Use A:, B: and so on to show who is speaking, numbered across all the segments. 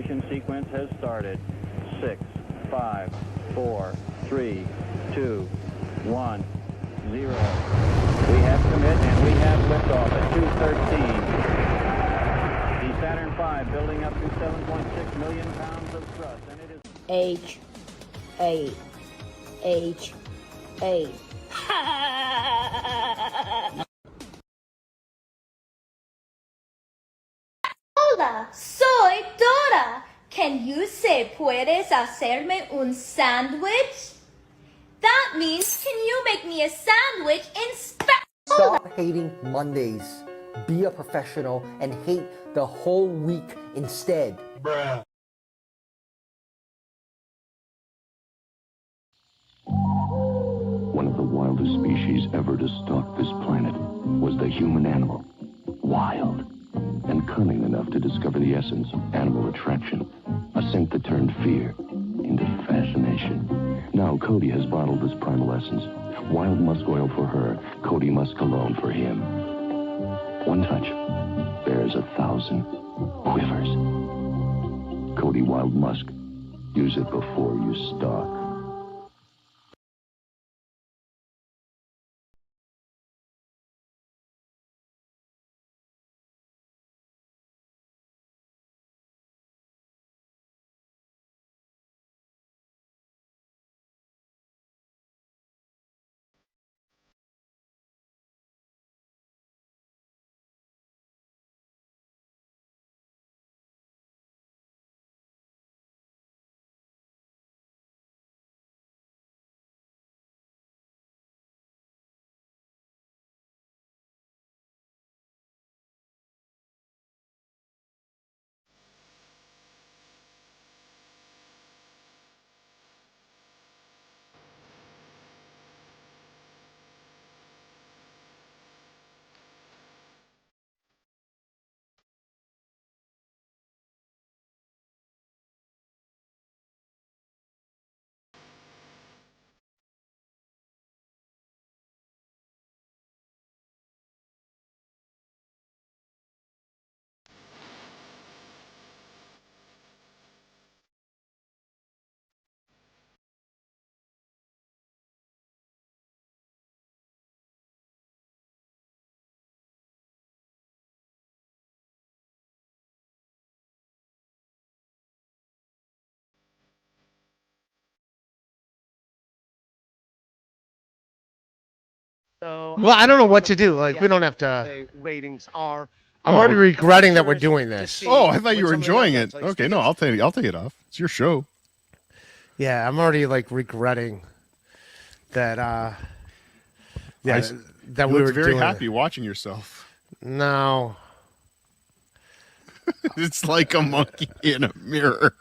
A: Ignition sequence has started. 6, 5, 4, 3, 2, 1, 0. We have commit and we have liftoff at 2:13. The Saturn V building up to 7.6 million pounds of thrust, and it is
B: H A Hola, soy Dora. Can you say puedes hacerme un sándwich? That means can you make me a sandwich in Spanish?
C: Stop hating Mondays. Be a professional and hate the whole week instead.
D: Bruh.
E: One of the wildest species ever to stalk this planet was the human animal. Wild and cunning enough to discover the essence of animal attraction, a scent that turned fear into fascination. Now Cody has bottled this primal essence. Wild musk oil for her, Cody musk cologne for him. One touch, bears 1,000 quivers. Cody Wild Musk. Use it before you stalk.
D: So,
F: Well, I don't know what to do. Like, we don't have to.
D: the ratings are.
F: I'm already regretting that we're doing this.
G: Oh, I thought you were enjoying it. Okay, no, I'll take it off. It's your show.
F: Yeah, I'm already like regretting that. Yeah, that
G: You
F: we
G: looked
F: were
G: very
F: doing
G: happy
F: it.
G: watching yourself.
F: No.
G: It's like a monkey in a mirror.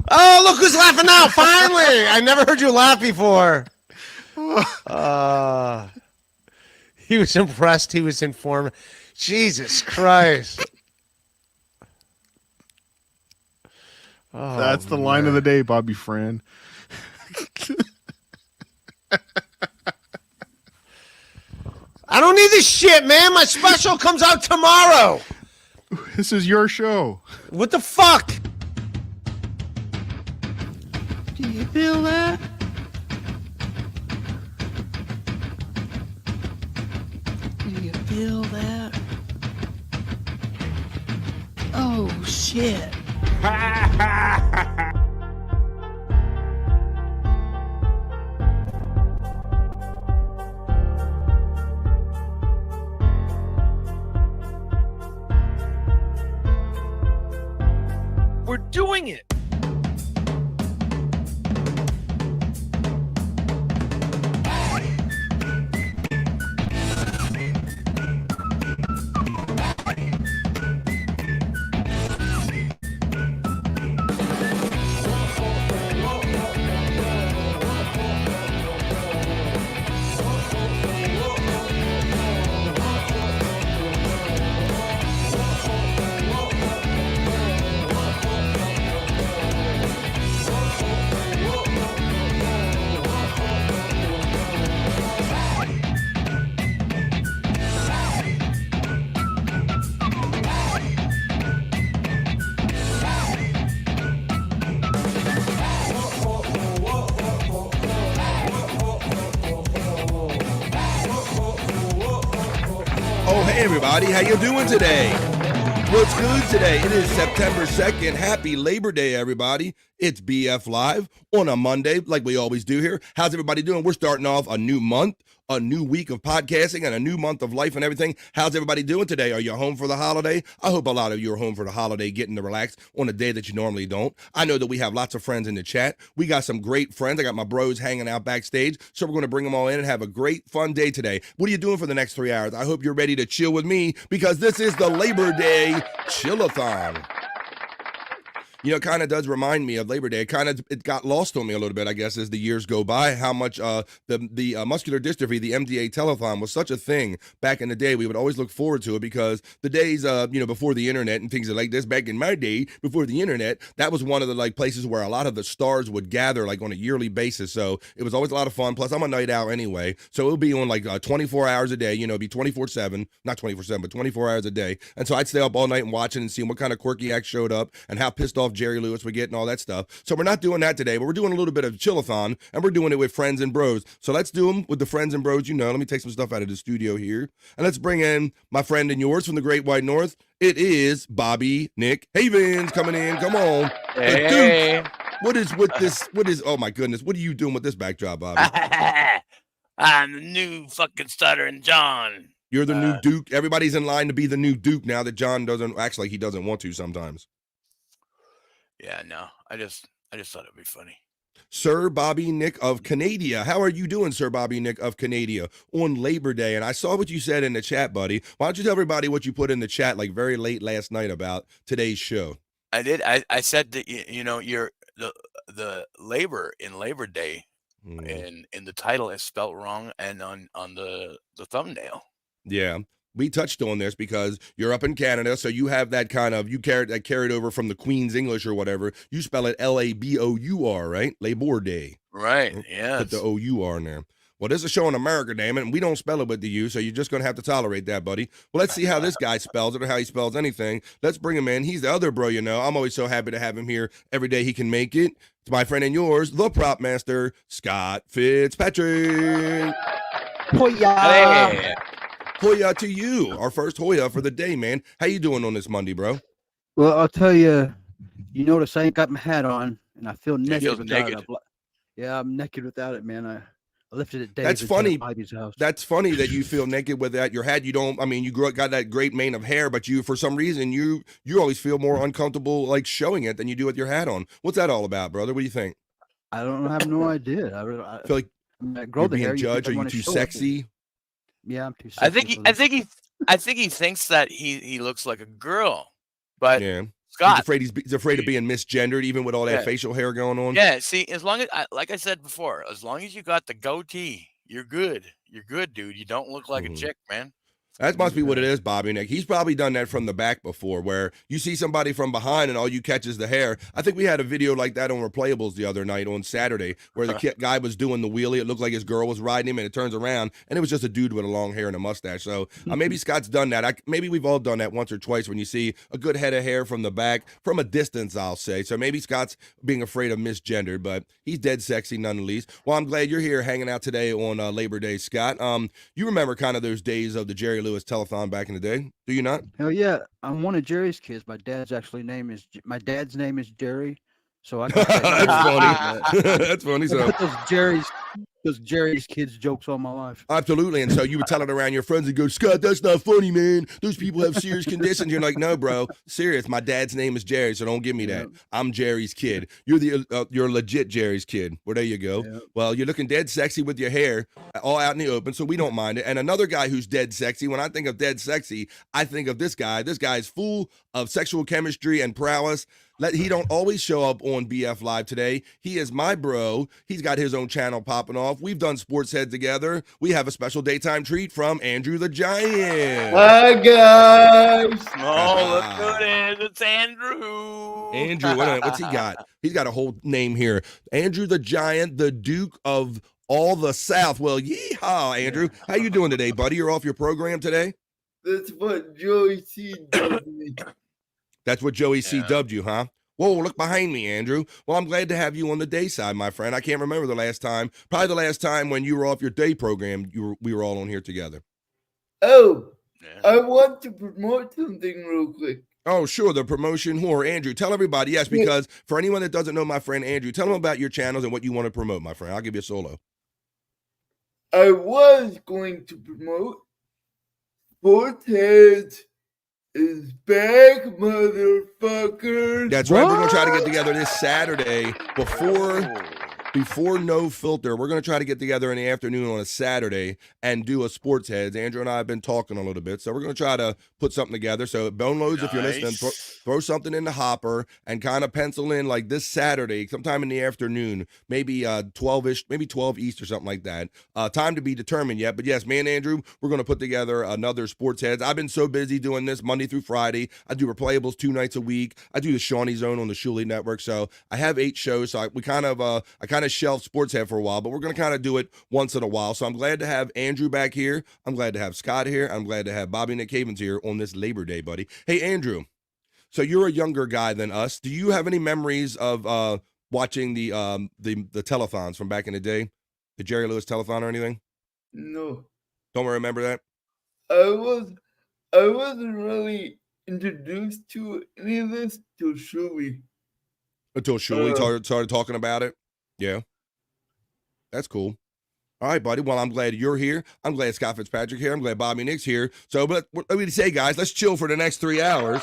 F: Oh, look who's laughing now! Finally, I never heard you laugh before. He was impressed. He was informed. Jesus Christ! Oh,
G: That's the line of the day, Bobby Fran.
F: I don't need this shit, man. My special comes out tomorrow.
G: This is your show.
F: What the fuck?
H: Do you feel that? Do you feel that? Oh, shit.
D: We're doing it.
I: Hey everybody, how you doing today? What's good today? It is September 2nd. Happy Labor Day, everybody. It's BF Live on a Monday, like we always do here. How's everybody doing? We're starting off a new month, a new week of podcasting, and a new month of life and everything. How's everybody doing today? Are you home for the holiday? I hope a lot of you are home for the holiday, getting to relax on a day that you normally don't. I know that we have lots of friends in the chat. We got some great friends. I got my bros hanging out backstage, so we're going to bring them all in and have a great, fun day today. What are you doing for the next 3 hours? I hope you're ready to chill with me, because this is the Labor Day Chill-ethon. You know, it kind of does remind me of Labor Day. It got lost on me a little bit, I guess, as the years go by, how much the muscular dystrophy, the MDA telethon, was such a thing back in the day. We would always look forward to it, because the days, before the internet and things like this, back in my day, before the internet, that was one of the places where a lot of the stars would gather on a yearly basis. So it was always a lot of fun. Plus, I'm a night owl anyway, so it would be on 24 hours a day. It'd be 24/7, not 24/7, but 24 hours a day. And so I'd stay up all night and watching and seeing what kind of quirky acts showed up and how pissed off Jerry Lewis would get and all that stuff. So we're not doing that today, but we're doing a little bit of chill-a-thon, and we're doing it with friends and bros. So let's do them with the friends and bros. Let me take some stuff out of the studio here, and let's bring in my friend and yours from the Great White North. It is Bobby Nick Havens coming in. Come on.
J: Hey.
I: What is with this? Oh my goodness. What are you doing with this backdrop, Bobby?
J: I'm the new fucking stuttering John.
I: You're the new Duke. Everybody's in line to be the new Duke now that John doesn't, actually, he doesn't want to sometimes.
J: Yeah, no, I just thought it'd be funny.
I: Sir Bobby Nick of Canada. How are you doing, Sir Bobby Nick of Canada, on Labor Day? And I saw what you said in the chat, buddy. Why don't you tell everybody what you put in the chat very late last night about today's show?
J: I did. I said that you're the labor in Labor Day, in the title is spelt wrong, and on the thumbnail.
I: Yeah. We touched on this because you're up in Canada, so you have that carried over from the Queen's English or whatever. You spell it L-A-B-O-U-R, right? Labor Day.
J: Right, yeah.
I: Put the O-U-R in there. Well, this is a show in America, damn it, and we don't spell it with the U, so you're just going to have to tolerate that, buddy. Well, let's see how this guy spells it, or how he spells anything. Let's bring him in. He's the other bro, I'm always so happy to have him here every day he can make it. It's my friend and yours, the prop master, Scott Fitzpatrick.
J: Hey.
I: Hoya to you, our first Hoya for the day, man. How you doing on this Monday, bro?
K: Well, I'll tell you, notice I ain't got my hat on, and I feel naked without it. Yeah, I'm naked without it, man. I lifted it.
I: That's funny. That's funny that you feel naked without your hat. You don't. I mean, you got that great mane of hair, but for some reason, you always feel more uncomfortable showing it than you do with your hat on. What's that all about, brother? What do you think?
K: I have no idea. I
I: feel like
K: you're
I: being judged. Are you too sexy?
K: Yeah, I'm too sexy.
J: I think he thinks that he looks like a girl, but
I: yeah.
J: Scott,
I: he's afraid of being misgendered, even with all that facial hair going on.
J: Yeah, see, as long as like I said before, as long as you got the goatee, you're good. You're good, dude. You don't look like a chick, man.
I: That must be what it is, Bobby Nick. He's probably done that from the back before, where you see somebody from behind and all you catch is the hair. I think we had a video like that on Replayables the other night on Saturday, where the guy was doing the wheelie. It looked like his girl was riding him, and it turns around, and it was just a dude with a long hair and a mustache. So maybe Scott's done that. Maybe we've all done that once or twice when you see a good head of hair from the back, from a distance, I'll say. So maybe Scott's being afraid of misgendered, but he's dead sexy none the least. Well, I'm glad you're here hanging out today on Labor Day, Scott. You remember kind of those days of the Jerry Lewis telethon back in the day, do you not?
K: Hell yeah, I'm one of Jerry's kids. My dad's name is Jerry, so I got
I: that's funny. That's funny. So
K: those Jerry's kids jokes all my life.
I: Absolutely. And so you would tell it around your friends and go, Scott, that's not funny, man. Those people have serious conditions. You're like, no, bro, serious. My dad's name is Jerry, so don't give me that. I'm Jerry's kid. You're legit Jerry's kid. Well, there you go. Yeah. Well, you're looking dead sexy with your hair all out in the open, so we don't mind it. And another guy who's dead sexy, when I think of dead sexy, I think of this guy. This guy is full of sexual chemistry and prowess. He don't always show up on BF Live today. He is my bro. He's got his own channel popping off. We've done Sports Head together. We have a special daytime treat from Andrew the Giant.
L: Hi, guys.
J: Oh, look who it is. It's Andrew.
I: Andrew, what's he got? He's got a whole name here. Andrew the Giant, the Duke of all the South. Well, yeehaw, Andrew. How you doing today, buddy? You're off your program today?
L: That's what Joey C dubbed me.
I: That's what Joey C dubbed you, huh? Whoa, look behind me, Andrew. Well, I'm glad to have you on the day side, my friend. I can't remember probably the last time when you were off your day program, we were all on here together.
L: Oh, I want to promote something real quick.
I: Oh, sure. The promotion whore. Andrew, tell everybody. Yes, because for anyone that doesn't know my friend Andrew, tell them about your channels and what you want to promote, my friend. I'll give you a solo.
L: I was going to promote Sports Heads is back, motherfuckers.
I: That's right. We're going to try to get together this Saturday before No Filter. We're going to try to get together in the afternoon on a Saturday and do a Sports Heads. Andrew and I have been talking a little bit, so we're going to try to put something together. So Bone Loads, if you're listening, throw something in the hopper and kind of pencil in like this Saturday, sometime in the afternoon, maybe 12-ish, maybe 12 East or something like that. Time to be determined yet. But yes, me and Andrew, we're going to put together another Sports Heads. I've been so busy doing this Monday through Friday. I do Replayables 2 nights a week. I do the Shawnee Zone on the Shuley Network. So I have 8 shows. So I kind of shelved Sports Head for a while, but we're going to kind of do it once in a while. So I'm glad to have Andrew back here. I'm glad to have Scott here. I'm glad to have Bobby Nick Havens here on this Labor Day, buddy. Hey, Andrew, so you're a younger guy than us. Do you have any memories of watching the telethons from back in the day? The Jerry Lewis telethon or anything?
L: No.
I: Don't remember that?
L: I wasn't really introduced to any of this till Shuli.
I: Until Shuli started talking about it? Yeah. That's cool. All right, buddy. Well, I'm glad you're here. I'm glad Scott Fitzpatrick here. I'm glad Bobby Nick's here. So, but let me say, guys, let's chill for the next 3 hours.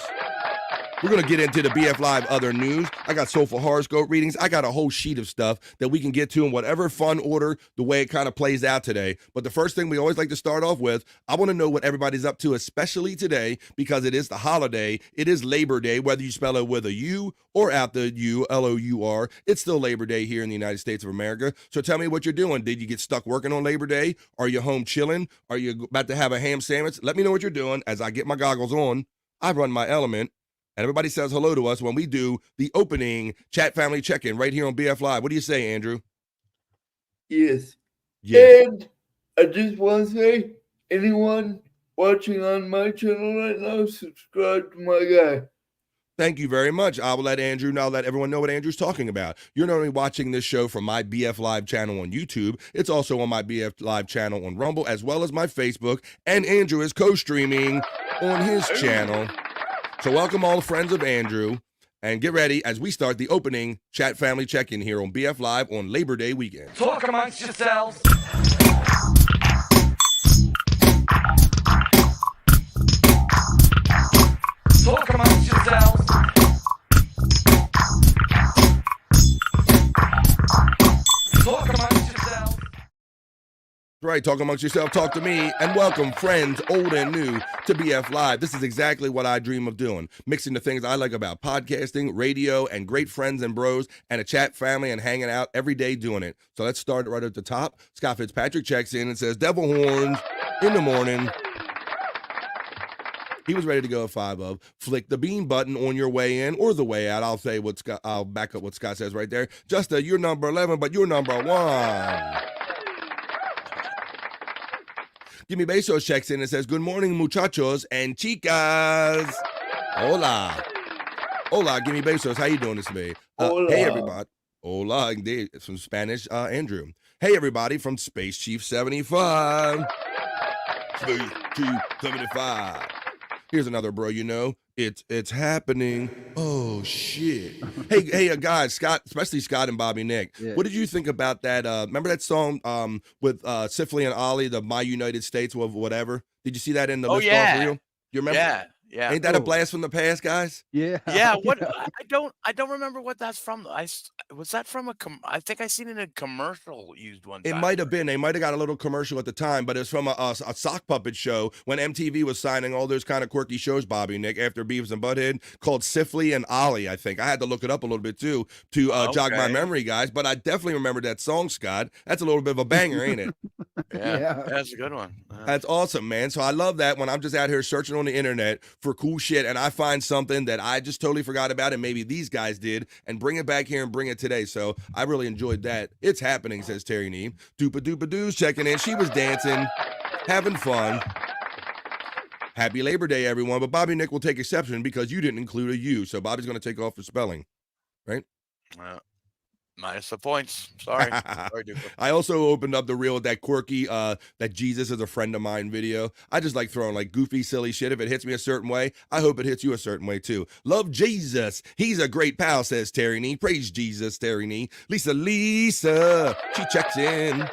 I: We're going to get into the BF Live other news. I got Soulful Horoscope Readings. I got a whole sheet of stuff that we can get to in whatever fun order, the way it kind of plays out today. But the first thing we always like to start off with, I want to know what everybody's up to, especially today, because it is the holiday. It is Labor Day, whether you spell it with a U or out the U, L-O-U-R. It's still Labor Day here in the United States of America. So tell me what you're doing. Did you get stuck working on Labor Day? Are you home chilling? Are you about to have a ham sandwich? Let me know what you're doing as I get my goggles on. I run my element. And everybody says hello to us when we do the opening chat family check-in right here on BF Live. What do you say, Andrew?
L: Yes. And I just want to say, anyone watching on my channel right now, subscribe to my guy.
I: Thank you very much. I will let Andrew now let everyone know what Andrew's talking about. You're not only watching this show from my BF Live channel on YouTube, it's also on my BF Live channel on Rumble, as well as my Facebook, and Andrew is co-streaming on his channel. So welcome all the friends of Andrew, and get ready as we start the opening chat family check-in here on BF Live on Labor Day weekend.
M: Talk amongst yourselves. Talk amongst yourselves. Talk amongst yourselves.
I: Right, talk amongst yourself, talk to me, and welcome friends, old and new, to BF Live. This is exactly what I dream of doing, mixing the things I like about podcasting, radio, and great friends and bros, and a chat family, and hanging out every day doing it. So let's start right at the top. Scott Fitzpatrick checks in and says, devil horns in the morning. He was ready to go at 5 of. Flick the bean button on your way in or the way out. I'll back up what Scott says right there. Just you're number 11, but you're number 1. Gimme Bezos checks in and says, good morning, muchachos and chicas. Hola. Hola, Gimme Bezos. How you doing this day? Hey, everybody. Hola, indeed. It's from Spanish, Andrew. Hey, everybody, from Space Chief 75. Space Chief 75. Here's another bro, you know. It's happening. Oh, shit. Hey, guys, Scott, especially Scott and Bobby Nick. Yeah. What did you think about that? Remember that song with Sifley and Ollie, the My United States of whatever? Did you see that in the list off reel? You remember?
J: Yeah.
I: Ain't that a blast from the past, guys?
K: Yeah.
J: Yeah. What? I don't remember what that's from. Was that from a? I think I seen it in a commercial used one time.
I: It might have been. They might have got a little commercial at the time, but it's from a sock puppet show when MTV was signing all those kind of quirky shows, Bobby Nick, after Beavis and Butthead, called Sifley and Ollie, I think. I had to look it up a little bit too to jog my memory, guys. But I definitely remember that song, Scott. That's a little bit of a banger, ain't it?
J: Yeah, that's a good one.
I: That's awesome, man. So I love that when I'm just out here searching on the internet for cool shit and I find something that I just totally forgot about and maybe these guys did and bring it back here and bring it today. So I really enjoyed that. It's happening, says Terry Neem. Doopa-doopa-doo's checking in. She was dancing, having fun. Happy Labor Day, everyone. But Bobby Nick will take exception because you didn't include a U. So Bobby's going to take off for spelling, right?
J: Minus the points. Sorry. Sorry, Duke.
I: I also opened up the reel with that quirky, that Jesus is a friend of mine video. I just like throwing like goofy, silly shit. If it hits me a certain way, I hope it hits you a certain way too. Love Jesus. He's a great pal, says Terry Nee. Praise Jesus, Terry Nee. Lisa, she checks in.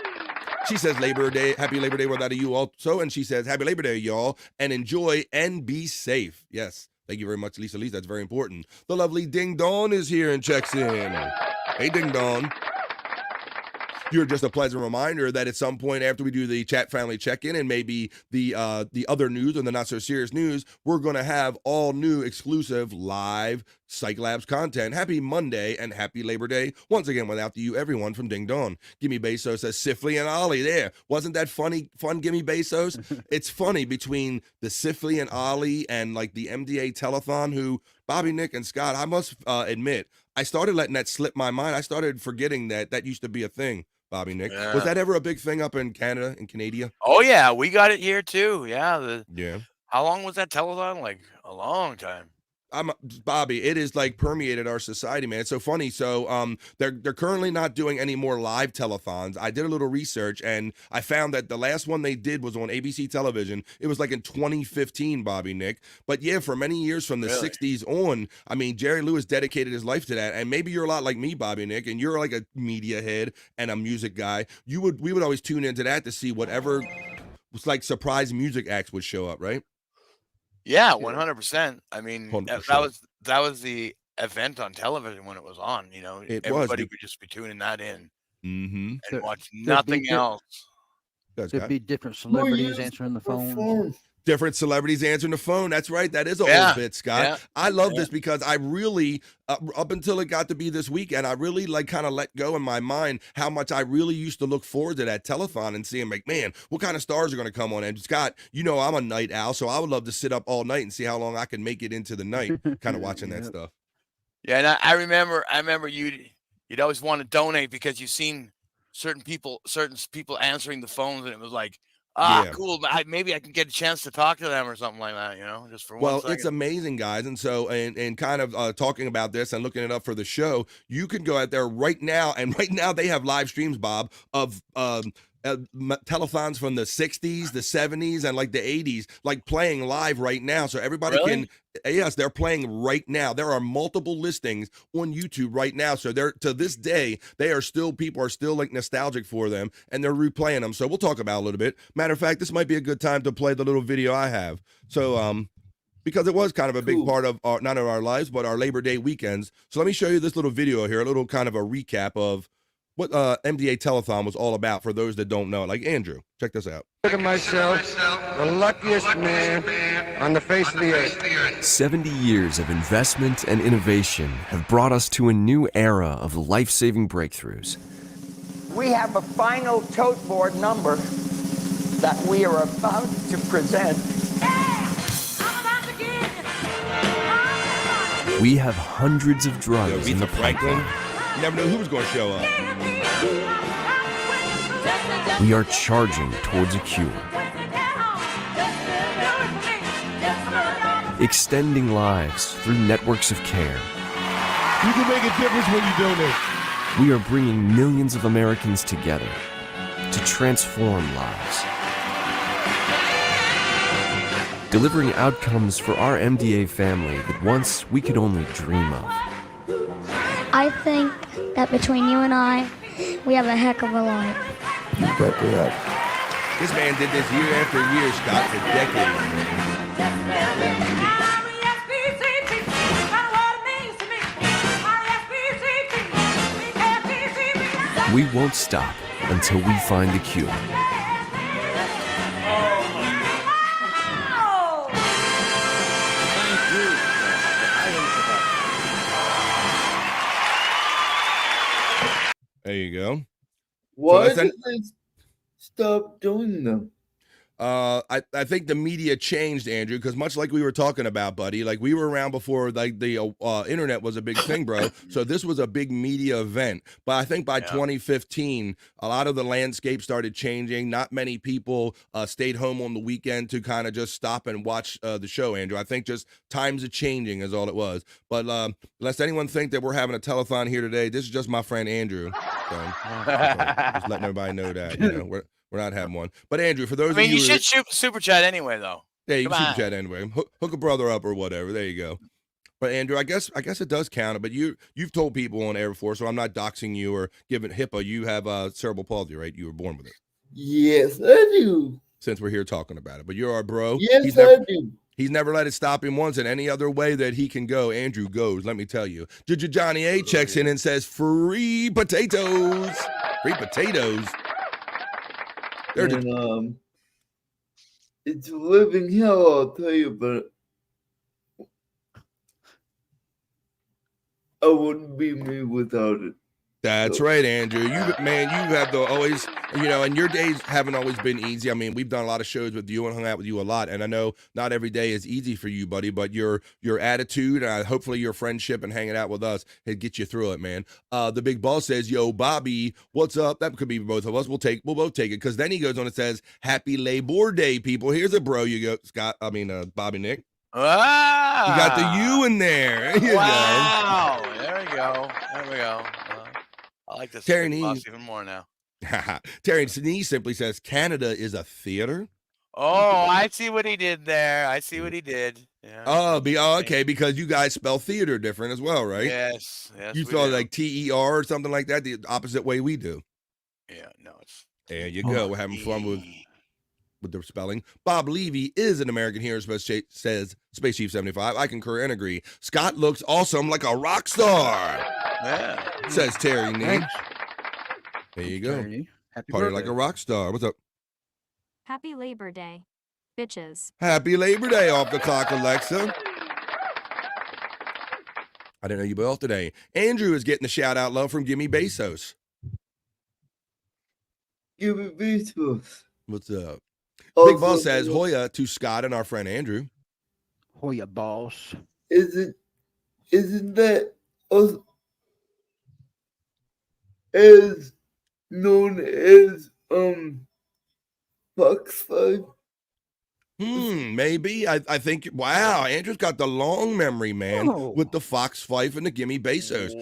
I: She says Labor Day, happy Labor Day without a you also. And she says, happy Labor Day, y'all, and enjoy and be safe. Yes. Thank you very much, Lisa. That's very important. The lovely Ding Dong is here and checks in. Hey, Ding Dong. You're just a pleasant reminder that at some point after we do the chat family check-in and maybe the other news and the not so serious news, we're going to have all new exclusive live Cyke Labs content. Happy Monday and happy Labor Day. Once again, without the you, everyone from Ding Dong. Gimme Bezos says Sifley and Ollie there. Wasn't that fun, Gimme Bezos? It's funny between the Sifley and Ollie and like the MDA telethon who Bobby, Nick, and Scott, I must admit, I started letting that slip my mind. I started forgetting that used to be a thing. Bobby, Nick.
J: Yeah.
I: Was that ever a big thing up in Canada, in Canada?
J: Oh, yeah. We got it here, too. Yeah.
I: Yeah.
J: How long was that telethon? Like, a long time.
I: Bobby, it is like permeated our society, man. It's so funny. So they're currently not doing any more live telethons. I did a little research and I found that the last one they did was on ABC television. It was like in 2015, Bobby, Nick. But yeah, for many years from the 60s on, I mean, Jerry Lewis dedicated his life to that. And maybe you're a lot like me, Bobby, Nick, and you're like a media head and a music guy. We would always tune into that to see whatever was like surprise music acts would show up, right?
J: Yeah, 100%. I mean,
I: 100%.
J: that was the event on television when it was on. You know, everybody would just be tuning that in and watch nothing else.
K: There'd be different celebrities answering the phone.
I: Different celebrities answering the phone. That's right. That is a whole bit, Scott.
J: Yeah.
I: I love this because I really, up until it got to be this weekend, I really like kind of let go in my mind how much I really used to look forward to that telethon and seeing like, man, what kind of stars are going to come on? And Scott, you know, I'm a night owl, so I would love to sit up all night and see how long I can make it into the night, kind of watching that stuff.
J: Yeah, and I remember you'd always want to donate because you've seen certain people answering the phones, and it was like, cool. Maybe I can get a chance to talk to them or something like that, you know, just for 1 second.
I: It's amazing, guys. And so, and kind of talking about this and looking it up for the show, you can go out there right now. And right now they have live streams, Bob, of telethons from the 60s, the 70s, and like the 80s, like playing live right now. So everybody can, yes, they're playing right now. There are multiple listings on YouTube right now. So they're, to this day, people are still like nostalgic for them and they're replaying them. So we'll talk about it a little bit. Matter of fact, this might be a good time to play the little video I have. So, because it was kind of a big part of our, not of our lives, but our Labor Day weekends. So let me show you this little video here, a little kind of a recap of what MDA Telethon was all about for those that don't know. Like Andrew, check this out.
N: Look at myself, the luckiest man on the face of the earth.
O: 70 years of investment and innovation have brought us to a new era of life-saving breakthroughs.
P: We have a final tote board number that we are about to present.
O: We have hundreds of drugs in the pipeline.
I: Never knew who was going to show up.
O: We are charging towards a cure. Extending lives through networks of care.
Q: You can make a difference when you donate.
O: We are bringing millions of Americans together to transform lives. Delivering outcomes for our MDA family that once we could only dream of.
R: I think that between you and I, we have a heck of a life.
I: You bet we have. This man did this year after year, Scott, for decades.
O: We won't stop until we find the cure.
I: There you go.
L: Why did they stop doing them?
I: I think the media changed, Andrew, because much like we were talking about, buddy, like we were around before like the internet was a big thing, bro. So this was a big media event. But I think by 2015, a lot of the landscape started changing. Not many people stayed home on the weekend to kind of just stop and watch the show, Andrew. I think just times are changing is all it was. But lest anyone think that we're having a telethon here today, this is just my friend Andrew. So, just letting everybody know that, you know, we're not having one. But Andrew, for those of you,
J: you should super chat anyway, though.
I: Yeah, you can super chat anyway. Hook a brother up or whatever. There you go. But Andrew, I guess it does count. But you've told people on air before, so I'm not doxing you or giving HIPAA. You have cerebral palsy, right? You were born with it.
L: Yes, I do.
I: Since we're here talking about it, but you're our bro.
L: Yes, I do.
I: He's never let it stop him once in any other way that he can go. Andrew goes, let me tell you. Johnny A checks in and says, free potatoes. Free potatoes.
L: And, it's a living hell, I'll tell you, but I wouldn't be me without it.
I: That's right, Andrew. You have to always, you know, and your days haven't always been easy. I mean, we've done a lot of shows with you and hung out with you a lot, and I know not every day is easy for you, buddy. But your attitude, hopefully your friendship and hanging out with us, it gets you through it, man. The big boss says, "Yo, Bobby, what's up?" That could be both of us. We'll both take it, because then he goes on and says, "Happy Labor Day, people." Here's a bro. You go, Bobby Nick.
J: Ah,
I: you got the U in there. There you
J: wow. There we go. There we go. I like this even more now.
I: Terry Snee simply says, Canada is a theater.
J: Oh, I see what he did there. I see what he did. Yeah.
I: Okay, because you guys spell theater different as well, right?
J: Yes.
I: You spell it like TER or something like that, the opposite way we do.
J: Yeah, no, it's
I: there you go. We're having fun with the spelling. Bob Levy is an American hero, says Space Chief 75. I concur and agree. Scott looks awesome like a rock star.
J: Yeah.
I: Says Terry Nee. There you go.
K: Happy
I: Party
K: birthday.
I: like a rock star. What's up?
S: Happy Labor Day, bitches.
I: Happy Labor Day off the clock, Alexa. I didn't know you were off today. Andrew is getting the shout out love from Gimme Bezos.
L: Gimme Bezos.
I: What's up?
L: Also,
I: Big Boss says Hoya to Scott and our friend Andrew.
K: Hoya boss.
L: Isn't that also as known as Fox 5?
I: Maybe. I think, wow, Andrew's got the long memory, man, with the Fox Fife and the Gimme Bezos.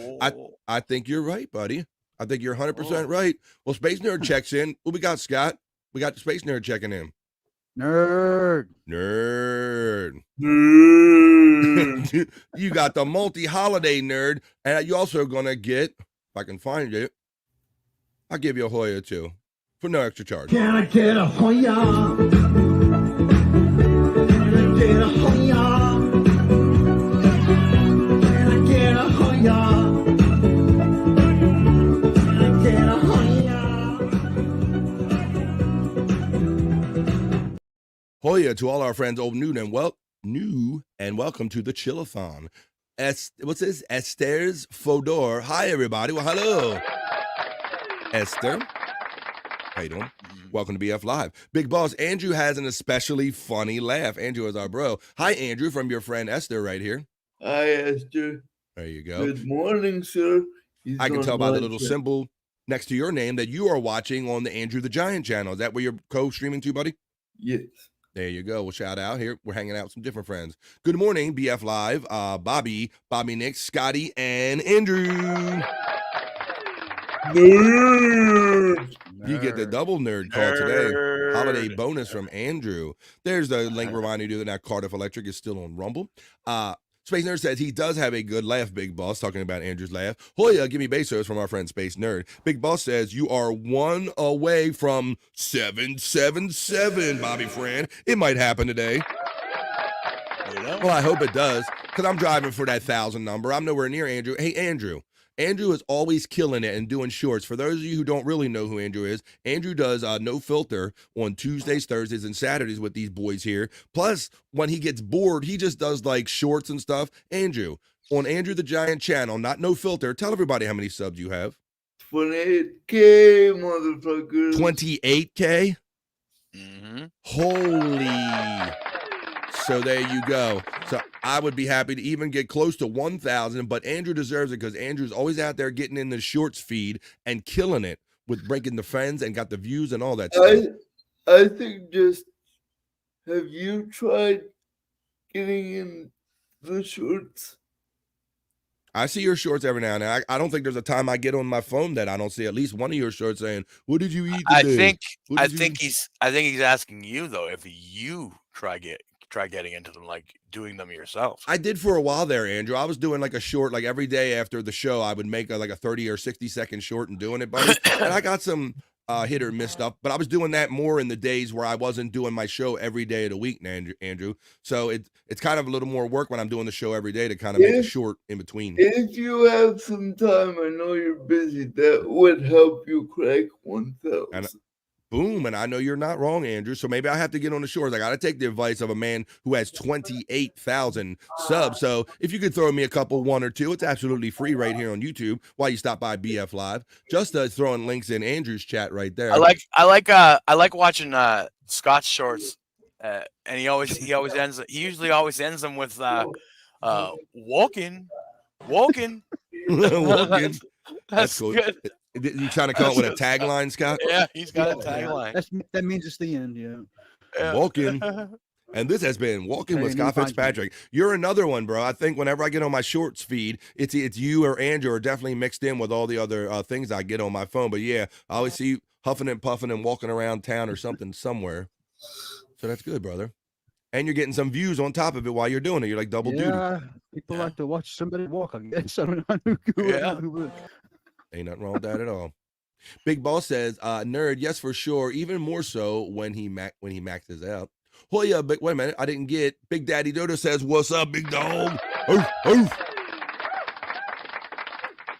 I: I think you're right, buddy. I think you're 100% right. Well, Space Nerd checks in. What we got, Scott? We got the Space Nerd checking in.
K: Nerd.
I: You got the multi-holiday nerd, and you also gonna get, if I can find it, I'll give you a Hoya too, for no extra charge.
T: Can I get a Hoya? Can I get a Hoya? Can I get a Hoya? Can I get a Hoya?
I: Hoya to all our friends, old, new, and welcome to the Chill-ethon. What's this? Esther's Fodor. Hi, everybody. Well, hello. Esther. How you doing? Welcome to BF Live. Big Boss, Andrew has an especially funny laugh. Andrew is our bro. Hi, Andrew, from your friend Esther right here.
L: Hi, Esther.
I: There you go.
L: Good morning, sir.
I: I can tell by the little symbol next to your name that you are watching on the Andrew the Giant channel. Is that where you're co-streaming to, buddy?
L: Yes.
I: There you go. Well, shout out here. We're hanging out with some different friends. Good morning, BF Live. Bobby, Nick, Scotty, and Andrew. Nerd. You get the double nerd call today. Holiday bonus from Andrew. There's the link reminding you that now Cardiff Electric is still on Rumble. Space Nerd says he does have a good laugh, Big Boss, talking about Andrew's laugh. Hoya, give me Bezos from our friend Space Nerd. Big Boss says you are one away from 777, Bobby friend. It might happen today. Well, I hope it does, because I'm driving for that 1,000 number. I'm nowhere near Andrew. Hey, Andrew. Andrew is always killing it and doing shorts. For those of you who don't really know who Andrew does No Filter on Tuesdays, Thursdays, and Saturdays with these boys here. Plus, when he gets bored, he just does like shorts and stuff. Andrew, on Andrew the Giant channel, not No Filter, tell everybody how many subs you have.
L: 28K, motherfuckers.
I: 28K? Holy. So there you go. So I would be happy to even get close to 1,000, but Andrew deserves it because Andrew's always out there getting in the shorts feed and killing it with breaking the friends and got the views and all that stuff.
L: I think have you tried getting in the shorts?
I: I see your shorts every now and then. I don't think there's a time I get on my phone that I don't see at least one of your shorts saying, "What did you eat today?"
J: I think he's asking you though if you try getting into them, like doing them yourself.
I: I did for a while there, Andrew. I was doing like a short, like every day after the show, I would make like a 30 or 60-second short and doing it, buddy. And I got some hit or miss stuff, but I was doing that more in the days where I wasn't doing my show every day of the week, Andrew. So it's kind of a little more work when I'm doing the show every day to kind of make a short in between.
L: If you have some time, I know you're busy, that would help you crack 1,000.
I: Boom, and I know you're not wrong, Andrew. So maybe I have to get on the shores. I got to take the advice of a man who has 28,000 subs. So if you could throw me a couple, one or two, it's absolutely free right here on YouTube while you stop by BF Live. Just throwing links in Andrew's chat right there.
J: I like watching Scott's shorts, and he usually always ends them with walking.
I: Walking.
J: That's
I: cool.
J: good.
I: You trying to come up with a tagline, Scott?
J: Yeah, he's got a tagline.
K: That means it's the end, yeah.
I: Walking. And this has been Walking with Scott Fitzpatrick. You're another one, bro. I think whenever I get on my shorts feed, it's you or Andrew are definitely mixed in with all the other things I get on my phone. But yeah, I always see you huffing and puffing and walking around town or something somewhere. So that's good, brother. And you're getting some views on top of it while you're doing it. You're like double duty.
K: People like to watch somebody walk, I guess. I don't know who would.
I: Ain't nothing wrong with that at all. Big Boss says, nerd, yes, for sure. Even more so when he maxes out. Hoya, wait a minute. I didn't get Big Daddy Dodo says, what's up, big dog? Oof, oof.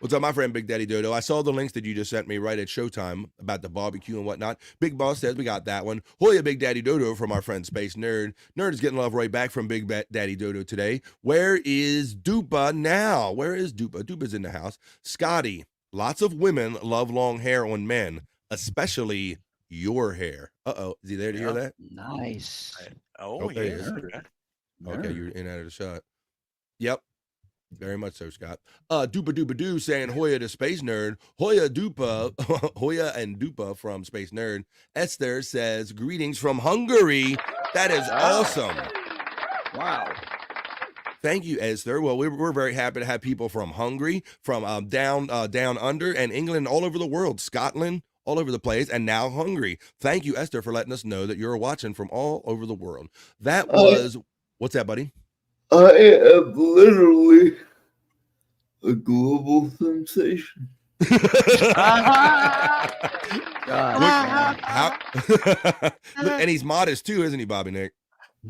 I: What's up, my friend Big Daddy Dodo? I saw the links that you just sent me right at Showtime about the barbecue and whatnot. Big Boss says we got that one. Hoya, Big Daddy Dodo from our friend Space Nerd. Nerd is getting love right back from Big Daddy Dodo today. Where is Dupa now? Where is Dupa? Dupa's in the house. Scotty, lots of women love long hair on men, especially your hair. Uh-oh. Is he there to hear that?
K: Nice.
I: Okay, okay, you're in and out of the shot. Yep. Very much so, Scott. Dupa Dupa Doo saying Hoya to Space Nerd. Hoya Dupa, Hoya and Dupa from Space Nerd. Esther says, greetings from Hungary. That is awesome.
K: Wow.
I: Thank you, Esther. Well, we're very happy to have people from Hungary, from down under, and England, all over the world, Scotland, all over the place, and now Hungary. Thank you, Esther, for letting us know that you're watching from all over the world. That was, what's that, buddy?
L: I am literally a global sensation.
I: And he's modest too, isn't he, Bobby Nick?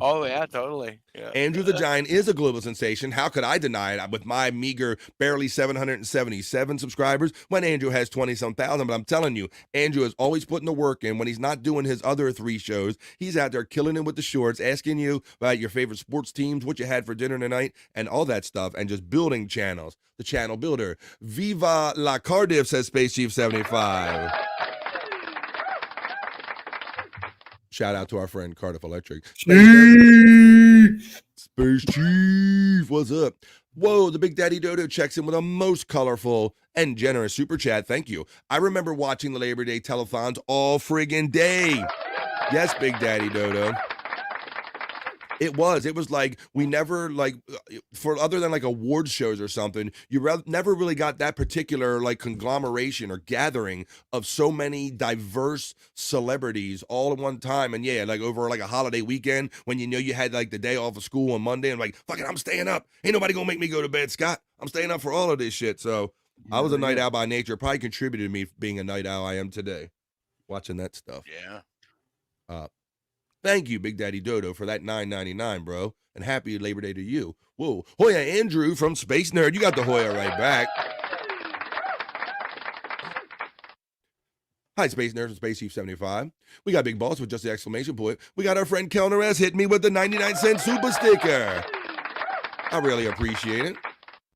J: Oh yeah, totally. Yeah.
I: Andrew the Giant is a global sensation. How could I deny it with my meager, barely 777 subscribers when Andrew has 20-some thousand? But I'm telling you, Andrew is always putting the work in. When he's not doing his other 3 shows, he's out there killing it with the shorts, asking you about your favorite sports teams, what you had for dinner tonight, and all that stuff, and just building channels. The channel builder. Viva la Cardiff, says Space Chief 75. Shout out to our friend Cardiff Electric. Space Chief, what's up? Whoa, the Big Daddy Dodo checks in with a most colorful and generous super chat. Thank you. I remember watching the Labor Day telethons all friggin' day. Yes, Big Daddy Dodo. It was like we never, like, for other than like award shows or something, you never really got that particular like conglomeration or gathering of so many diverse celebrities all at one time. And yeah, like over like a holiday weekend when you know you had like the day off of school on Monday and like, fuck it, I'm staying up. Ain't nobody gonna make me go to bed, Scott. I'm staying up for all of this shit. So I was a night owl by nature. Probably contributed to me being a night owl I am today. Watching that stuff.
J: Yeah.
I: Thank you, Big Daddy Dodo, for that $9.99, bro. And happy Labor Day to you. Whoa. Hoya Andrew from Space Nerd. You got the Hoya right back. Hi, Space Nerd from Space Chief 75. We got Big Boss with just the exclamation point. We got our friend Kellner S. hitting me with the 99-cent super sticker. I really appreciate it.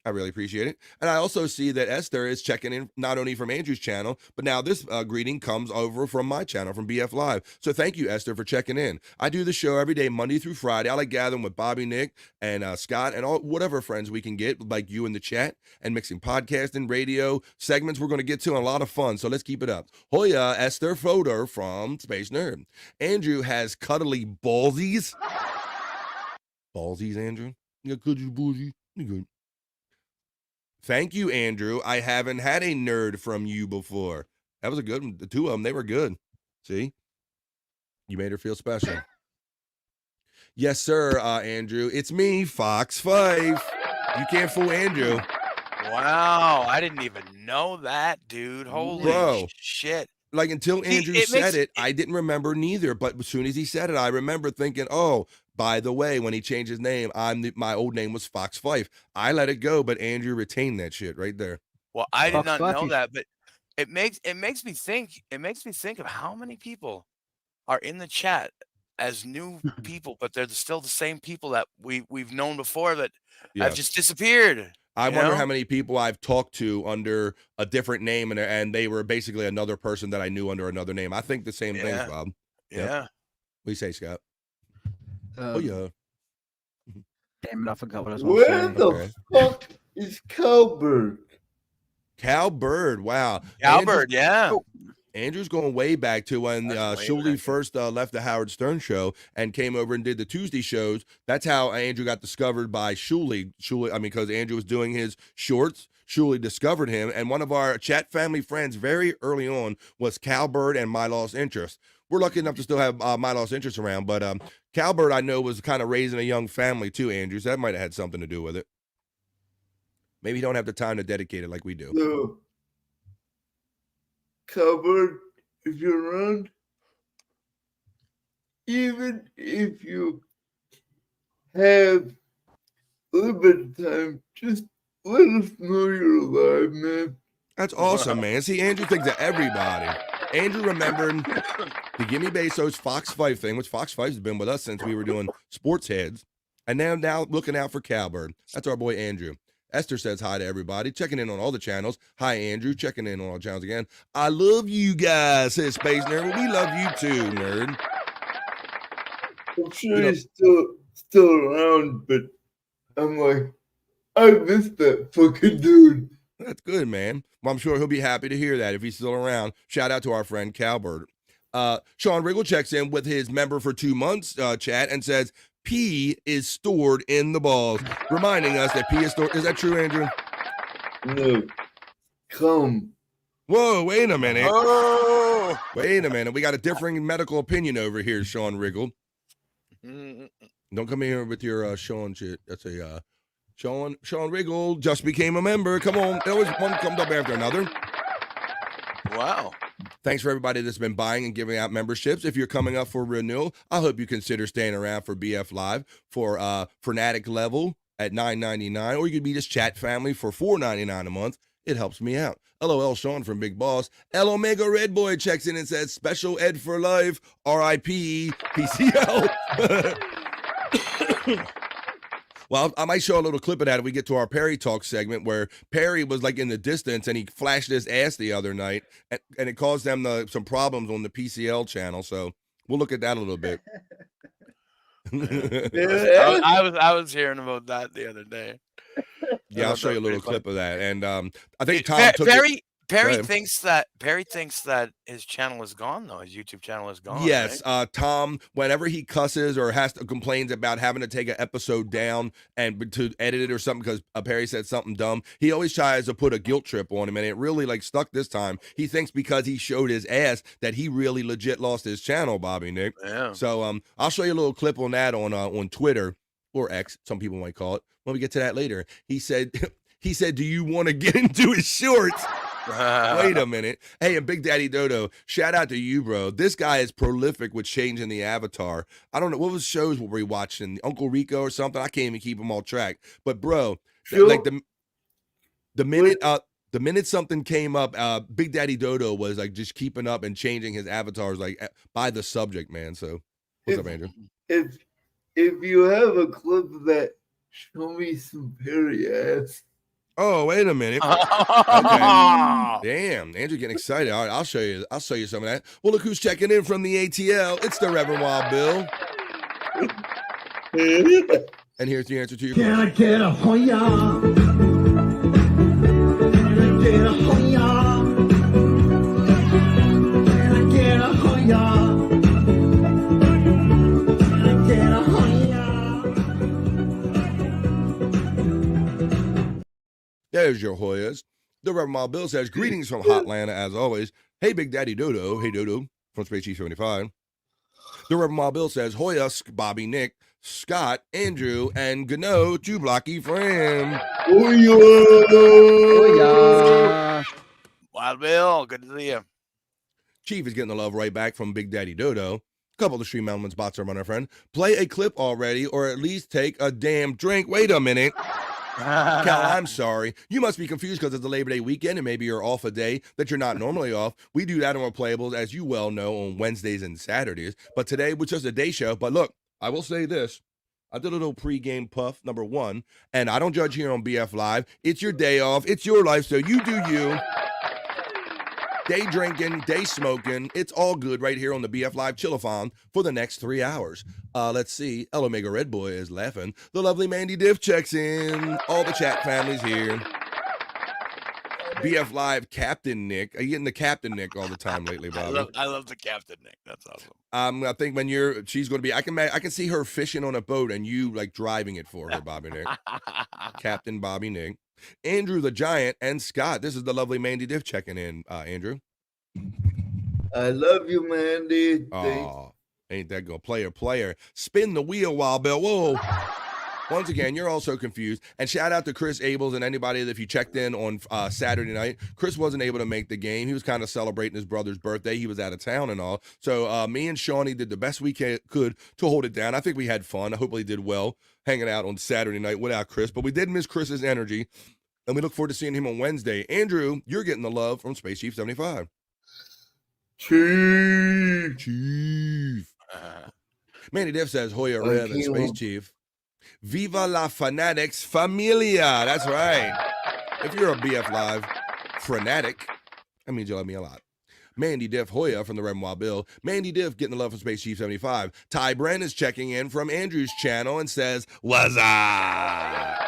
I: I really appreciate it. And I also see that Esther is checking in not only from Andrew's channel, but now this greeting comes over from my channel, from BF Live. So thank you, Esther, for checking in. I do the show every day, Monday through Friday. I like gathering with Bobby, Nick, and Scott, and all whatever friends we can get, like you in the chat, and mixing podcasting, radio, segments we're going to get to, and a lot of fun. So let's keep it up. Hoya, Esther Fodor from Space Nerd. Andrew has cuddly ballsies. Ballsies, Andrew? You got cuddly ballsies? You good. Thank you, Andrew. I haven't had a nerd from you before. That was a good one. The two of them, they were good. See? You made her feel special. Yes, sir, Andrew. It's me, Fox 5. You can't fool Andrew.
J: Wow, I didn't even know that, dude. Holy shit.
I: Like, until Andrew said it, I didn't remember neither. But as soon as he said it, I remember thinking, oh, by the way, when he changed his name, my old name was Fox 5. I let it go, but Andrew retained that shit right there.
J: Well, I did not know that, but it makes me think of how many people are in the chat as new people, but they're still the same people that we've known before that have just disappeared.
I: I wonder how many people I've talked to under a different name, and they were basically another person that I knew under another name. I think the same thing, Bob.
J: Yeah.
I: What do you say, Scott?
K: Damn it, I forgot what I was
L: Where
K: going to say.
L: the fuck is Cowbird?
I: Cowbird, wow.
J: Cowbird, yeah.
I: Andrew's going way back to when Shuley first left the Howard Stern show and came over and did the Tuesday shows. That's how Andrew got discovered by Shuley. Because Andrew was doing his shorts. Shuley discovered him, and one of our chat family friends very early on was Cowbird and My Lost Interest. We're lucky enough to still have My Lost Interest around, but Cowbird, I know, was kind of raising a young family too, Andrew. So that might have had something to do with it. Maybe you don't have the time to dedicate it like we do.
L: No. Cowbird, if you're around, even if you have a little bit of time, just let us know you're alive, man.
I: That's awesome, man. See, Andrew thinks of everybody. Andrew remembered the Gimme Bezos Fox 5 thing, which Fox 5 has been with us since we were doing Sports Heads. And now looking out for Cowbird. That's our boy Andrew. Esther says hi to everybody, checking in on all the channels. Hi, Andrew, checking in on all the channels again. I love you guys, says Space Nerd. We love you too, nerd.
L: I'm sure he's still around, but I'm like, I missed that fucking dude.
I: That's good, man. Well, I'm sure he'll be happy to hear that if he's still around. Shout out to our friend Cowbird. Sean Riggle checks in with his member for 2 months chat and says, pee is stored in the balls, reminding us that pee is stored. Is that true, Andrew?
L: No. Come.
I: Whoa, wait a minute.
J: Oh.
I: Wait a minute. We got a differing medical opinion over here, Sean Riggle. Don't come in here with your Sean shit. That's a Sean Riggle just became a member. Come on. Always one comes up after another.
J: Wow.
I: Thanks for everybody that's been buying and giving out memberships. If you're coming up for renewal, I hope you consider staying around for BF Live for Fanatic level at $9.99, or you could be just chat family for $4.99 a month. It helps me out. LOL Sean from Big Boss. L Omega Red Boy checks in and says, special ed for life, RIP, PCL. Well, I might show a little clip of that if we get to our Perry Talk segment, where Perry was like in the distance and he flashed his ass the other night, and it caused them some problems on the PCL channel. So we'll look at that a little bit.
J: I was hearing about that the other day.
I: Yeah, I'll show you a little clip of that. And I think Tom took
J: Perry thinks that his channel is gone, though. His YouTube channel is gone.
I: Yes,
J: right?
I: Tom, whenever he cusses or complains about having to take an episode down and to edit it or something because Perry said something dumb, he always tries to put a guilt trip on him, and it really stuck this time. He thinks because he showed his ass that he really legit lost his channel, Bobby Nick.
J: Yeah.
I: So I'll show you a little clip on that on Twitter, or X, some people might call it. When we get to that later, he said, do you want to get into his shorts? Wait a minute. Hey, and Big Daddy Dodo, shout out to you, bro. This guy is prolific with changing the avatar. I don't know, what was shows were we watching? Uncle Rico or something? I can't even keep them all track. But bro, the minute something came up, Big Daddy Dodo was just keeping up and changing his avatars by the subject, man. So what's up, Andrew?
L: If you have a clip of that, show me some Perry ass.
I: Oh, wait a minute. Okay. Damn, Andrew getting excited. All right, I'll show you some of that. Well, look who's checking in from the ATL. It's the Reverend Wild Bill. And here's the answer to your question.
T: Can I get a Hoya? Can I get a Hoya? Can I get a Hoya? Can I get a Hoya?
I: There's your Hoyas. The Reverend Wild Bill says, greetings from Hotlanta, as always. Hey, Big Daddy Dodo. Hey, Dodo, from Space Chief 75. The Reverend Wild Bill says, Hoya, Bobby, Nick, Scott, Andrew, and Gano to Blocky Frame.
J: Hoya. Wild Bill, good to see you.
I: Chief is getting the love right back from Big Daddy Dodo. A couple of the stream elements bots are on our friend. Play a clip already, or at least take a damn drink. Wait a minute. Cal, I'm sorry. You must be confused because it's the Labor Day weekend and maybe you're off a day that you're not normally off. We do that on our playables, as you well know, on Wednesdays and Saturdays. But today was just a day show. But look, I will say this. I did a little pregame puff, number one, and I don't judge here on BF Live. It's your day off. It's your life, so you do you. Day drinking, day smoking. It's all good right here on the BF Live Chill-ethon for the next 3 hours. Let's see. El Omega Red Boy is laughing. The lovely Mandy Diff checks in. All the chat families here. BF Live Captain Nick. Are you getting the Captain Nick all the time lately, Bobby?
J: I love the Captain Nick. That's awesome.
I: I think when she's going to be, I can see her fishing on a boat and you like driving it for her, Bobby Nick. Captain Bobby Nick. Andrew the Giant and Scott. This is the lovely Mandy Diff checking in, Andrew.
L: I love you, Mandy.
I: Oh, ain't that go player. Spin the wheel, Wild Bill. Whoa. Once again, you're also confused. And shout out to Chris Abels and anybody that if you checked in on Saturday night, Chris wasn't able to make the game. He was kind of celebrating his brother's birthday. He was out of town and all. So me and Shawnee did the best we could to hold it down. I think we had fun. I hope we did well hanging out on Saturday night without Chris. But we did miss Chris's energy. And we look forward to seeing him on Wednesday. Andrew, you're getting the love from Space Chief 75. Chief. Manny Diff says, Hoya Rev and Space Chief. Viva la Fanatics Familia. That's right. If you're a BF Live fanatic, that means you love me a lot. Mandy Diff Hoya from the Reverend Wild Bill. Mandy Diff getting the love from Space Chief 75. Ty Bren is checking in from Andrew's channel and says, what's up?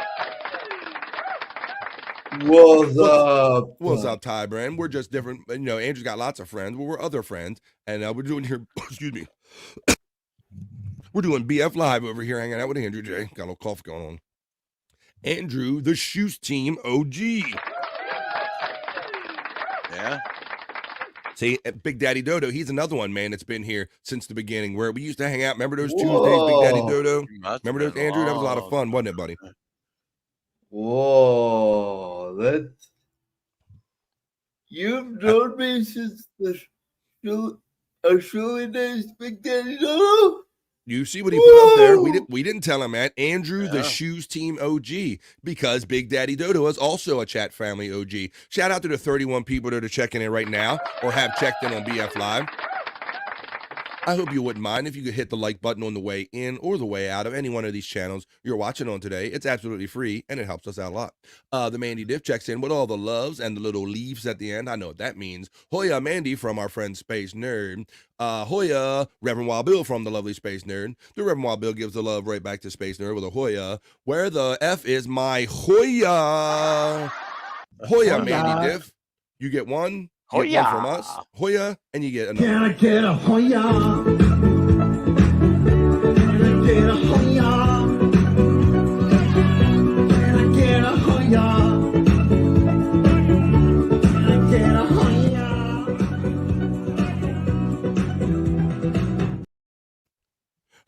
I: What's up, Ty Bren? We're just different. You know, Andrew's got lots of friends. Well, we're other friends. And we're doing here, excuse me. We're doing BF Live over here, hanging out with Andrew J. Got a little cough going on. Andrew, the Shoes Team OG.
J: Yeah.
I: See, Big Daddy Dodo, he's another one, man, that's been here since the beginning, where we used to hang out. Remember those Tuesdays, Big Daddy Dodo? Remember those, Andrew? That was a lot of fun, wasn't it, buddy?
L: Whoa, that's... You've known me since the early days, Big Daddy Dodo?
I: You see what he put up there? We didn't tell him that. Andrew, the Shoes Team OG, because Big Daddy Dodo is also a chat family OG. Shout out to the 31 people that are checking in right now or have checked in on BF Live. I hope you wouldn't mind if you could hit the like button on the way in or the way out of any one of these channels you're watching on today. It's absolutely free, and it helps us out a lot. The Mandy Diff checks in with all the loves and the little leaves at the end. I know what that means. Hoya Mandy from our friend Space Nerd. Hoya Reverend Wild Bill from the lovely Space Nerd. The Reverend Wild Bill gives the love right back to Space Nerd with a Hoya. Where the F is my Hoya? Hoya Mandy Diff. You get one. You get one from us, Hoya, and you get another.
T: Can I get a Hoya? Can I get a Hoya? Can I get a Hoya? Can I get a Hoya?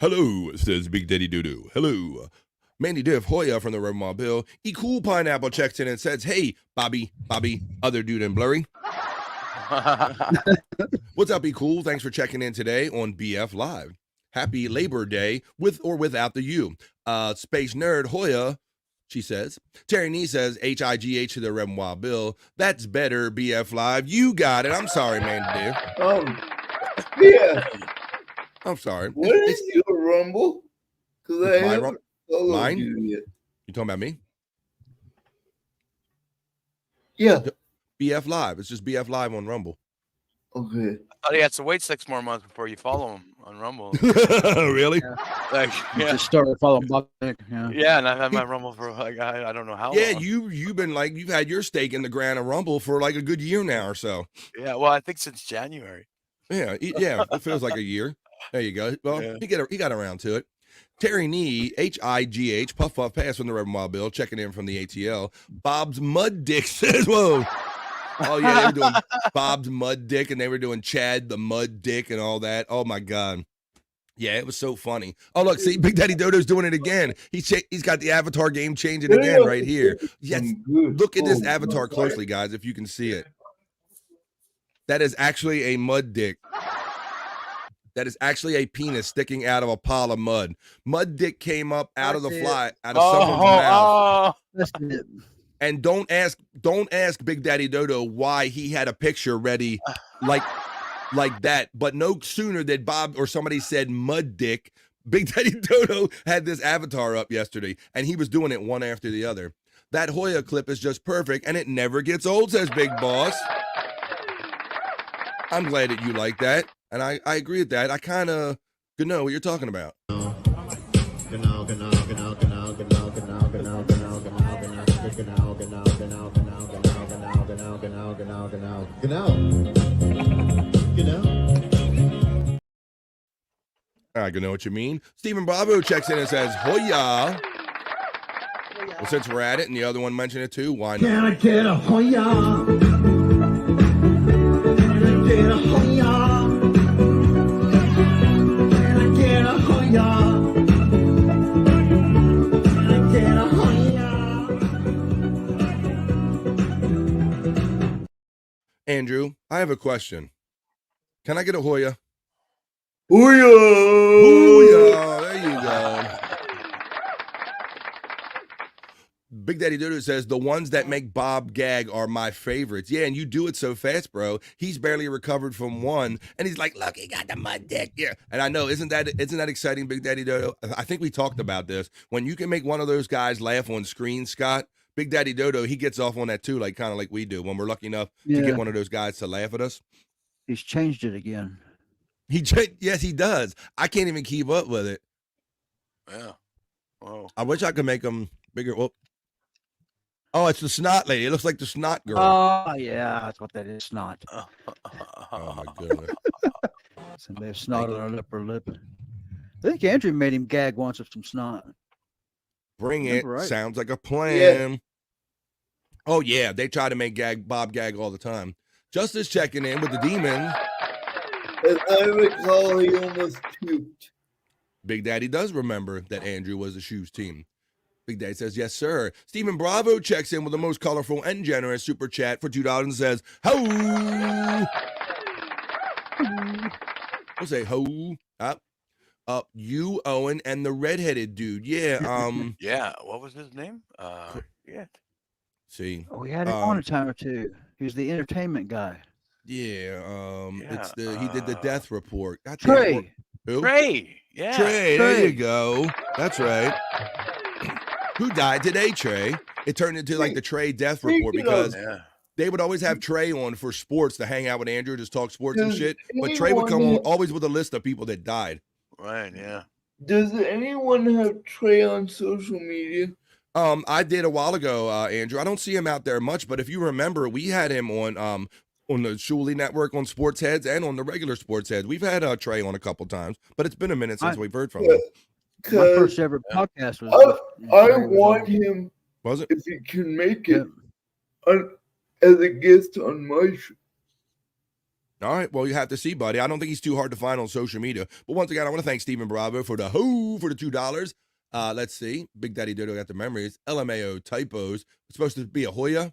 I: Hello, says Big Daddy Doodoo. Hello. Mandy Diff Hoya from the Reverend Wild Bill. E Cool Pineapple checks in and says, hey, Bobby, other dude and blurry. What's up, be cool? Thanks for checking in today on BF Live. Happy Labor Day with or without the U. Space Nerd Hoya, she says. Terry Nee says HIGH to the Reverend Wild Bill. That's better, BF Live. You got it. I'm sorry, Mandy Diff.
L: Yeah.
I: I'm sorry.
L: What is your Rumble? Because I haven't followed
I: Mine?
L: you yet.
I: You talking about me?
L: Yeah.
I: BF Live. It's just BF Live on Rumble.
L: Okay.
J: Oh, he has to wait 6 more months before you follow him on Rumble.
I: Really?
J: Like, yeah.
K: Just started following Bob. Yeah.
J: Yeah, and I've had my Rumble for like I don't know how
I: Yeah,
J: long.
I: you've been like you've had your stake in the Grand Rumble for like a good year now or so.
J: Yeah, well, I think since January.
I: Yeah, it feels like a year. There you go. Well,
J: Yeah.
I: he got around to it. Terry Nee, HIGH, Puff Puff Pass from the Reverend Wild Bill, checking in from the ATL. Bob's Mud Dick says, whoa. Oh, yeah, they were doing Bob's Mud Dick, and they were doing Chad the Mud Dick and all that. Oh, my God. Yeah, it was so funny. Oh, look, see, Big Daddy Dodo's doing it again. He's got the avatar game changing again right here. Yes, look at this avatar closely, guys, if you can see it. That is actually a mud dick. That is actually a penis sticking out of a pile of mud. Mud dick came up out of the fly, out of someone's mouth. And don't ask Big Daddy Dodo why he had a picture ready like that. But no sooner did Bob or somebody said mud dick, Big Daddy Dodo had this avatar up yesterday, and he was doing it one after the other. That Hoya clip is just perfect, and it never gets old, says Big Boss. I'm glad that you like that, and I agree with that. I kind of know what you're talking about. I know what you mean. Stephen Bravo checks in and says, Hoya. Well, since we're at it, and the other one mentioned it too, why not?
T: Can I get a Hoya? Can I get a Hoya? Can I get a Hoya? Can I get a Hoya?
I: Andrew, I have a question. Can I get a Hoya?
L: Hoya!
I: Hoya! There you go. Big Daddy Dodo says, the ones that make Bob gag are my favorites. Yeah, and you do it so fast, bro. He's barely recovered from one, and he's like, look, he got the mud dick. Yeah, and I know, isn't that exciting, Big Daddy Dodo? I think we talked about this. When you can make one of those guys laugh on screen, Scott, Big Daddy Dodo, he gets off on that too, like kind of like we do when we're lucky enough to get one of those guys to laugh at us.
K: He's changed it again.
I: Yes, he does. I can't even keep up with it.
J: Yeah. Whoa.
I: I wish I could make him bigger. Oh, it's the snot lady. It looks like the snot girl.
K: Oh, yeah, that's what that is, snot.
I: Oh, my goodness.
K: Somebody has snot on her upper lip. I think Andrew made him gag once with some snot.
I: Bring it.
K: Right.
I: Sounds like a plan. Yeah. Oh, yeah. They try to make Bob gag all the time. Justice checking in with the demon.
L: As I recall, he almost puked.
I: Big Daddy does remember that Andrew was the shoes team. Big Daddy says, yes, sir. Stephen Bravo checks in with the most colorful and generous super chat for $2 and says, ho! We'll say ho. Up, you, Owen, and the redheaded dude. Yeah.
J: Yeah. What was his name? Yeah.
I: See.
K: Oh, we had him on a time or two. He was the entertainment guy.
I: Yeah. It's he did the death report.
K: Trey.
I: Who?
J: Trey. Yeah.
I: Trey. There you go. That's right. Who died today, Trey? It turned into like the Trey death report because they would always have Trey on for sports to hang out with Andrew, just talk sports and shit. But Trey would come on always with a list of people that died.
J: Right, yeah.
L: Does anyone have Trey on social media?
I: I did a while ago, Andrew. I don't see him out there much, but if you remember, we had him on the Shuley Network on Sports Heads and on the regular Sports Heads. We've had Trey on a couple times, but it's been a minute since we've heard from him.
K: My first ever podcast was.
L: I want him.
I: Was it?
L: If he can make it as a guest on my show.
I: All right, well, you have to see, buddy. I don't think he's too hard to find on social media. But once again, I want to thank Stephen Bravo for the $2. Let's see. Big Daddy Dodo got the memories. LMAO typos. It's supposed to be a Hoya.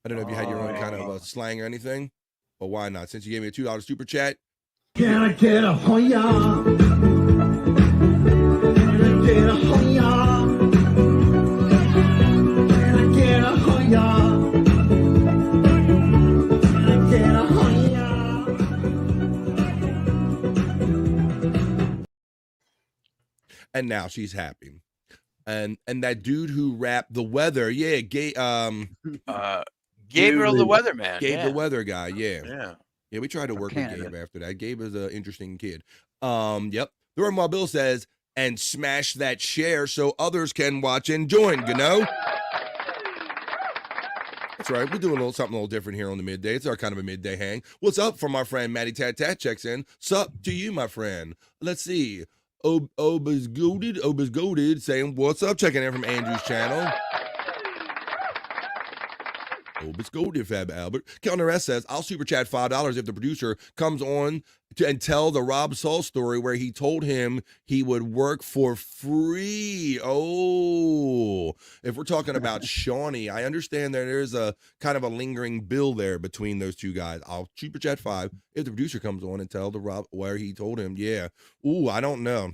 I: I don't know if you had your own kind of slang or anything, but why not? Since you gave me a $2 super chat.
T: Can I get a Hoya? Can I get a Hoya? Can I get a Hoya?
I: And now she's happy. And that dude who rapped the weather, yeah,
J: Gabriel the Weatherman.
I: Gabe
J: yeah.
I: the weather guy, yeah.
J: Yeah.
I: Yeah, we tried to work with
K: Canada.
I: Gabe after that. Gabe is an interesting kid. Yep. The Red Bill says, and smash that share so others can watch and join, you know? That's right. We're doing something a little different here on the midday. It's our kind of a midday hang. What's up from our friend Matty Tat Tat checks in. Sup to you, my friend. Let's see. Obas Golded saying, what's up? Checking in from Andrew's channel. Obas Golded, Fab Albert. Counter S says, I'll super chat $5 if the producer comes on and tell the Rob Saul story where he told him he would work for free. Oh, if we're talking about Shawnee, I understand that there's a kind of a lingering bill there between those two guys. I'll super chat 5 if the producer comes on and tell the Rob where he told him. Yeah. Ooh, I don't know.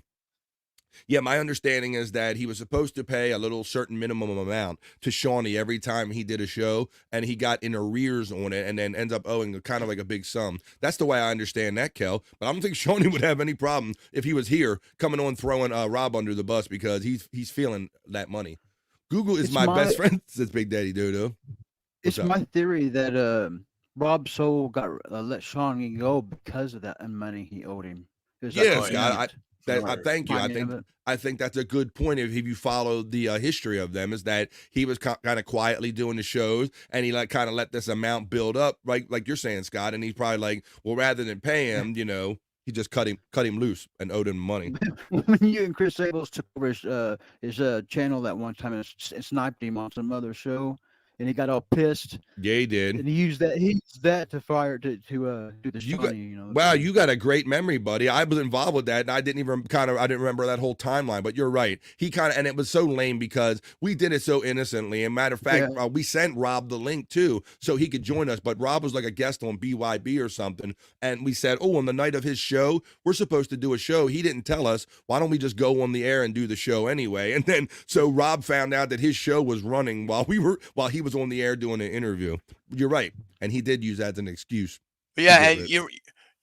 I: Yeah, my understanding is that he was supposed to pay a little certain minimum amount to Shawnee every time he did a show, and he got in arrears on it and then ends up owing kind of like a big sum. That's the way I understand that, Kel. But I don't think Shawnee would have any problem if he was here coming on throwing Rob under the bus because he's feeling that money. Google is my best friend, says Big Daddy Dodo.
K: It's my theory that Rob Soul got let Shawnee go because of that money he owed him.
I: Yes, Scott. Thank you. I think that's a good point. If you follow the history of them, is that he was kind of quietly doing the shows, and he kind of let this amount build up, right? Like you're saying, Scott. And he's probably like, well, rather than pay him, he just cut him loose and owed him money.
K: When you and Chris Sables took over his channel that one time and sniped him on some other show, and he got all pissed.
I: Yeah, he did.
K: And he used that to fire to do the Shawnee,
I: Wow, you got a great memory, buddy. I was involved with that, and I didn't remember that whole timeline. But you're right. And it was so lame because we did it so innocently. And matter of fact, we sent Rob the link too, so he could join us. But Rob was like a guest on BYB or something, and we said, oh, on the night of his show, we're supposed to do a show. He didn't tell us. Why don't we just go on the air and do the show anyway? And then so Rob found out that his show was running while he was on the air doing an interview. You're right, and he did use that as an excuse.
J: But yeah, and you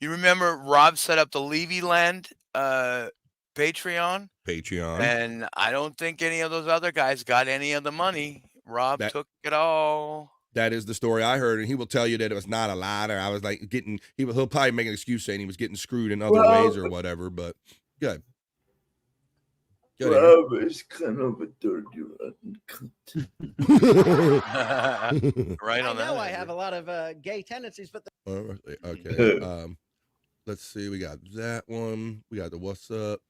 J: remember Rob set up the Levyland Patreon, and I don't think any of those other guys got any of the money. Rob took it all.
I: That is the story I heard, and he will tell you that it was not a lie. Or I was like he'll probably make an excuse saying he was getting screwed in other ways or whatever. But good.
L: Rob is kind of a dirty rotten cunt.
J: Right on that.
U: I know I have a lot of gay tendencies, but
I: okay. Let's see. We got that one. We got the what's up.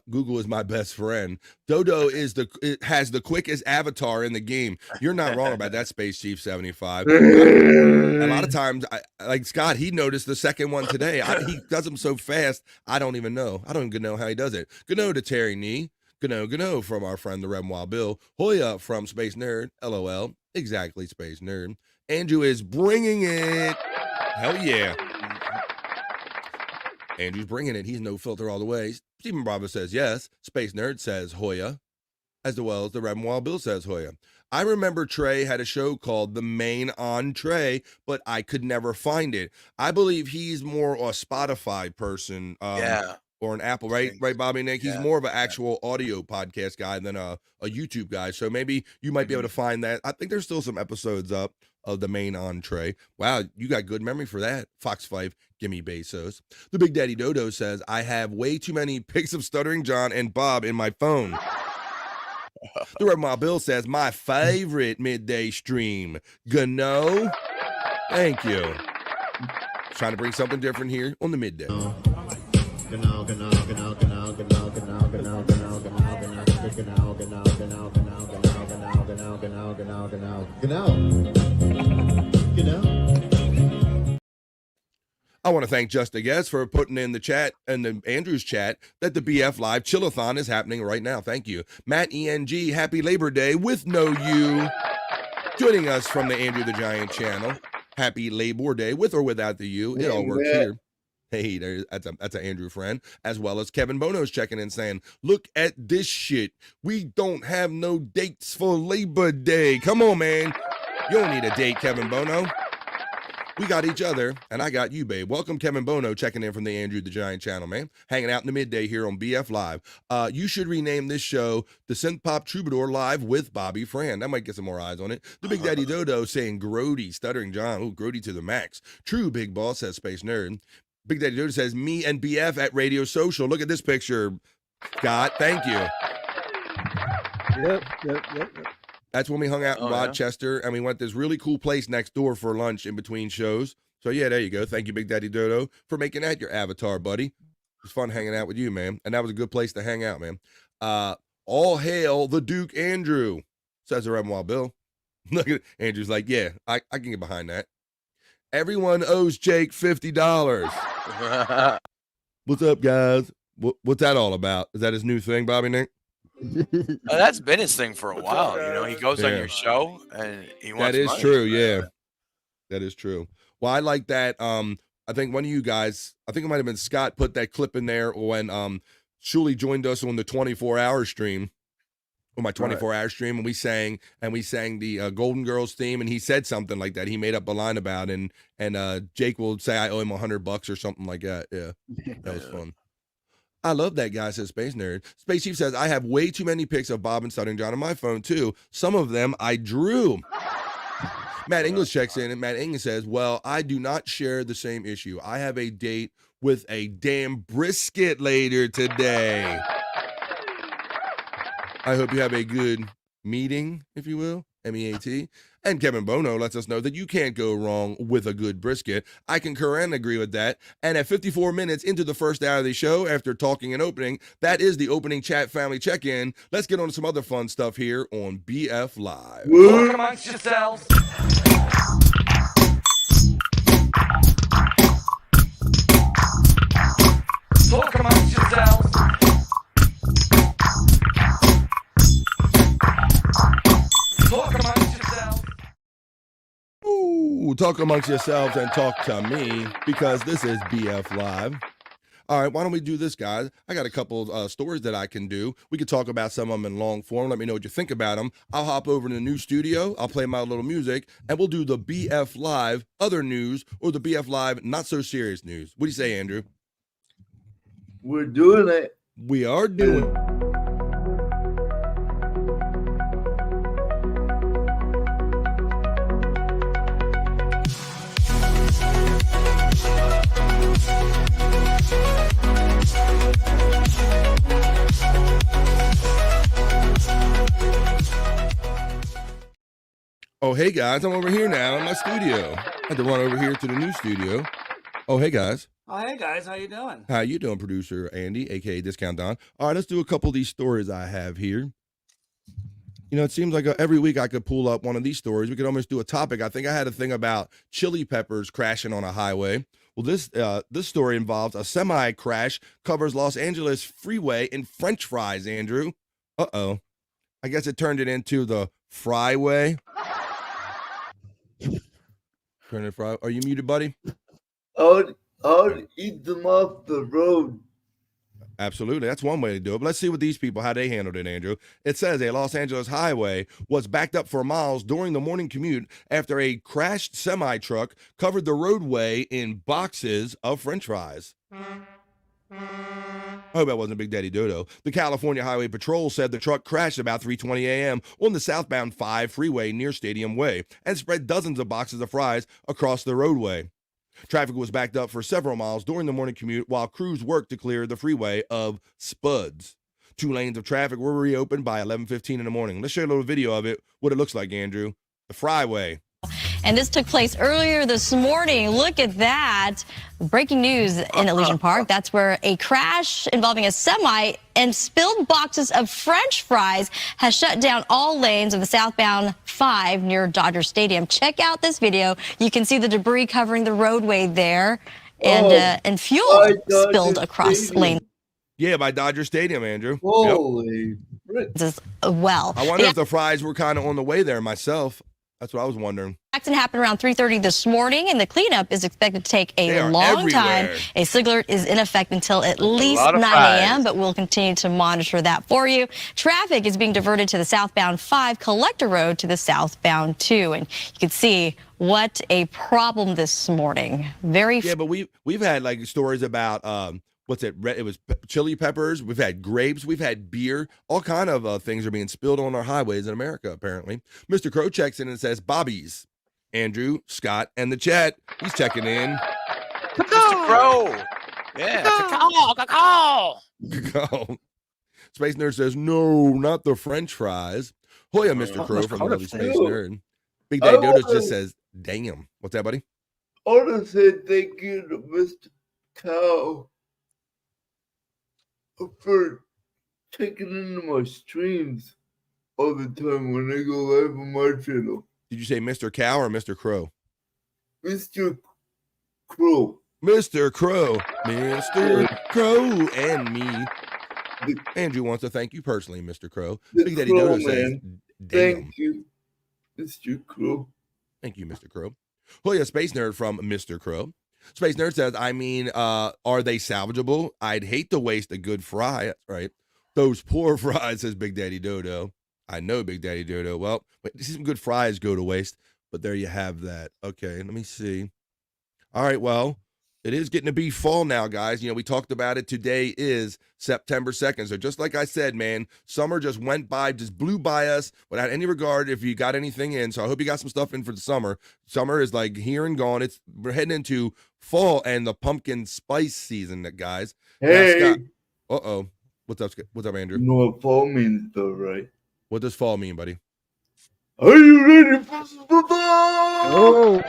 I: Google is my best friend. Dodo has the quickest avatar in the game. You're not wrong about that, Space Chief 75. A lot of times, like Scott, he noticed the second one today. He does them so fast, I don't even know. I don't even know how he does it. Gano to Terry Nee. Gano from our friend the Red Wild Bill. Hoya from Space Nerd. LOL. Exactly, Space Nerd. Andrew is bringing it. Hell yeah. Andrew's bringing it. He's no filter all the way. Stephen Bravo says yes. Space Nerd says Hoya, as well as the Red Wild Bill says Hoya. I remember Trey had a show called The Main Entree, but I could never find it. I believe he's more a Spotify person, or an Apple, right, Bobby Nick? He's more of an actual audio podcast guy than a YouTube guy. So maybe you might be able to find that. I think there's still some episodes up of The Main Entree. Wow, you got good memory for that. Fox 5, gimme Bezos. The Big Daddy Dodo says, I have way too many pics of Stuttering John and Bob in my phone. The Red Wild Bill says, my favorite midday stream. Gano. Thank you. Trying to bring something different here on the midday. I want to thank Just a Guest for putting in the chat and the Andrew's chat that the BF Live Chill-ethon is happening right now. Thank you. Matt ENG, happy Labor Day with no you. Joining us from the Andrew the Giant channel. Happy Labor Day with or without the you. It all works here. Hey, that's an Andrew friend, as well as Kevin Bono's checking in saying, look at this shit. We don't have no dates for Labor Day. Come on, man. You don't need a date, Kevin Bono. We got each other, and I got you, babe. Welcome, Kevin Bono, checking in from the Andrew the Giant channel, man. Hanging out in the midday here on BF Live. You should rename this show the Synth Pop Troubadour Live with Bobby Fran. That might get some more eyes on it. The Big Daddy Dodo saying Grody, Stuttering John. Oh, Grody to the max. True Big Boss, says Space Nerd. Big Daddy Dodo says, me and BF at Radio Social. Look at this picture, Scott. Thank you.
K: Yep.
I: That's when we hung out in Rochester, and we went to this really cool place next door for lunch in between shows. So, yeah, there you go. Thank you, Big Daddy Dodo, for making that your avatar, buddy. It was fun hanging out with you, man. And that was a good place to hang out, man. All hail the Duke Andrew, says the Reverend Wild Bill. Look at Andrew's like, yeah, I can get behind that. Everyone owes Jake $50. What's up, guys? What's that all about? Is that his new thing, Bobby Nick?
J: That's been his thing for a while. You know, he goes on your show and he wants
I: That is
J: money.
I: true, yeah. That is true. Well, I like that. I think one of you guys, I think it might have been Scott, put that clip in there when Shuli joined us on the 24-hour stream, on my 24-hour stream, and we sang the Golden Girls theme, and he said something like that. He made up a line about it, and Jake will say I owe him $100 or something like that. Yeah, that was fun. I love that guy, says Space Nerd. Space Chief says, I have way too many pics of Bob and Stuttering John on my phone, too. Some of them I drew. Matt English checks in, and Matt English says, well, I do not share the same issue. I have a date with a damn brisket later today. I hope you have a good meeting, if you will, MEAT. And Kevin Bono lets us know that you can't go wrong with a good brisket. I concur and agree with that. And at 54 minutes into the first hour of the show, after talking and opening, that is the opening chat family check-in. Let's get on to some other fun stuff here on BF Live.
M: Talk amongst yourselves. Talk amongst yourselves. Talk amongst yourselves.
I: Ooh, talk amongst yourselves and talk to me, because this is BF Live. All right, why don't we do this, guys? I got a couple stories that I can do. We could talk about some of them in long form. Let me know what you think about them. I'll hop over to the new studio. I'll play my little music, and we'll do the BF Live other news or the BF Live not so serious news. What do you say, Andrew?
L: We're doing it.
I: We are doing it. Oh, hey, guys, I'm over here now in my studio. I had to run over here to the new studio. Oh, hey, guys.
A: Oh, hey, guys. How you doing?
I: How you doing, producer Andy, a.k.a. Discount Don? All right, let's do a couple of these stories I have here. You know, it seems like every week I could pull up one of these stories. We could almost do a topic. I think I had a thing about chili peppers crashing on a highway. Well, this story involves a semi crash, covers Los Angeles freeway in French fries, Andrew. Uh-oh. I guess it turned it into the Fryway. Turn it fry. Are you muted, buddy?
L: I'll eat them off the road.
I: Absolutely. That's one way to do it. But let's see what these people, how they handled it, Andrew. It says a Los Angeles highway was backed up for miles during the morning commute after a crashed semi-truck covered the roadway in boxes of French fries. I hope that wasn't Big Daddy Dodo. The California Highway Patrol said the truck crashed about 3:20 a.m. on the southbound 5 freeway near Stadium Way and spread dozens of boxes of fries across the roadway. Traffic was backed up for several miles during the morning commute while crews worked to clear the freeway of spuds. 2 lanes of traffic were reopened by 11:15 in the morning. Let's show you a little video of it, what it looks like, Andrew. The Fryway.
V: And this took place earlier this morning. Look at that. Breaking news in Elysian Park. That's where a crash involving a semi and spilled boxes of French fries has shut down all lanes of the southbound 5 near Dodger Stadium. Check out this video. You can see the debris covering the roadway there and fuel spilled across lanes.
I: Yeah, by Dodger Stadium, Andrew.
L: Holy.
V: As well.
I: I wonder if the fries were kind of on the way there myself. That's what I was wondering.
V: Accident happened around 3:30 this morning, and the cleanup is expected to take a long time. A SIG alert is in effect until at least 9 a.m., but we'll continue to monitor that for you. Traffic is being diverted to the southbound 5 Collector Road to the southbound 2, and you can see what a problem this morning.
I: Yeah, but we've had like stories about what's it? It was chili peppers. We've had grapes. We've had beer. All kind of things are being spilled on our highways in America, apparently. Mr. Crow checks in and says, Bobby's. Andrew, Scott, and the chat. He's checking in.
J: Mr. Crow. Yeah. Cacao.
I: Cacao. Space Nerd says, no, not the French fries. Hoya, Mr. Crow from Early Space Nerd. Big Daddy Dodo just says, damn. What's that, buddy?
L: I want to say thank you to Mr. Cow for checking into my streams all the time when I go live on my channel.
I: Did you say Mr. Cow or Mr. Crow?
L: Mr. Crow.
I: Mr. Crow. Mr. Crow and me. Andrew wants to thank you personally, Mr. Crow. Big Daddy Dodo says, damn.
L: Thank you, Mr. Crow.
I: Thank you, Mr. Crow. Hoya Space Nerd from Mr. Crow. Space Nerd says, I mean, are they salvageable? I'd hate to waste a good fry. That's right. Those poor fries, says Big Daddy Dodo. I know, Big Daddy Dodo. Well, some good fries go to waste, but there you have that. Okay, let me see. All right, well, it is getting to be fall now, guys. You know, we talked about it. Today is September 2nd. So just like I said, man, summer just went by, just blew by us without any regard if you got anything in. So I hope you got some stuff in for the summer. Summer is like here and gone. We're heading into fall and the pumpkin spice season, guys.
L: Hey.
I: Now, Scott, uh-oh. What's up, Andrew?
L: You know what fall means, though, right?
I: What does fall mean, buddy?
L: Are you ready for the
I: Oh.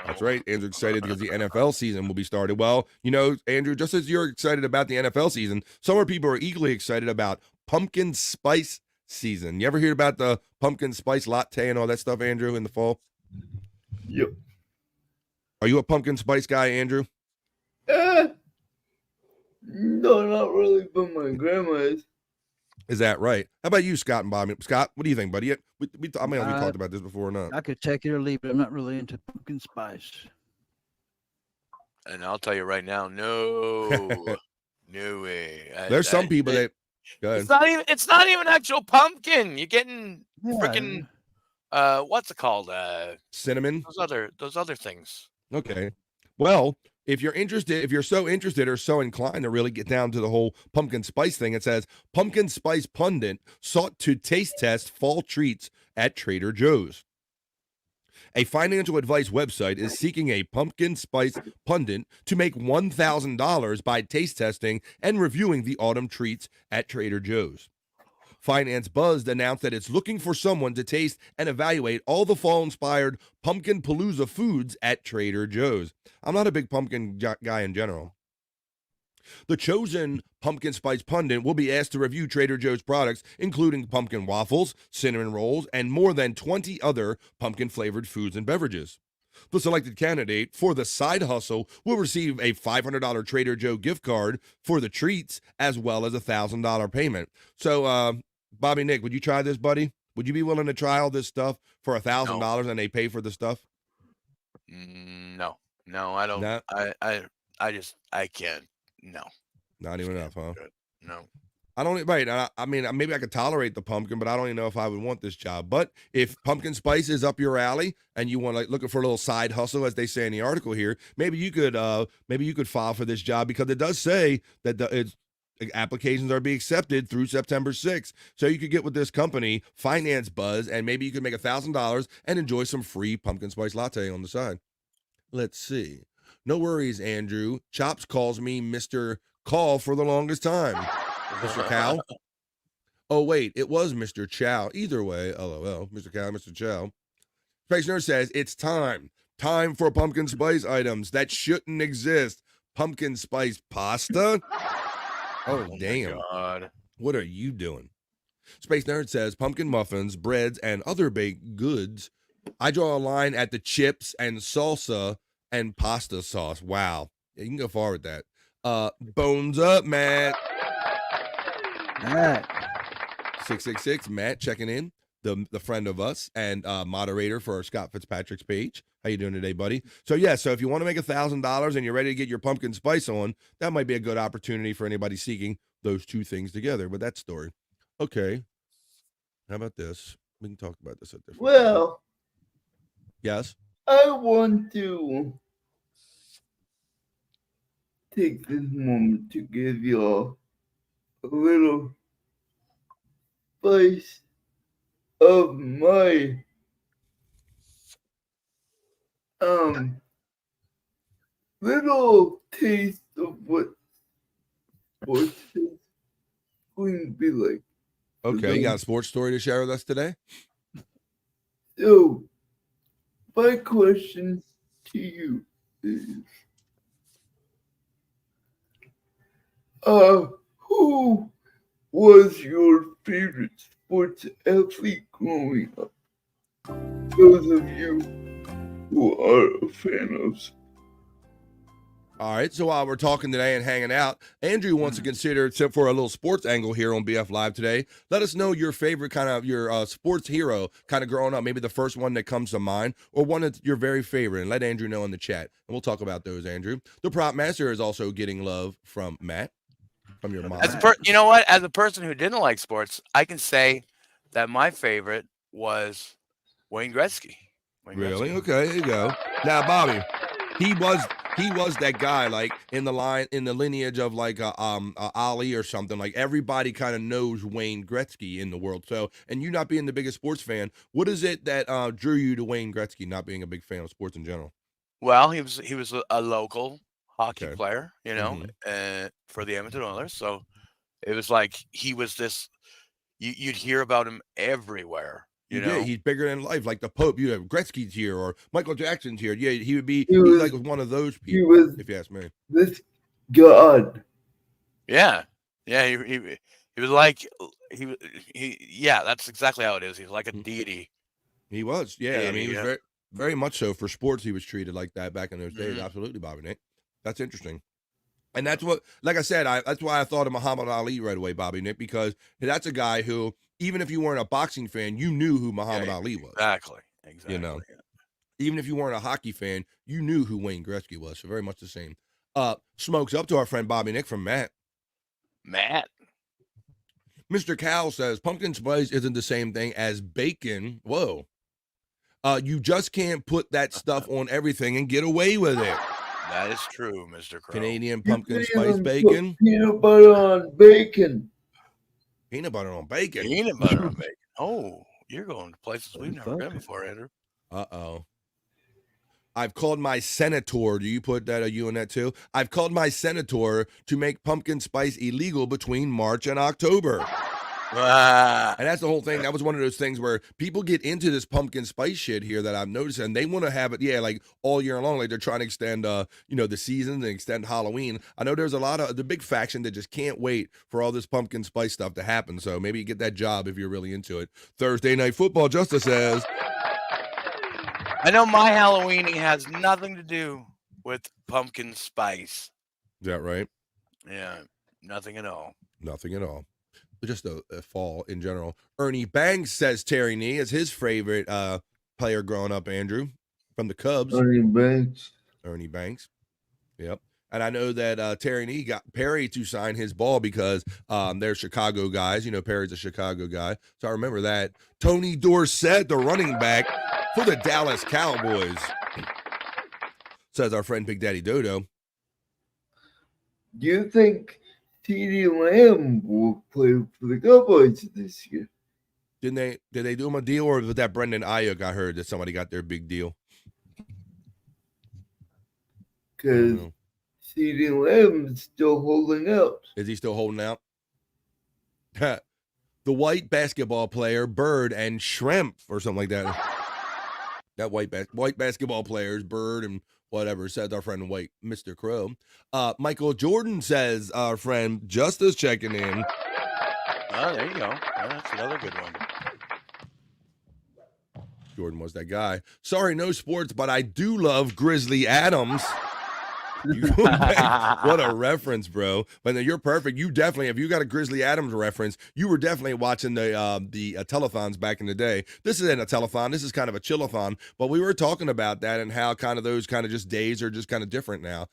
I: That's right. Andrew's excited because the NFL season will be started. Well, you know, Andrew, just as you're excited about the NFL season, some more people are equally excited about pumpkin spice season. You ever hear about the pumpkin spice latte and all that stuff, Andrew, in the fall?
L: Yep.
I: Are you a pumpkin spice guy, Andrew?
L: No, not really, but my grandma is.
I: Is that right? How about you, Scott and Bobby? Scott, what do you think, buddy? I mean, we talked about this before or not.
K: I could take it or leave it. I'm not really into pumpkin spice.
J: And I'll tell you right now, no, no way.
I: There's some people that. Go ahead.
J: It's not even actual pumpkin. You're getting freaking what's it called?
I: Cinnamon.
J: Those other things.
I: Okay. Well, if you're interested, if you're so interested or so inclined to really get down to the whole pumpkin spice thing, it says pumpkin spice pundit sought to taste test fall treats at Trader Joe's. A financial advice website is seeking a pumpkin spice pundit to make $1,000 by taste testing and reviewing the autumn treats at Trader Joe's. Finance Buzzed announced that it's looking for someone to taste and evaluate all the fall-inspired Pumpkin Palooza foods at Trader Joe's. I'm not a big pumpkin guy in general. The chosen pumpkin spice pundit will be asked to review Trader Joe's products, including pumpkin waffles, cinnamon rolls, and more than 20 other pumpkin-flavored foods and beverages. The selected candidate for the side hustle will receive a $500 Trader Joe gift card for the treats, as well as a $1,000 payment. So, Bobby Nick, would you try this, buddy? Would you be willing to try all this stuff for $1,000 and they pay for the stuff?
J: No, I don't.
I: No?
J: I can't. No.
I: Not even enough, huh?
J: No.
I: I don't, right. I mean, maybe I could tolerate the pumpkin, but I don't even know if I would want this job. But if pumpkin spice is up your alley and you want, like, looking for a little side hustle, as they say in the article here, maybe you could file for this job, because it does say that applications are being accepted through September 6th. So you could get with this company, Finance Buzz, and maybe you could make $1,000 and enjoy some free pumpkin spice latte on the side. Let's see. No worries, Andrew. Chops calls me Mr. Call for the longest time. Mr. Cow? Oh, wait, it was Mr. Chow. Either way, LOL. Mr. Cow, Mr. Chow. Space Nerd says, it's time. Time for pumpkin spice items that shouldn't exist. Pumpkin spice pasta? Oh, damn.
J: God.
I: What are you doing? Space Nerd says, pumpkin muffins, breads, and other baked goods. I draw a line at the chips and salsa and pasta sauce. Wow. Yeah, you can go far with that. Bones up, Matt.
K: All right.
I: 666, Matt checking in. the friend of us and moderator for Scott Fitzpatrick's page. How you doing today, buddy? So so if you want to make $1,000 and you're ready to get your pumpkin spice on, that might be a good opportunity for anybody seeking those two things together. But that story. Okay. How about this? We can talk about this at different
L: Well,
I: yes.
L: I want to take this moment to give y'all a little slice of my little taste of what sports is going to be like.
I: Okay, you got a sports story to share with us today?
L: So, my question to you is, who was your favorite sports athlete growing up? Those of you who are a fan of sports.
I: All right, so while we're talking today and hanging out, Andrew wants to consider, except for a little sports angle here on BF Live today, let us know your favorite kind of, your sports hero kind of growing up, maybe the first one that comes to mind, or one that's your very favorite, and let Andrew know in the chat, and we'll talk about those, Andrew. The Prop Master is also getting love from Matt, from your mom.
J: You know what? As a person who didn't like sports, I can say that my favorite was Wayne Gretzky.
I: Really? Okay, there you go. Now, Bobby, he was that guy, like in the lineage of like Ali or something. Like everybody kind of knows Wayne Gretzky in the world. So, and you not being the biggest sports fan, what is it that drew you to Wayne Gretzky? Not being a big fan of sports in general.
J: Well, he was a local hockey player, you know, for the Edmonton Oilers. So it was like he was this. You'd hear about him everywhere. You know,
I: he's bigger than life, like the Pope. You have Gretzky's here or Michael Jackson's here. Yeah, he would be like one of those people. If you ask me,
L: this god.
J: Yeah, he was like yeah, that's exactly how it is. He's like a deity.
I: He was, yeah. I mean, he was very, very much so for sports. He was treated like that back in those days. Absolutely, Bobby Nick. That's interesting. And that's what, like I said, that's why I thought of Muhammad Ali right away, Bobby Nick, because that's a guy who, even if you weren't a boxing fan, you knew who Muhammad Ali was.
J: Exactly.
I: You know, even if you weren't a hockey fan, you knew who Wayne Gretzky was. So very much the same. Smokes up to our friend Bobby Nick from Matt. Mr. Cal says pumpkin spice isn't the same thing as bacon. Whoa. You just can't put that stuff on everything and get away with it.
J: That is true, Mr. Crow.
I: Canadian pumpkin spice bacon.
L: Peanut butter on bacon.
I: Peanut butter on bacon.
J: Peanut butter on bacon. Oh, you're going to places we've never been before, Andrew.
I: Uh-oh. I've called my senator. Do you put that, you in that too? I've called my senator to make pumpkin spice illegal between March and October. And that's the whole thing. That was one of those things where people get into this pumpkin spice shit here that I've noticed, and they want to have it, like all year long. Like they're trying to extend, the season and extend Halloween. I know there's a lot of the big faction that just can't wait for all this pumpkin spice stuff to happen. So maybe you get that job if you're really into it. Thursday Night Football Justice says,
J: I know my Halloweening has nothing to do with pumpkin spice.
I: Is that right?
J: Yeah, nothing at all.
I: Nothing at all. Just a fall in general. Ernie Banks says Terry Nee is his favorite player growing up, Andrew, from the Cubs.
L: Ernie Banks.
I: Yep. And I know that Terry Nee got Perry to sign his ball because they're Chicago guys. You know, Perry's a Chicago guy. So I remember that. Tony Dorsett, the running back for the Dallas Cowboys, says our friend Big Daddy Dodo.
L: Do you think CeeDee Lamb will play for the Cowboys this year?
I: Did they do him a deal, or was that Brendan Ayuk? I heard that somebody got their big deal.
L: Because CeeDee Lamb is still holding out.
I: Is he still holding out? The white basketball player, Bird and Shrimp, or something like that. That white basketball players, Bird and whatever, says our friend White, Mr. Crow. Michael Jordan says our friend Justice checking in.
J: Oh, there you go. Yeah, that's another good one.
I: Jordan was that guy. Sorry, no sports, but I do love Grizzly Adams. What a reference, bro. But then you're perfect. You definitely, if you got a Grizzly Adams reference, you were definitely watching the telethons back in the day. This isn't a telethon. This is kind of a chill-a-thon. But we were talking about that and how kind of those kind of just days are just kind of different now.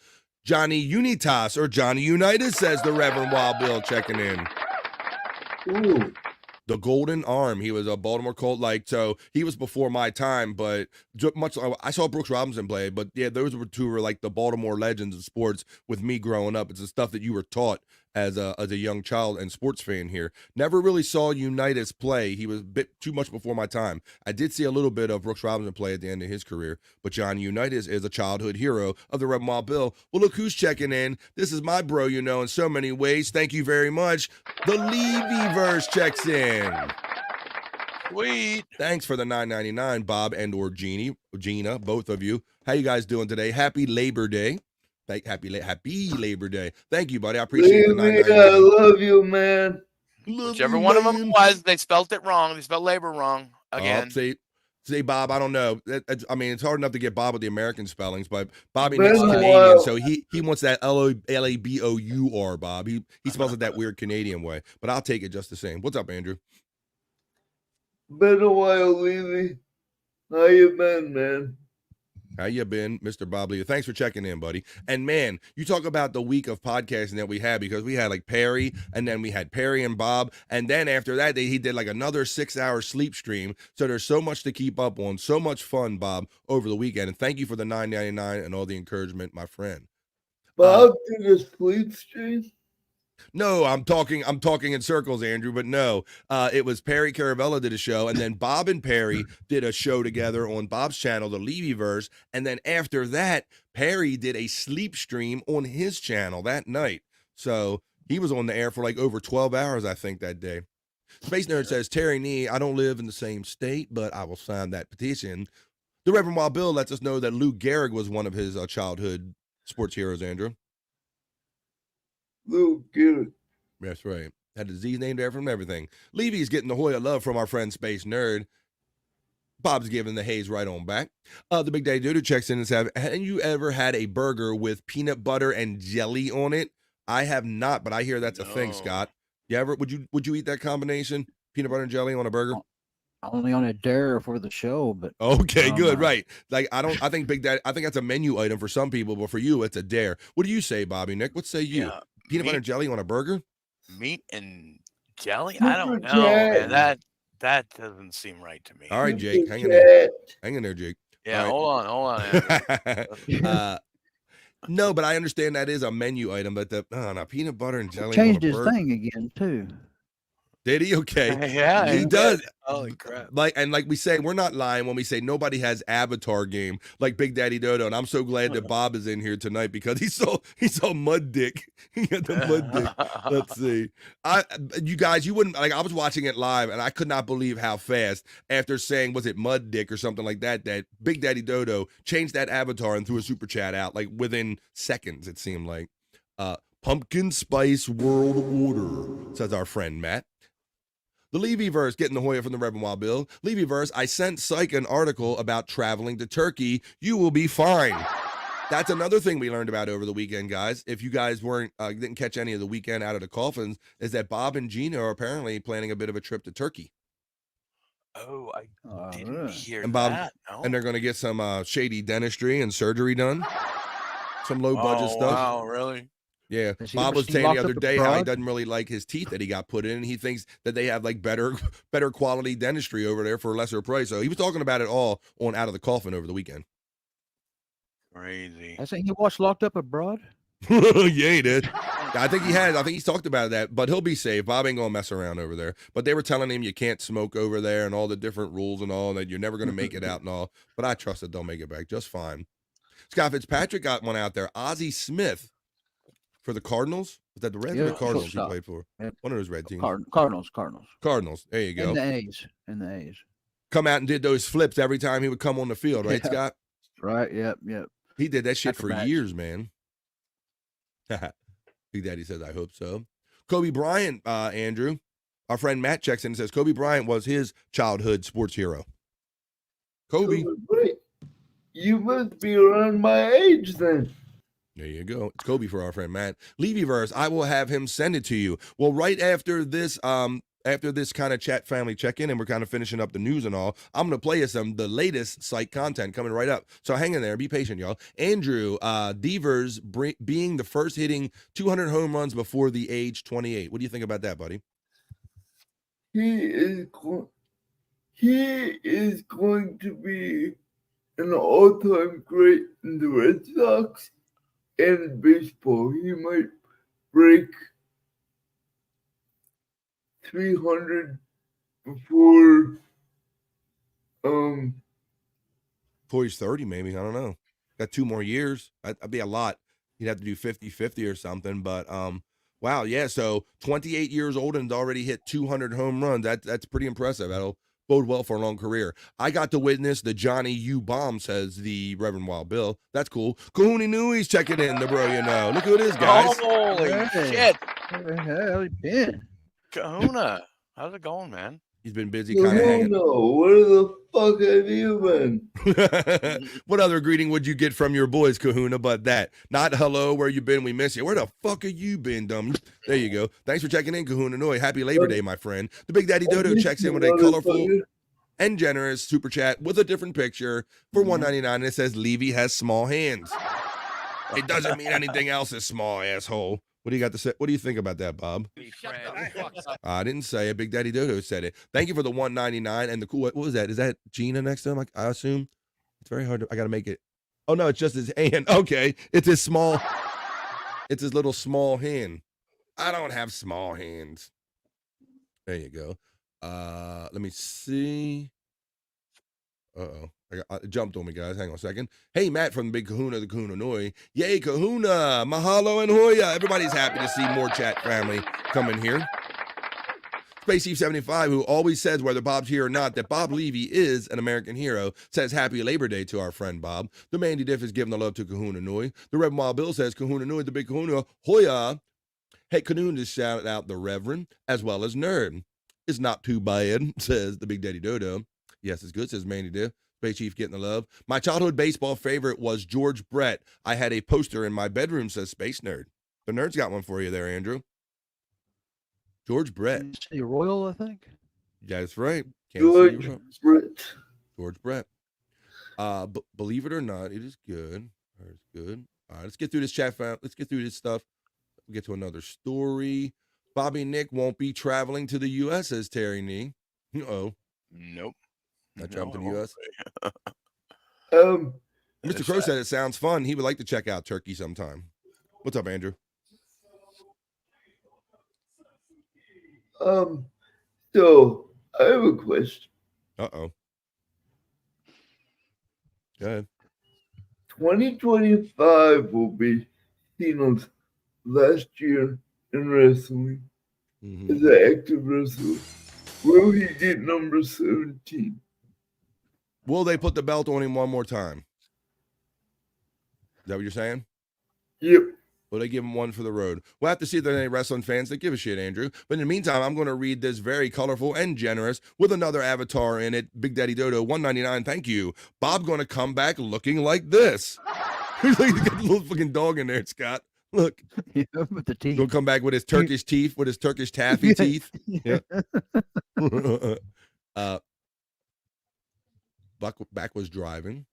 I: Johnny Unitas or Johnny Unitas, says the Reverend Wild Bill, checking in.
L: Ooh.
I: The Golden Arm. He was a Baltimore Colt, so he was before my time, but I saw Brooks Robinson play, but yeah, those two were like the Baltimore legends of sports with me growing up. It's the stuff that you were taught as a young child and sports fan here. Never really saw Unitas play. He was a bit too much before my time. I did see a little bit of Brooks Robinson play at the end of his career, but John Unitas is a childhood hero of the Red Mall Bill. Well, look who's checking in. This is my bro, in so many ways. Thank you very much. The Levy-verse checks in.
J: Sweet.
I: Thanks for the $9.99, Bob and or Gina, both of you. How you guys doing today? Happy Labor Day. Happy Labor Day. Thank you, buddy. I appreciate the $9.99.
L: I love you, man.
J: Whichever one of them was, they spelt it wrong. They spelled labor wrong again.
I: Say Bob, I don't know. I mean, it's hard enough to get Bob with the American spellings, but Bobby Nick's Canadian, so he wants that L-A-B-O-U-R, Bob. He spells it that weird Canadian way, but I'll take it just the same. What's up, Andrew?
L: Been a while, Levy. How you been, man?
I: How you been, Mr. Bob Lee? Thanks for checking in, buddy. And man, you talk about the week of podcasting that we had, because we had like Perry, and then we had Perry and Bob, and then after that, he did like another 6-hour sleep stream. So there's so much to keep up on, so much fun, Bob, over the weekend. And thank you for the $9.99 and all the encouragement, my friend.
L: Bob did a sleep stream?
I: No, I'm talking in circles, Andrew, but no. It was Perry Caravella did a show, and then Bob and Perry did a show together on Bob's channel, the Levy-verse, and then after that, Perry did a sleep stream on his channel that night. So he was on the air for like over 12 hours, I think, that day. Space Nerd says, Terry Nee, I don't live in the same state, but I will sign that petition. The Reverend Wild Bill lets us know that Lou Gehrig was one of his childhood sports heroes, Andrew.
L: Lou Gehrig.
I: That's right. Had a disease named after him, everything. Levy's getting the Hoya love from our friend Space Nerd. Bob's giving the haze right on back. The Big Daddy Dodo checks in and says, have you ever had a burger with peanut butter and jelly on it? I have not, but I hear that's a thing, Scott. You ever? Would you eat that combination? Peanut butter and jelly on a burger?
K: Only on a dare for the show, but
I: okay, good, right. Like I think Big Daddy, I think that's a menu item for some people, but for you, it's a dare. What do you say, Bobby Nick? What say you?
J: Yeah.
I: Peanut butter and jelly on a burger?
J: Meat and jelly? I don't know, man. That doesn't seem right to me.
I: All right, Jake, hang in there. Hang in there, Jake.
J: Yeah,
I: right.
J: hold on.
I: No, but I understand that is a menu item, but no, peanut butter and jelly.
K: Changed his thing again too.
I: Did he? Okay.
J: Yeah,
I: he does.
J: Holy crap.
I: Like we say, we're not lying when we say nobody has Avatar game like Big Daddy Dodo. And I'm so glad that Bob is in here tonight because he saw Mud Dick. He got the Mud Dick. Let's see. You guys, you wouldn't I was watching it live and I could not believe how fast after saying, was it Mud Dick or something like that Big Daddy Dodo changed that avatar and threw a super chat out like within seconds, it seemed like. Pumpkin Spice World Order, says our friend Matt. The Levy-verse getting the Hoya from the Reverend Wild Bill. Levy-verse, I sent Cyke an article about traveling to Turkey. You will be fine. That's another thing we learned about over the weekend, guys. If you guys didn't catch any of the weekend out of the coffins, is that Bob and Gina are apparently planning a bit of a trip to Turkey.
J: Oh, I didn't hear
I: and Bob,
J: that. No.
I: And they're going to get some shady dentistry and surgery done. Some low-budget stuff.
J: Wow, really?
I: Yeah, Bob was saying the other day how he doesn't really like his teeth that he got put in, and he thinks that they have like better quality dentistry over there for a lesser price. So he was talking about it all on Out of the Coffin over the weekend.
J: Crazy.
K: I think he watched Locked Up Abroad.
I: Yeah, he did. I think he has. I think he's talked about that, but he'll be safe. Bob ain't gonna mess around over there. But they were telling him you can't smoke over there and all the different rules and all, and that you're never gonna make it out and all. But I trust that they'll make it back just fine. Scott Fitzpatrick got one out there. Ozzie Smith. For the Cardinals? Was that the Reds or the Cardinals he played for?
K: Yep.
I: One of those red teams.
K: Cardinals.
I: Cardinals. There you go.
K: And the A's.
I: Come out and did those flips every time he would come on the field, right, Scott?
K: Right, yep.
I: He did that shit for years, man. Big Daddy says, I hope so. Kobe Bryant, Andrew. Our friend Matt checks in and says, Kobe Bryant was his childhood sports hero. Kobe.
L: Wait, you must be around my age then.
I: There you go. It's Kobe for our friend Matt. Levyverse, I will have him send it to you. Well, right after this kind of chat family check-in, and we're kind of finishing up the news and all, I'm going to play you the latest Cyke content coming right up. So hang in there. Be patient, y'all. Andrew, Devers being the first hitting 200 home runs before the age 28. What do you think about that, buddy?
L: He is going to be an all-time great in the Red Sox and baseball. He might break 300 before
I: he's 30, maybe. I don't know. Got 2 more years. That'd be a lot. You'd have to do 50-50 or something. But wow, yeah. So 28 years old and already hit 200 home runs. That's pretty impressive. That'll bode well for a long career. I got to witness the Johnny U bomb, says the Reverend Wild Bill. That's cool. Kahuna Nui's checking in, the bro, you know. Look who it is, guys.
J: Holy shit.
K: Where the hell you been?
J: Kahuna, how's it going, man?
I: He's been busy kind of hanging.
L: Where the fuck have you been?
I: What other greeting would you get from your boys, Kahuna, but that? Not hello, where you been? We miss you. Where the fuck have you been, dummy? There you go. Thanks for checking in, Kahuna Noi. Happy Labor Day, my friend. The Big Daddy Dodo checks in with a colorful and generous super chat with a different picture for $1.99. And it says Levy has small hands. It doesn't mean anything else is small, asshole. What do you got to say? What do you think about that, Bob? I didn't say it. Big Daddy Dodo said it. Thank you for the $1.99 and the cool. What was that? Is that Gina next to him? I assume. It's very hard to. I got to make it. Oh no, it's just his hand. Okay, it's his small. It's his little small hand. I don't have small hands. There you go. Let me see. It jumped on me, guys. Hang on a second. Hey, Matt from the Big Kahuna, the Kahuna Noi. Yay, Kahuna. Mahalo and Hoya. Everybody's happy to see more chat family coming here. Space Chief 75, who always says, whether Bob's here or not, that Bob Levy is an American hero, says happy Labor Day to our friend Bob. The Mandy Diff is giving the love to Kahuna Noi. The Reverend Wild Bill says, Kahuna Noi, the Big Kahuna, Hoya. Hey, Kahuna just shouted out the Reverend as well as Nerd. It's not too bad, says the Big Daddy Dodo. Yes, it's good, says Mandy Diff. Space Chief getting the love. My childhood baseball favorite was George Brett. I had a poster in my bedroom, says Space Nerd. The Nerd's got one for you there, Andrew. George Brett.
K: A Royal, I think.
I: Yeah, that's right.
L: George Brett.
I: George Brett. Believe it or not, it is good. It's good. All right, let's get through this chat file. Let's get through this stuff. We'll get to another story. Bobby Nick won't be traveling to the U.S., says Terry Nee. Uh-oh.
J: Nope.
I: Not traveling to the U.S. Mr. Crow said it sounds fun. He would like to check out Turkey sometime. What's up, Andrew?
L: So I have a question.
I: Uh-oh. Go ahead.
L: 2025 will be Tino's last year in wrestling as an active wrestler. Will he get number 17?
I: Will they put the belt on him one more time? Is that what you're saying?
L: Yep.
I: Will they give him one for the road? We'll have to see if there are any wrestling fans that give a shit, Andrew. But in the meantime, I'm going to read this very colorful and generous with another avatar in it. Big Daddy Dodo, $1.99. Thank you. Bob going to come back looking like this. He's like, got the little fucking dog in there, Scott. Look.
K: Yeah, with the teeth.
I: He'll come back with his Turkish teeth, with his Turkish taffy teeth. Yeah. Back was driving.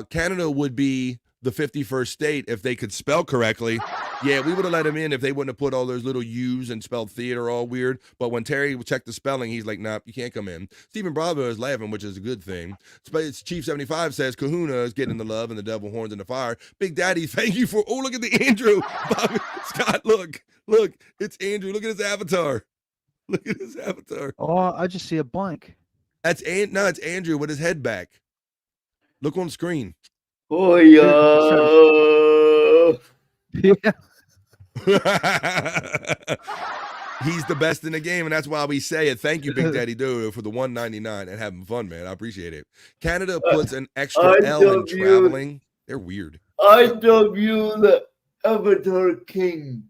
I: Canada would be the 51st state if they could spell correctly. Yeah, we would have let him in if they wouldn't have put all those little U's and spelled theater all weird. But when Terry checked the spelling, he's like, nah, you can't come in. Stephen Bravo is laughing, which is a good thing. Space Chief 75 says Kahuna is getting the love and the devil horns in the fire. Big Daddy, thank you for, oh, look at the Andrew. Bobby, Scott, look, it's Andrew. Look at his avatar. Look at his avatar.
K: Oh, I just see a blank.
I: It's Andrew with his head back. Look on screen.
L: Oh, yeah.
K: Yeah.
I: He's the best in the game, and that's why we say it. Thank you, Big Daddy Dodo, for the $1.99 and having fun, man. I appreciate it. Canada puts an extra L in traveling. They're weird.
L: I dub you the Avatar King.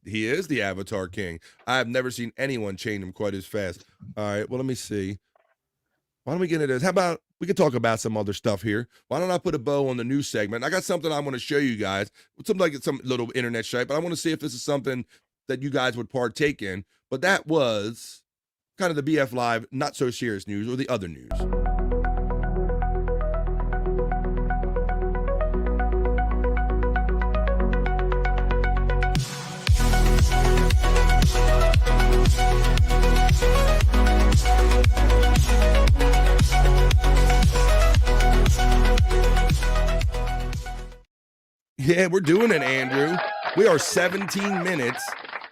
I: He is the Avatar King. I've never seen anyone chain him quite as fast. All right, well, let me see. Why don't we get into this? How about we could talk about some other stuff here. Why don't I put a bow on the news segment? I got something I want to show you guys. Something like some little internet shite, but I want to see if this is something that you guys would partake in. But that was kind of the BF Live, not so serious news, or the other news. Yeah, we're doing it, Andrew. We are 17 minutes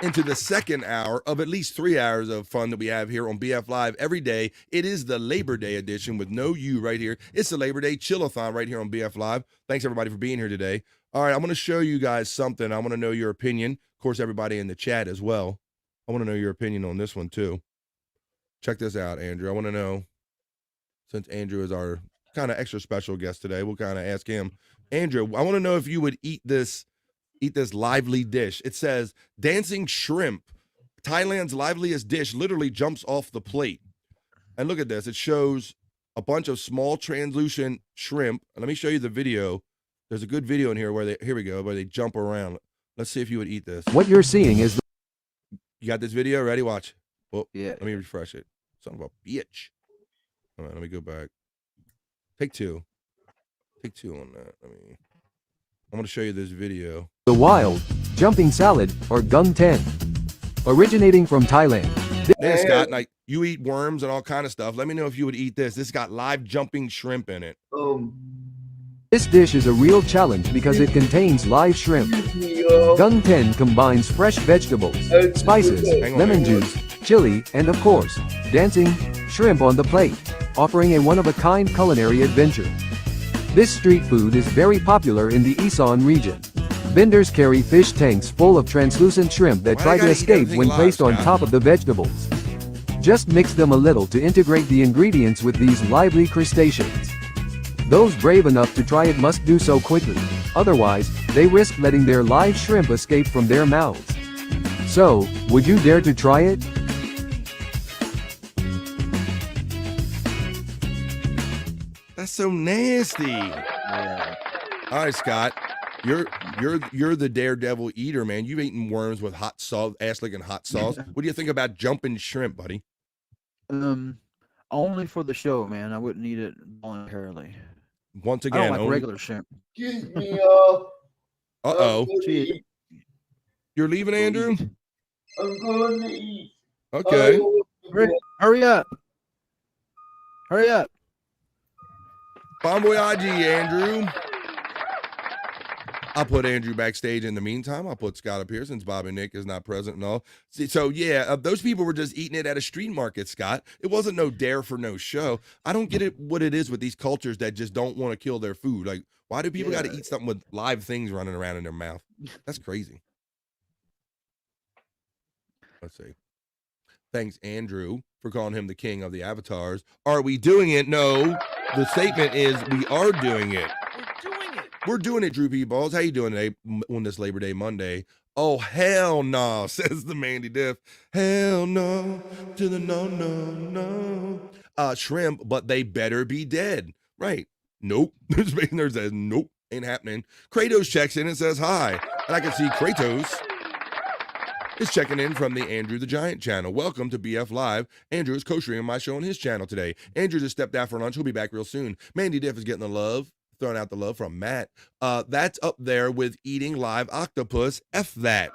I: into the second hour of at least 3 hours of fun that we have here on BF Live every day. It is the Labor Day edition with no you right here. It's the Labor Day Chill-ethon right here on BF Live. Thanks, everybody, for being here today. All right, I'm going to show you guys something. I want to know your opinion. Of course, everybody in the chat as well. I want to know your opinion on this one, too. Check this out, Andrew. I want to know, since Andrew is our kind of extra special guest today, we'll kind of ask him. Andrew, I want to know if you would eat this lively dish. It says, dancing shrimp, Thailand's liveliest dish, literally jumps off the plate. And look at this. It shows a bunch of small translucent shrimp. And let me show you the video. There's a good video in here where they jump around. Let's see if you would eat this.
A: What you're seeing is
I: You got this video? Ready? Watch. Oh,
K: yeah.
I: Let me refresh it. Son of a bitch. All right, let me go back. Take two. Take two on that. I'm going to show you this video.
A: the wild jumping salad, or gung ten, originating from Thailand.
I: There, Scott, like you eat worms and all kind of stuff. Let me know if you would eat this. This got live jumping shrimp in it.
A: This dish is a real challenge because it contains live shrimp. Gung ten combines fresh vegetables, spices, lemon juice, chili, and of course, dancing shrimp on the plate, offering a one-of-a-kind culinary adventure. This street food is very popular in the Isan region. Vendors carry fish tanks full of translucent shrimp that try to escape when placed on top of the vegetables. Just mix them a little to integrate the ingredients with these lively crustaceans. Those brave enough to try it must do so quickly, otherwise, they risk letting their live shrimp escape from their mouths. So, would you dare to try it?
I: That's so nasty. Yeah. All right, Scott. You're the daredevil eater, man. You've eaten worms with hot sauce, ass-licking hot sauce. What do you think about jumping shrimp, buddy?
K: Only for the show, man. I wouldn't eat it voluntarily.
I: Once
K: I
I: again,
K: don't like regular shrimp.
L: Excuse me,
I: Uh-oh. You're leaving, Andrew?
L: I'm going to eat.
I: Okay.
K: Hurry up. Hurry up.
I: Bon voyage, Andrew. I'll put Andrew backstage in the meantime. I'll put Scott up here since Bob and Nick is not present and all. See, so, yeah, those people were just eating it at a street market, Scott. It wasn't no dare for no show. I don't get it what it is with these cultures that just don't want to kill their food. Like, why do people got to eat something with live things running around in their mouth? That's crazy. Let's see. Thanks, Andrew, for calling him the king of the avatars. Are we doing it? No. The statement is we are doing it. We're doing it, Drew P. Balls. How you doing today on this Labor Day Monday? Oh, hell no, says the Mandy Diff. Hell no, to the no, no, no. Shrimp, but they better be dead. Right. Nope. There says, nope, ain't happening. Kratos checks in and says hi. And I can see Kratos is checking in from the Andrew the Giant channel. Welcome to BF Live. Andrew is co-streaming my show on his channel today. Andrew just stepped out for lunch. He'll be back real soon. Mandy Diff is getting the love. Throwing out the love from Matt. That's up there with eating live octopus. F that.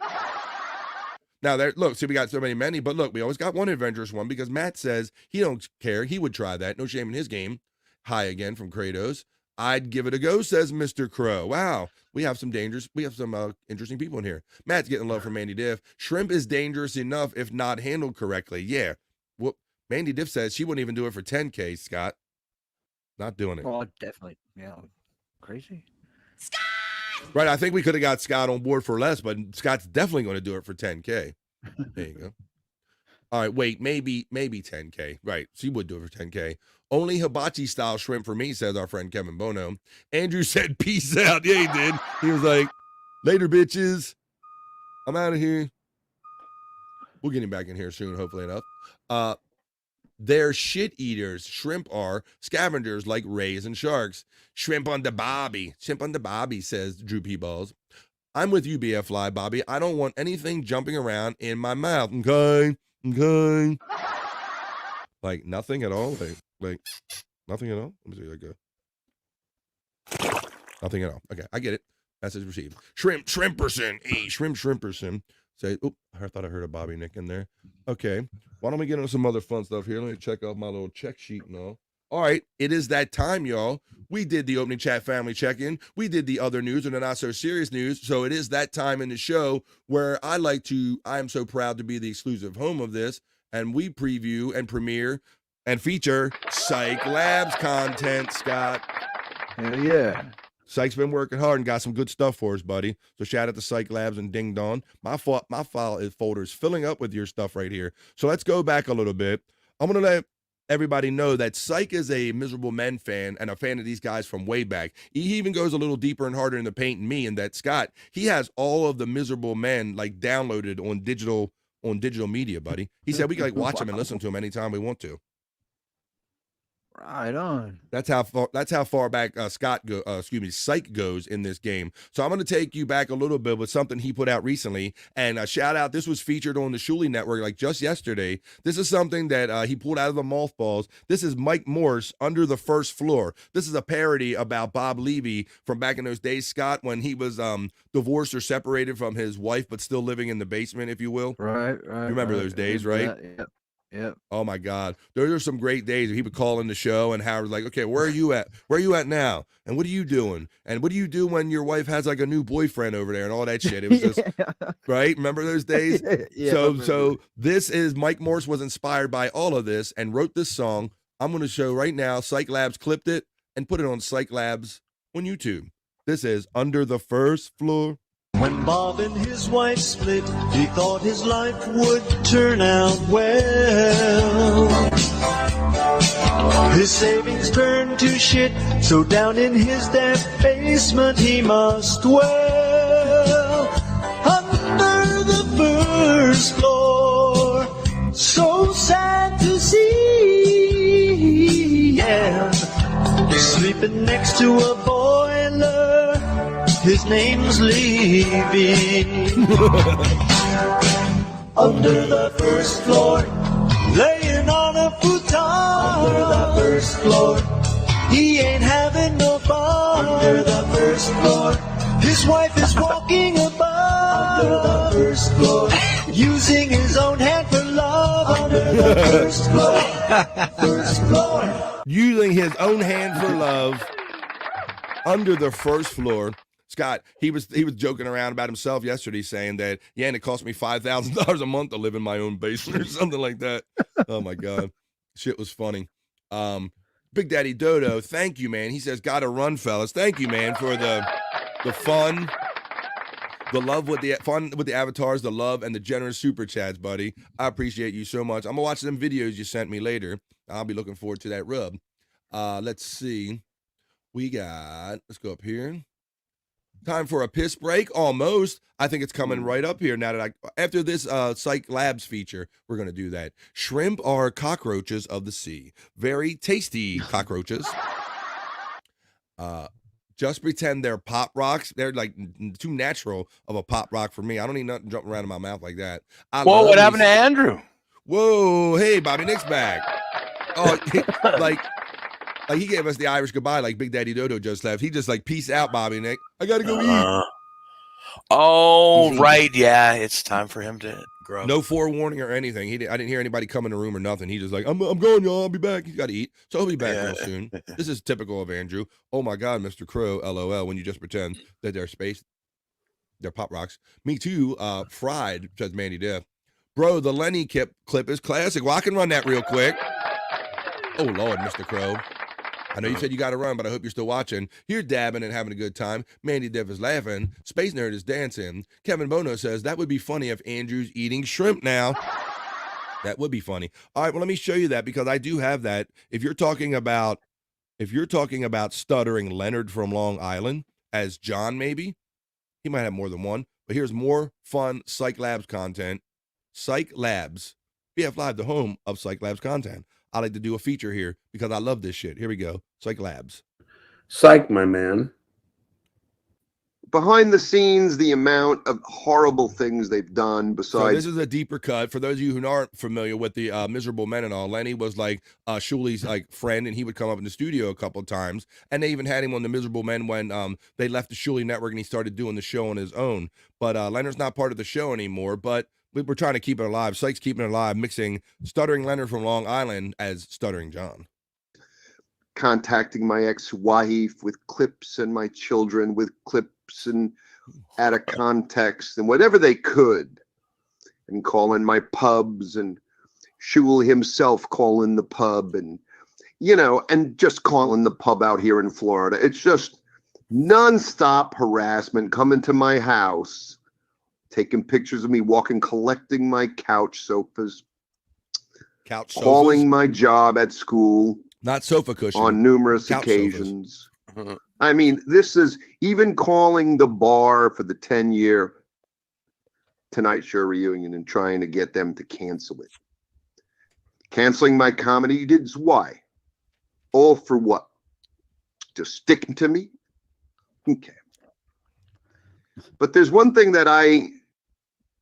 I: Now, there, look, see, we got so many, but look, we always got one adventurous one because Matt says he don't care. He would try that. No shame in his game. Hi again from Kratos. I'd give it a go, says Mr. Crow. Wow. We have some interesting people in here. Matt's getting love from Mandy Diff. Shrimp is dangerous enough if not handled correctly. Yeah. Well, Mandy Diff says she wouldn't even do it for 10K, Scott. Not doing it.
K: Oh, definitely. Yeah. Crazy.
I: Right, I think we could have got Scott on board for less, but Scott's definitely going to do it for 10K. There you go. All right, wait, maybe 10K. Right, she would do it for 10K. Only hibachi style shrimp for me, says our friend Kevin Bono. Andrew said, peace out. Yeah, he did. He was like, later, bitches. I'm out of here. We'll get him back in here soon, hopefully enough. They're shit eaters. Shrimp are scavengers like rays and sharks. Shrimp on the bobby. Shrimp on the bobby, says Drew P. Balls. I'm with you, BF Live, Bobby. I don't want anything jumping around in my mouth. Okay. Like nothing at all. Like nothing at all. Let me see. Nothing at all. Okay, I get it. Message received. Shrimperson. Hey, Shrimperson. Say, I thought I heard a Bobby Nick in there. Okay. Why don't we get into some other fun stuff here? Let me check out my little check sheet and all. All right, it is that time, y'all. We did the opening chat family check-in. We did the other news and the not so serious news. So it is that time in the show where I am so proud to be the exclusive home of this, and we preview and premiere and feature Cyke Labs content, Scott.
K: Hell yeah.
I: Cyke's been working hard and got some good stuff for us, buddy. So shout out to Cyke Labs and Ding Dong. My folder is filling up with your stuff right here. So let's go back a little bit. I'm going to let everybody know that Cyke is a Miserable Men fan and a fan of these guys from way back. He even goes a little deeper and harder in the paint than me, and that Scott, he has all of the Miserable Men like downloaded on digital media, buddy. He said we can like watch them and listen to them anytime we want to.
K: Right on.
I: That's how far back Cyke goes in this game. So I'm going to take you back a little bit with something he put out recently. And a shout out, this was featured on the Shuli Network like just yesterday. This is something that he pulled out of the mothballs. This is Mike Morse, Under the First Floor. This is a parody about Bob Levy from back in those days, Scott, when he was divorced or separated from his wife, but still living in the basement, if you will.
K: Right.
I: You remember those days, right?
K: Yep. Yep.
I: Oh my God. Those are some great days. He would call in the show and Howard's like, okay, where are you at? Where are you at now? And what are you doing? And what do you do when your wife has like a new boyfriend over there and all that shit? It was just right. Remember those days?
K: Yeah,
I: So this is Mike Morse was inspired by all of this and wrote this song. I'm going to show right now. Cyke Labs clipped it and put it on Cyke Labs on YouTube. This is Under the First Floor.
T: When Bob and his wife split, he thought his life would turn out well. His savings turned to shit, so down in his damp basement he must dwell. Under the first floor, so sad to see, yeah. Sleeping next to a boiler, his name's Levy. Under the first floor, laying on a futon. Under the first floor, he ain't having no fun. Under the first floor, his wife is walking above. Under the first floor, using his own hand for love. Under the first floor, first floor.
I: Using his own hand for love. Under the first floor. Scott, he was joking around about himself yesterday, saying that, yeah, and it cost me $5,000 a month to live in my own basement or something like that. Oh my God. Shit was funny. Big Daddy Dodo, thank you, man. He says, gotta run, fellas. Thank you, man, for the fun, the love with the fun with the avatars, the love and the generous super chats, buddy. I appreciate you so much. I'm gonna watch them videos you sent me later. I'll be looking forward to that rub. Let's see. Let's go up here. Time for a piss break, almost. I think it's coming right up here now that after this Cyke Labs feature, we're going to do that. Shrimp are cockroaches of the sea. Very tasty cockroaches. Just pretend they're pop rocks. They're like too natural of a pop rock for me. I don't need nothing jumping around in my mouth like that.
J: Whoa, what happened to Andrew?
I: Whoa, hey, Bobby Nick's back. Oh, like he gave us the Irish goodbye like Big Daddy Dodo just left. He just like, peace out, Bobby Nick. I got to go eat.
J: Oh, right. Yeah, it's time for him to grow.
I: No forewarning or anything. I didn't hear anybody come in the room or nothing. He just like, I'm going, y'all. I'll be back. He's got to eat. So he'll be back real soon. This is typical of Andrew. Oh, my God, Mr. Crow, LOL, when you just pretend that they're pop rocks. Me too, fried, says Mandy Death. Bro, the Lenny clip is classic. Well, I can run that real quick. Oh, Lord, Mr. Crow. I know you said you got to run, but I hope you're still watching. You're dabbing and having a good time. Mandy Dev is laughing. Space Nerd is dancing. Kevin Bono says, that would be funny if Andrew's eating shrimp now. That would be funny. All right, well, let me show you that because I do have that. If you're talking about stuttering Leonard from Long Island as John, maybe, he might have more than one. But here's more fun Cyke Labs content. Cyke Labs. BF Live, the home of Cyke Labs content. I like to do a feature here because I love this shit. Here we go. Cyke Labs.
B: Cyke, my man.
C: Behind the scenes, the amount of horrible things they've done besides.
I: So this is a deeper cut. For those of you who aren't familiar with the Miserable Men and all, Lenny was like Shuli's like friend, and he would come up in the studio a couple of times. And they even had him on the Miserable Men when they left the Shuli network and he started doing the show on his own. But Leonard's not part of the show anymore. But we're trying to keep it alive. Cyke's keeping it alive, mixing Stuttering Leonard from Long Island as Stuttering John.
C: Contacting my ex-wife with clips and my children with clips and out of context and whatever they could, and calling my pubs and Shul himself calling the pub, and and just calling the pub out here in Florida. It's just nonstop harassment, coming to my house, taking pictures of me walking, collecting my couch sofas, calling my job at school.
I: Not sofa cushion.
C: On numerous occasions. I mean, this is even calling the bar for the 10-year Tonight Show reunion and trying to get them to cancel it. Canceling my comedy gigs. Why? All for what? Just sticking to me? Okay. But there's one thing that I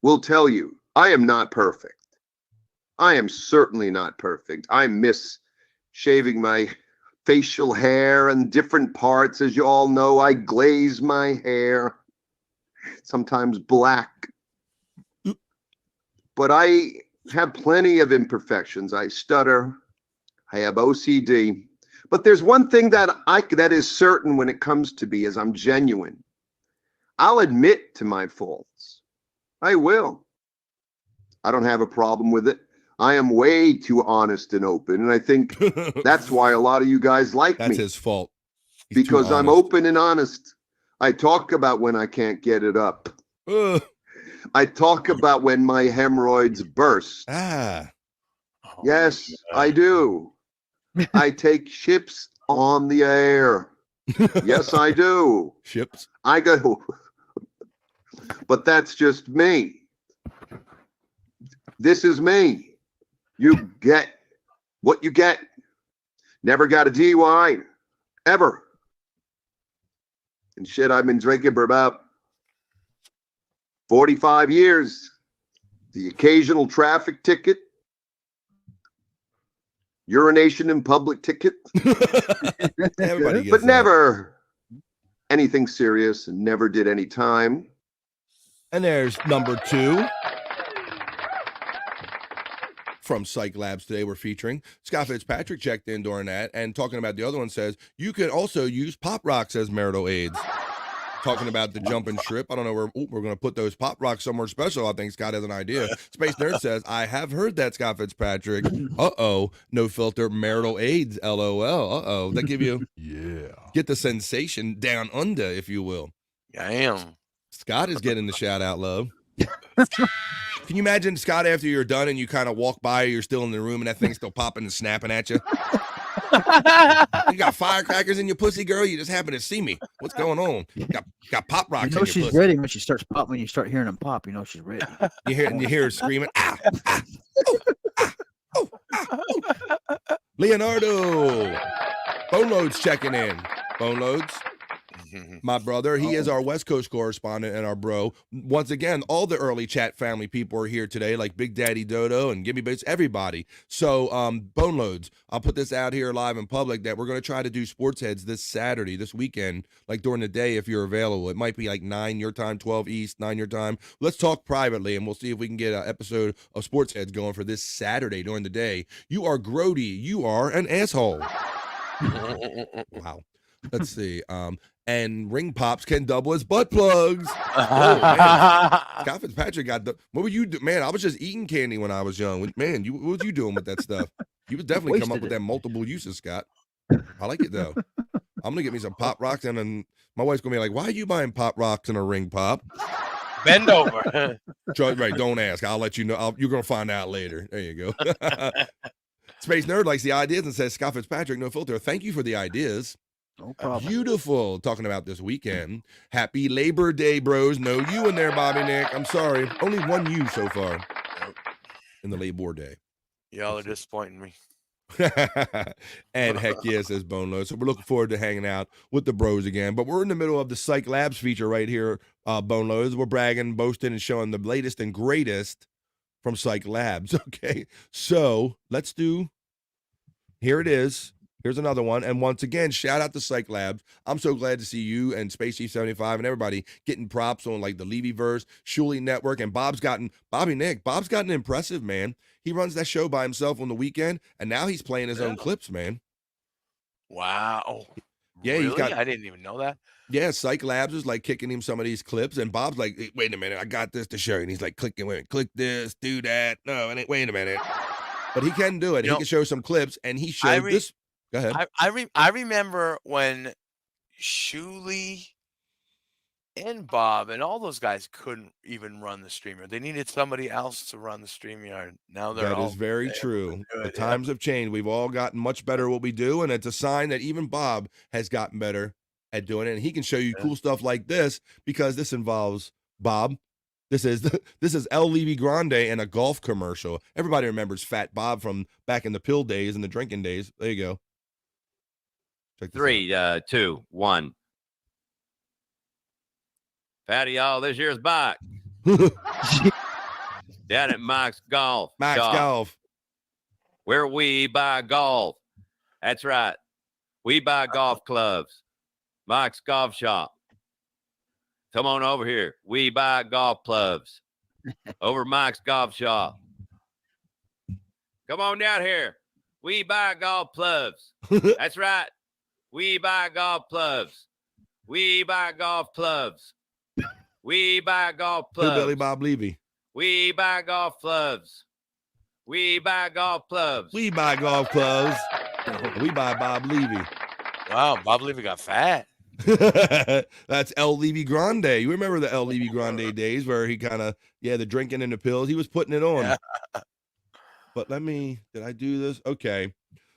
C: will tell you. I am not perfect. I am certainly not perfect. I miss shaving my facial hair and different parts. As you all know, I glaze my hair, sometimes black. But I have plenty of imperfections. I stutter. I have OCD. But there's one thing that is certain when it comes to me, is I'm genuine. I'll admit to my faults. I will. I don't have a problem with it. I am way too honest and open, and I think that's why a lot of you guys like me.
I: That's his fault.
C: Because I'm open and honest. I talk about when I can't get it up. I talk about when my hemorrhoids burst. Yes, I do. I take ships on the air. Yes, I do.
I: Ships?
C: I go. But that's just me. This is me. You get what you get. Never got a DUI, ever. And shit, I've been drinking for about 45 years. The occasional traffic ticket, urination in public ticket, but never anything serious, and never did any time.
I: And there's number 2. From Cyke Labs today, we're featuring Scott Fitzpatrick checked in during that, and talking about the other one says you could also use pop rocks as marital aids. Talking about the jumping strip. I don't know where we're going to put those pop rocks somewhere special. I think Scott has an idea. Space Nerd says, I have heard that, Scott Fitzpatrick. Uh-oh. No filter marital aids. LOL. Uh-oh. That give you get the sensation down under, if you will.
J: I am.
I: Scott is getting the shout out love. Can you imagine, Scott, after you're done and you kind of walk by, you're still in the room and that thing's still popping and snapping at you? You got firecrackers in your pussy, girl? You just happen to see me. What's going on? Got pop rocks in your
K: she's
I: pussy.
K: ready when she starts pop. When you start hearing them pop, you know she's ready.
I: You hear her screaming. Leonardo. Bone Loads checking in. Bone Loads. My brother, he is our West Coast correspondent and our bro. Once again, all the early chat family people are here today, like Big Daddy Dodo and Gimme Bates, everybody. So, Bone Loads, I'll put this out here live in public that we're going to try to do Sports Heads this Saturday, this weekend, like during the day if you're available. It might be like 9 your time, 12 East, 9 your time. Let's talk privately, and we'll see if we can get an episode of Sports Heads going for this Saturday during the day. You are grody. You are an asshole. Wow. Let's see. And ring pops can double as butt plugs. Oh, man. Scott Fitzpatrick got the. What were you doing? Man, I was just eating candy when I was young. Man, what was you doing with that stuff? You was definitely come up with that multiple uses, Scott. I like it though. I'm gonna get me some pop rocks, and then my wife's gonna be like, "Why are you buying pop rocks and a ring pop?"
J: Bend over.
I: Right, don't ask. I'll let you know. You're gonna find out later. There you go. Space Nerd likes the ideas and says, Scott Fitzpatrick, no filter. Thank you for the ideas.
K: No problem.
I: Beautiful. Talking about this weekend. Happy Labor Day, bros. No you in there, Bobby Nick. I'm sorry. Only one you so far in the Labor Day.
J: Y'all are disappointing me.
I: And heck yeah, says Bone Load. So we're looking forward to hanging out with the bros again. But we're in the middle of the Cyke Labs feature right here, Bone Loads. We're bragging, boasting, and showing the latest and greatest from Cyke Labs. Okay, so let's do. Here it is. Here's another one. And once again, shout out to Cyke Labs. I'm so glad to see you and Space Chief 75 and everybody getting props on like the Levy-verse, Shuli Network, and Bob's gotten impressive, man. He runs that show by himself on the weekend, and now he's playing his own clips, man.
J: Wow.
I: Yeah,
J: really?
I: he's got.
J: I didn't even know that.
I: Yeah, Cyke Labs is like kicking him some of these clips, and Bob's like, hey, wait a minute, I got this to show you. And he's like, click this, do that. No, and wait a minute. But he can do it. He can show some clips, and he showed this. Go ahead.
J: I remember when Shuli and Bob and all those guys couldn't even run the StreamYard. They needed somebody else to run the StreamYard. Now they're
I: That
J: all
I: is very true. The
J: it,
I: times have changed. We've all gotten much better at what we do, and it's a sign that even Bob has gotten better at doing it. And he can show you cool stuff like this because this involves Bob. This is El Levy Grande and a golf commercial. Everybody remembers Fat Bob from back in the pill days and the drinking days. There you go. Check this
E: 3, 2, 1. Howdy, y'all. This here's Mike. Down at Mike's Golf.
I: Mike's Golf.
E: Where we buy golf. That's right. We buy golf clubs. Mike's Golf Shop. Come on over here. We buy golf clubs. Over Mike's Golf Shop. Come on down here. We buy golf clubs. That's right. We buy golf clubs. We buy golf clubs. We buy golf clubs.
I: Billy Bob Levy.
E: We buy golf clubs. We buy golf clubs.
I: We buy golf clubs. We buy Bob Levy.
J: Wow, Bob Levy got fat.
I: That's El Levy Grande. You remember the El Levy Grande days where he kind of, the drinking and the pills, he was putting it on. Yeah. But did I do this? Okay.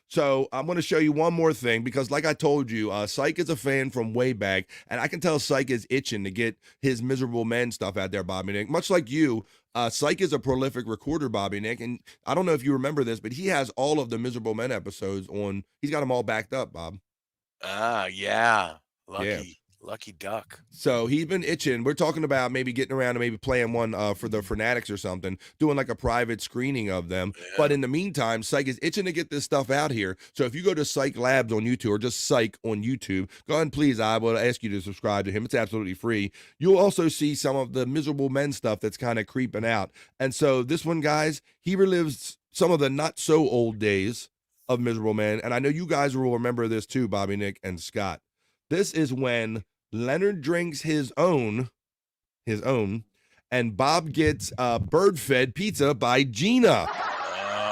I: So I'm going to show you one more thing because like I told you, Cyke is a fan from way back, and I can tell Cyke is itching to get his Miserable Men stuff out there, Bobby Nick. Much like you, Cyke is a prolific recorder, Bobby Nick, and I don't know if you remember this, but he has all of the Miserable Men episodes on. He's got them all backed up, Bob.
J: Yeah. Lucky duck.
I: So he's been itching. We're talking about maybe getting around to maybe playing one for the Fanatics or something, doing like a private screening of them. Yeah. But in the meantime, Cyke is itching to get this stuff out here. So if you go to Cyke Labs on YouTube or just Cyke on YouTube, go ahead and please, I will ask you to subscribe to him. It's absolutely free. You'll also see some of the Miserable Men stuff that's kind of creeping out. And so this one, guys, he relives some of the not so old days of Miserable Men. And I know you guys will remember this too, Bobby Nick and Scott. This is when Leonard drinks his own, and Bob gets bird-fed pizza by Gina.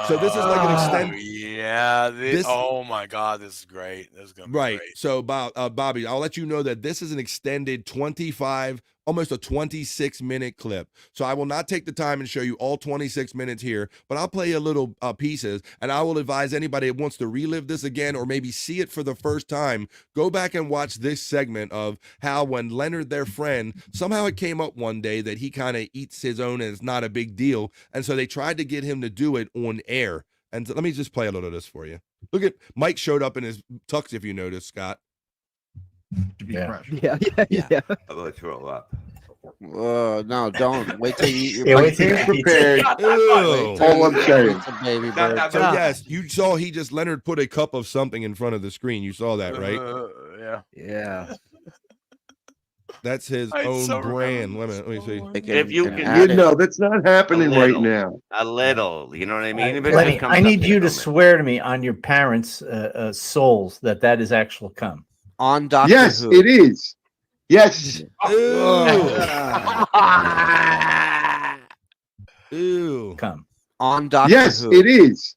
I: So this is like an extended.
J: Yeah. Oh my God, this is great. This is gonna be
I: right.
J: Great.
I: So Bobby, I'll let you know that this is an extended 25, almost a 26-minute clip. So I will not take the time and show you all 26 minutes here, but I'll play a little pieces, and I will advise anybody that wants to relive this again or maybe see it for the first time, go back and watch this segment of how when Leonard, their friend, somehow it came up one day that he kind of eats his own and it's not a big deal. And so they tried to get him to do it on air. And let me just play a little of this for you. Look at Mike showed up in his tux, if you notice, Scott.
K: Yeah.
E: I'm going to throw up.
B: No, don't. Wait till you eat your
C: wait till you're prepared. All I'm saying.
B: Baby bird.
I: So yes, you saw Leonard put a cup of something in front of the screen. You saw that, right?
J: Yeah.
K: Yeah.
I: That's his own brand. Let me see.
E: If you can,
C: that's not happening right now.
E: A little, you know what I mean?
G: Lenny, I need you to swear to me on your parents' souls that is actual cum.
B: On Doctor
C: Yes,
B: Who.
C: it is. Yes.
I: Ew.
G: Cum.
B: On Doctor
C: Yes,
B: Who.
C: it is.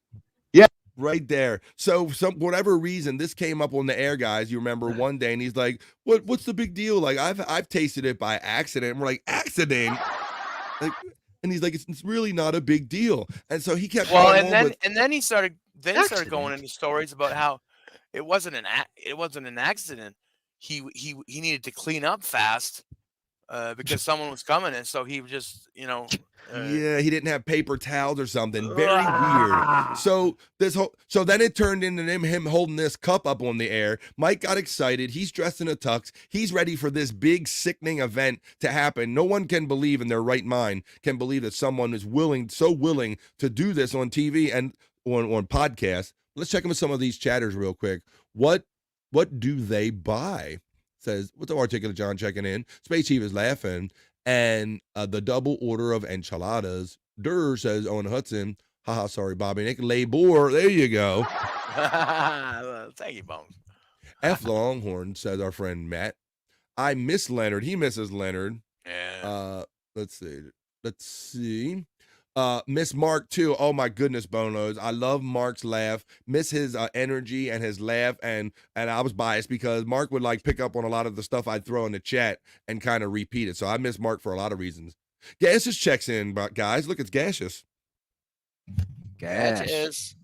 C: Yeah.
I: Right there. So whatever reason this came up on the air, guys. You remember one day, and he's like, "What's the big deal? Like I've tasted it by accident." And we're like, "Accident?" And he's like, "It's really not a big deal." And so he kept.
J: Well, and then he started going into stories about how it wasn't an accident. He needed to clean up fast because someone was coming, and so he just,
I: yeah, he didn't have paper towels or something. Very weird. So then it turned into him holding this cup up on the air. Mike got excited. He's dressed in a tux. He's ready for this big sickening event to happen. No one can believe in their right mind can believe that someone is so willing to do this on TV and on podcasts. Let's check in with some of these chatters real quick. What do they buy? Says, what's the articulate John checking in? Space Chief is laughing. And the double order of enchiladas. Durr says Owen Hudson. Haha, sorry, Bobby Nick. Labor. There you go.
J: Thank you, Bones.
I: F. Longhorn, says our friend Matt. I miss Leonard. He misses Leonard.
J: Yeah.
I: Let's see. Miss Mark too. Oh my goodness, Bonos. I love Mark's laugh. Miss his energy and his laugh. And I was biased because Mark would like pick up on a lot of the stuff I'd throw in the chat and kind of repeat it. So I miss Mark for a lot of reasons. Gaseous checks in, guys. Look, it's Gaseous.
J: Gas.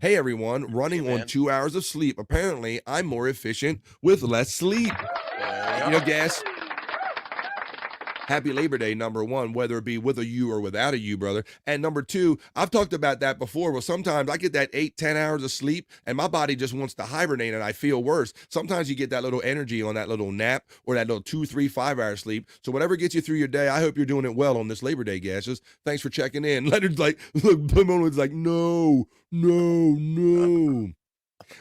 I: Hey everyone, running on 2 hours of sleep. Apparently, I'm more efficient with less sleep. You know, Gas. Happy Labor Day, number one, whether it be with a you or without a you, brother. And number two, I've talked about that before. Well, sometimes I get that 8-10 hours of sleep and my body just wants to hibernate and I feel worse. Sometimes you get that little energy on that little nap or that little 2, 3, 5 hour sleep. So whatever gets you through your day, I hope you're doing it well on this Labor Day, Gases. Thanks for checking in. Leonard's like, look, Blimo's like, no.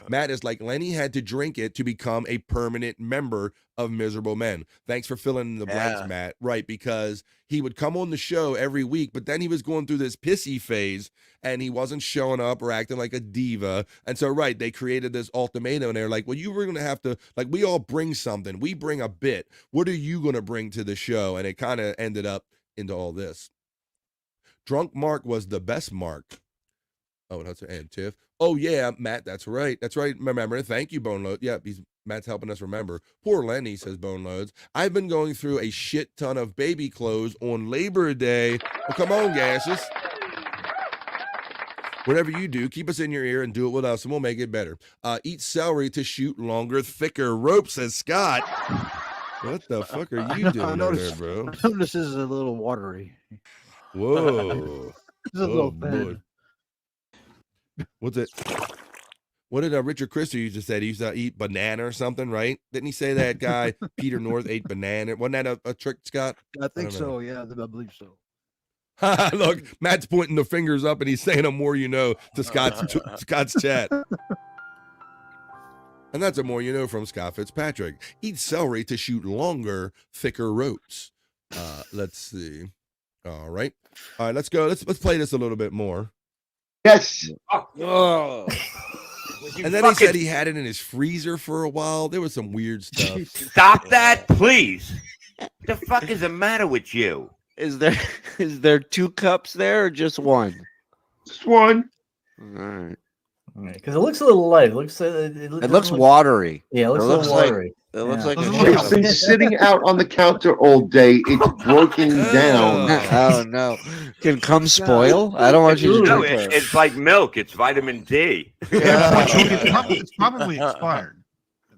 I: Matt is like, Lenny had to drink it to become a permanent member of Miserable Men. Thanks for filling in the blanks, Matt. Right, because he would come on the show every week, but then he was going through this pissy phase and he wasn't showing up or acting like a diva. And so, right, they created this ultimatum and they're like, well, you were going to have to, like, we all bring something. We bring a bit. What are you going to bring to the show? And it kind of ended up into all this. Drunk Mark was the best Mark. Oh, that's and Tiff. Oh yeah, Matt, that's right. That's right. Remember, thank you, Bone Load. Yeah, Matt's helping us remember. Poor Lenny, says Bone Loads. I've been going through a shit ton of baby clothes on Labor Day. Oh, come on, Gases. Whatever you do, keep us in your ear and do it with us, and we'll make it better. Eat celery to shoot longer, thicker rope, says Scott. What the fuck are you doing there, bro?
K: I notice this is a little watery.
I: Whoa.
K: It's a little thin.
I: Boy. What's it? What did Richard Christie used to say? He used to eat banana or something, right? Didn't he say that guy Peter North ate banana? Wasn't that a trick, Scott?
K: I think so. Yeah, I believe so.
I: Look, Matt's pointing the fingers up and he's saying, "A more you know" to Scott's chat. And that's a more you know from Scott Fitzpatrick. Eat celery to shoot longer, thicker ropes. Let's see. All right, let's go. Let's play this a little bit more.
C: Yes.
I: Oh. And then he said he had it in his freezer for a while. There was some weird stuff.
F: Stop that, please. What the fuck is the matter with you?
B: Is there 2 cups there or just one?
C: Just one.
B: All right.
G: Because it looks a little light. It looks
B: watery.
G: Yeah, it looks a little watery.
B: It looks like
C: It's been sitting out on the counter all day. It's broken down.
B: Oh no! Can cum spoil? I don't want you to
F: No,
B: drink it.
F: it's like milk. It's vitamin D.
Q: It's probably expired.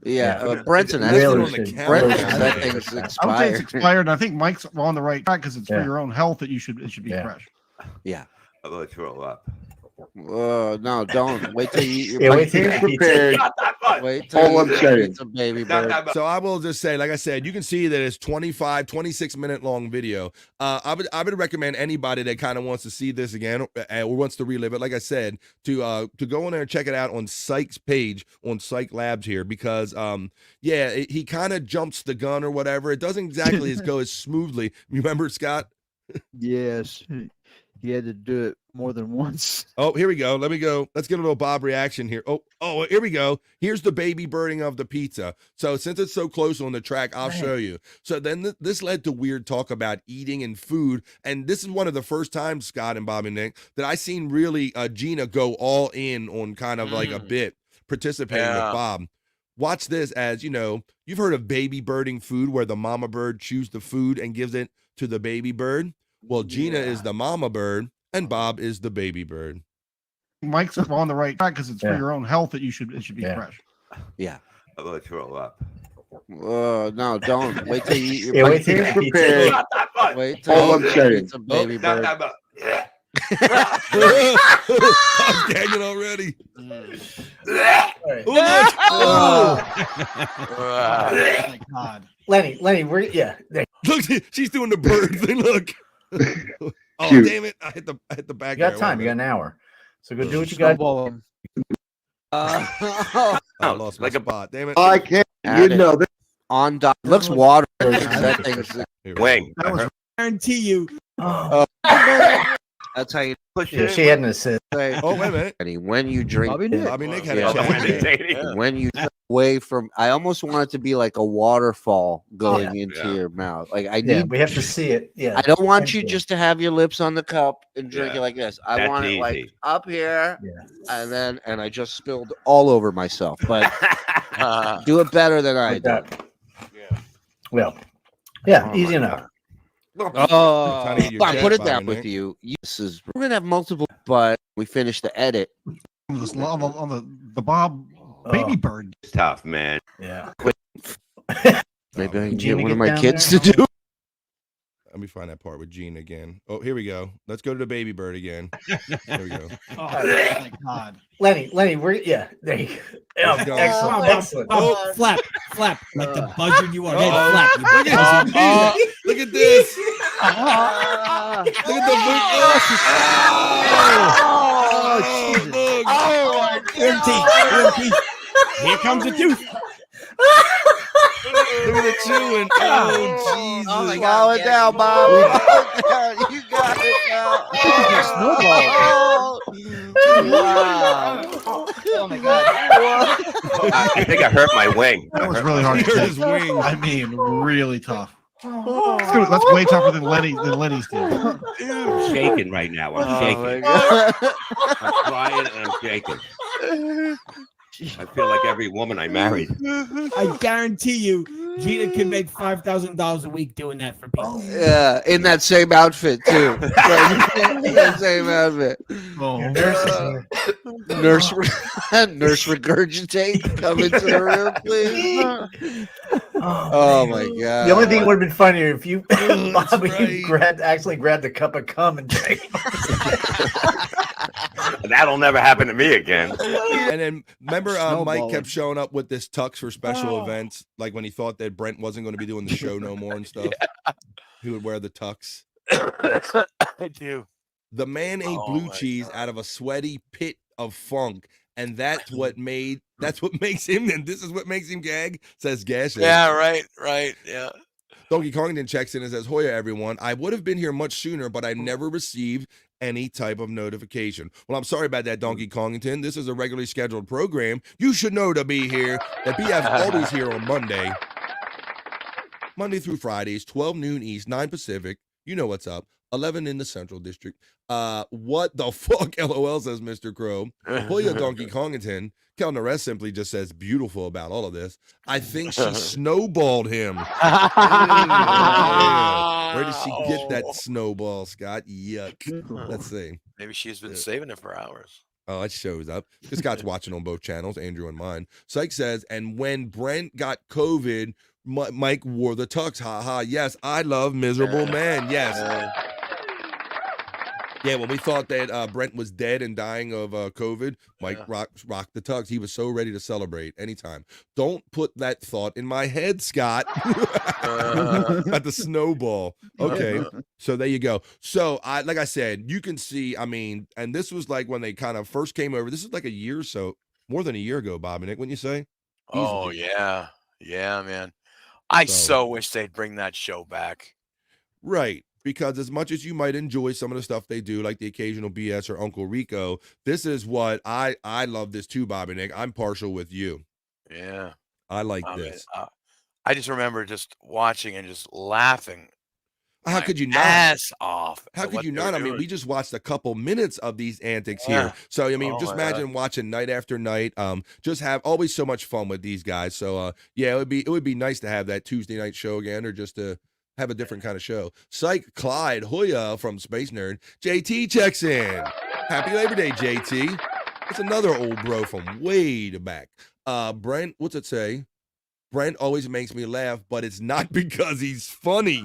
B: Yeah, Brenton,
G: Really
B: that thing's
Q: I would say it's
B: expired.
Q: expired. And I think Mike's on the right track because it's for your own health that it should be fresh.
B: Yeah.
F: I'm gonna throw up.
B: No, don't. Wait till you eat your
G: wait till you
B: prepared. Wait till
C: All I'm saying.
B: it's a baby bird.
I: So I will just say, like I said, you can see that it's 26 minute long video. I would recommend anybody that kind of wants to see this again or wants to relive it, like I said, to go in there and check it out on Cyke's page on Cyke Labs here because he kind of jumps the gun or whatever. It doesn't exactly go as smoothly. Remember, Scott?
K: Yes. He had to do it more than once.
I: Oh, here we go. Let's get a little Bob reaction here. Oh, here we go. Here's the baby birding of the pizza. So since it's so close on the track, I'll show you. So then this led to weird talk about eating and food. And this is one of the first times, Scott and Bob and Nick, that I seen really Gina go all in on kind of like a bit participating with Bob. Watch this as, you've heard of baby birding food where the mama bird chews the food and gives it to the baby bird. Well, Gina is the mama bird and Bob is the baby bird.
Q: Mike's on the right track because it's for your own health that it should be fresh.
B: Yeah.
F: I'm gonna throw up.
B: No, don't. Wait till you eat your
G: Yeah, wait till you
B: pizza.
G: eat your pizza.
J: Not that much.
B: Wait till
C: All
B: you
C: I'm
B: eat your
C: saying.
B: pizza, baby
J: Not
B: bird.
J: that much.
I: I'm gagging already.
Q: My God.
G: Lenny, we're there.
I: Look, she's doing the bird thing. Look. Oh,
C: Cute.
I: damn it! I hit the back.
G: You got
I: there.
G: time.
I: Wait
G: You
I: a
G: got
I: minute.
G: an hour. So go do what you got.
I: I lost my spot. Damn it!
C: I can't.
B: Add
C: You know
B: it.
C: that.
B: On dot. Looks water. That thing's.
I: Here we
E: Wing.
I: go.
D: Guarantee you.
B: That's how you push
G: Yeah,
B: it.
G: she had an assist.
I: Oh, wait a minute.
B: When you drink,
K: Bobby Nick.
I: Bobby Nick had
B: Yeah.
I: a chat.
B: when you away from, I almost want it to be like a waterfall going into
E: Yeah.
B: your mouth. Like I
G: Yeah,
B: need.
G: we have to see it. Yeah.
B: I don't want
G: Thank
B: you just to have your lips on the cup and drink
E: Yeah.
B: it like this. I
E: That's
B: want it like
E: easy.
B: up here,
G: Yeah.
B: and I just spilled all over myself. But do it better than I
G: Like
B: do.
G: that. Well, yeah, easy enough.
B: Oh,
I: Trying to get your
B: fine,
I: chat,
B: put it
I: Bobby
B: down with
I: Nick.
B: you. We're gonna have multiple, but we finished the edit.
Q: On the Bob baby bird.
E: It's tough, man.
G: Yeah.
B: Maybe I can
G: Gina
B: get one of
G: get
B: my
G: down
B: kids
G: there?
B: to do.
I: Let me find that part with Gene again. Oh, here we go. Let's go to the baby bird again. There we go.
Q: Oh my God.
G: Lenny, we're there you go.
I: Let's go.
G: Excellent.
D: Oh, flap, like the buzzard you are. Hey, flap. You
I: Look at this. Look at this. Look at the boot.
K: Oh,
D: EMT. Here comes the tooth.
I: Look at the chewing. Oh, Jesus.
B: Oh my God, it down, Bob. You got it now. Wow.
K: Oh my God.
E: I think I hurt my wing.
Q: That was really hard
I: He
Q: to
I: hurt
Q: take.
I: his wing.
Q: I mean, really tough. That's way tougher than Lenny's did.
E: I'm shaking right now. I'm
B: Oh
E: shaking.
B: my God.
E: I'm crying and I'm shaking. I feel like every woman I married.
D: I guarantee you, Gina can make $5,000 a week doing that for people.
B: Yeah, in that same outfit too. In that same outfit.
Q: Oh,
B: Nurse regurgitate. Come into the room, please. Oh my God.
G: The only thing would have been funnier if you, Bobby,
I: right.
G: actually grabbed a cup of cum and drank.
E: That'll never happen to me again.
I: And then remember, Mike
K: Snowballing.
I: kept showing up with this tux for special events, like when he thought that Brent wasn't going to be doing the show no more and stuff. He would wear the tux.
J: I do.
I: The man ate
J: Oh
I: blue
J: my
I: cheese out of a sweaty pit of funk, and that's what makes him. And this is what makes him gag. Says Gash.
J: Yeah, right, yeah.
I: Donkey Kongton checks in and says, "Hoya, everyone. I would have been here much sooner, but I never received any type of notification." Well, I'm sorry about that, Donkey Kongton. This is a regularly scheduled program. You should know to be here. That BF's always here on Monday through Fridays, 12 noon East, 9 Pacific. You know what's up. 11 in the Central District. What the fuck? LOL, says Mr. Crow. Hoya, Donkey Kongton. Kel Nares simply just says beautiful about all of this. I think she snowballed him. Where did she get that snowball, Scott? Yuck. Let's see.
J: Maybe she's been saving it for hours.
I: Oh, it shows up. This Scott's watching on both channels, Andrew and mine. Cyke says, and when Brent got COVID, Mike wore the tux. Ha ha. Yes, I love miserable man. Yes. Yeah, when we thought that Brent was dead and dying of COVID, Mike rocked the tux. He was so ready to celebrate anytime. Don't put that thought in my head, Scott. At the snowball. Okay, so there you go. So like I said, you can see, I mean, and this was like when they kind of first came over. This is like a year or so, more than a year ago, Bob and Nick, wouldn't you say?
J: Oh, yeah. Yeah, man. I so wish they'd bring that show back.
I: Right. Because as much as you might enjoy some of the stuff they do, like the occasional BS or Uncle Rico, this is what I love this too, Bob and Nick. I'm partial with you.
J: Yeah.
I: I like this.
J: I just remember just watching and just laughing.
I: How could you not?
J: Ass off.
I: How could you not? I mean, we just watched a couple minutes of these antics here. So, I mean, just imagine watching night after night. Just have always so much fun with these guys. So, yeah, it would be nice to have that Tuesday night show again, or just to have a different kind of show. Cyke, Clyde, Hoya from Space Nerd. JT checks in. Happy Labor Day, JT. It's another old bro from way back. Brent, what's it say? Brent always makes me laugh, but it's not because he's funny.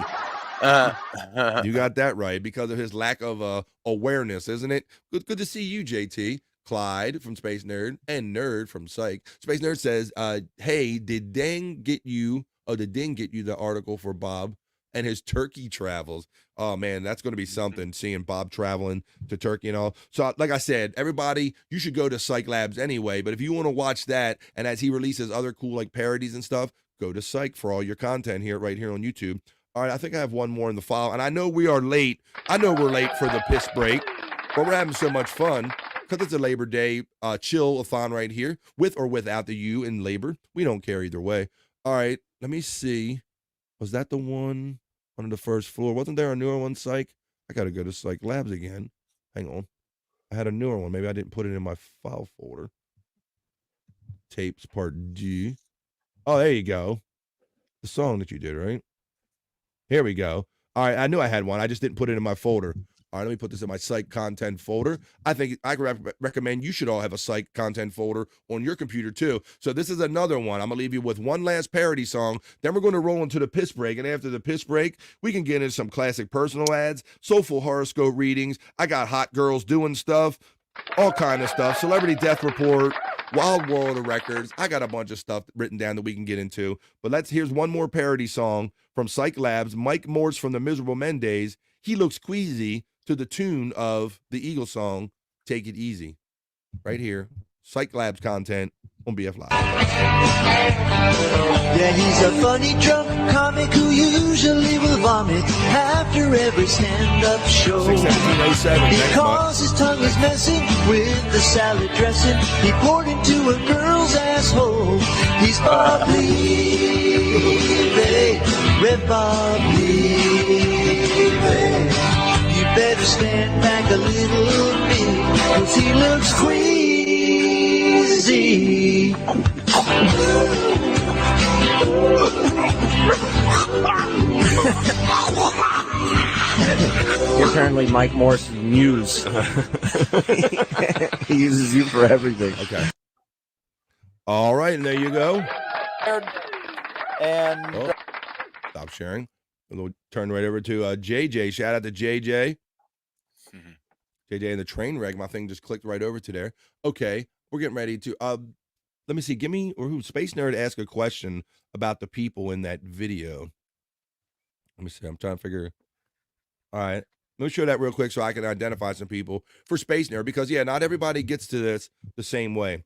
I: You got that right, because of his lack of awareness, isn't it? Good to see you, JT. Clyde from Space Nerd and Nerd from Cyke. Space Nerd says, hey, did Ding get you the article for Bob and his Turkey travels? Oh man, that's going to be something, seeing Bob traveling to Turkey and all. So like I said, everybody, you should go to Cyke Labs anyway, but if you want to watch that, and as he releases other cool like parodies and stuff, go to Cyke for all your content right here on YouTube. All right, I think I have one more in the file, and I know we are late. I know we're late for the piss break, but we're having so much fun because it's a Labor Day chill-a-thon right here, with or without the U in labor. We don't care either way. All right, let me see. Was that the one on the first floor? Wasn't there a newer one, Cyke? I got to go to Cyke Labs again. Hang on. I had a newer one. Maybe I didn't put it in my file folder. Tapes part D. Oh, there you go. The song that you did, right? Here we go. All right, I knew I had one. I just didn't put it in my folder. All right, let me put this in my Cyke content folder. I think I recommend you should all have a Cyke content folder on your computer too. So this is another one. I'm going to leave you with one last parody song. Then we're going to roll into the piss break. And after the piss break, we can get into some classic personal ads, soulful horoscope readings. I got hot girls doing stuff, all kind of stuff, celebrity death report, wild world of records. I got a bunch of stuff written down that we can get into. But here's one more parody song from Cyke Labs. Mike Morse from the Miserable Men days. He looks queasy, to the tune of the Eagle song, Take It Easy. Right here. Cyke Labs content on BF Live.
T: Yeah, he's a funny drunk comic who usually will vomit after every stand-up show.
I: 61707.
T: Because his tongue is messing with the salad dressing he poured into a girl's asshole. He's Bob Levy, Red Bob Levy. You better stand back a little bit, 'cause he looks queasy.
G: You're apparently Mike Morse's muse. He uses you for everything.
I: Okay. All right, and there you go.
H: And
I: stop sharing. We'll turn right over to JJ. Shout out to JJ. JJ and the train wreck. My thing just clicked right over to there. Okay, we're getting ready to. Let me see. Space Nerd asked a question about the people in that video. Let me see. I'm trying to figure. All right. Let me show that real quick so I can identify some people for Space Nerd, because yeah, not everybody gets to this the same way.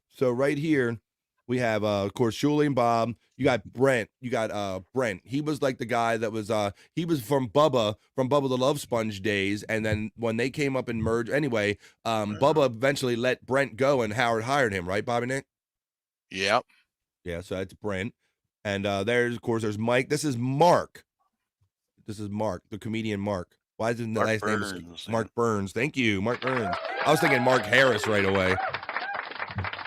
I: So right here, we have of course Julie and Bob. You got Brent. You got Brent. He was like the guy that was he was from Bubba the Love Sponge days, and then when they came up and merged anyway, Bubba eventually let Brent go and Howard hired him, right, Bobby Nick?
J: Yep.
I: Yeah, so that's Brent. And there's Mike. This is Mark. The comedian Mark. Why isn't the last name Mark Burns? Thank you, Mark Burns. I was thinking Mark Harris right away.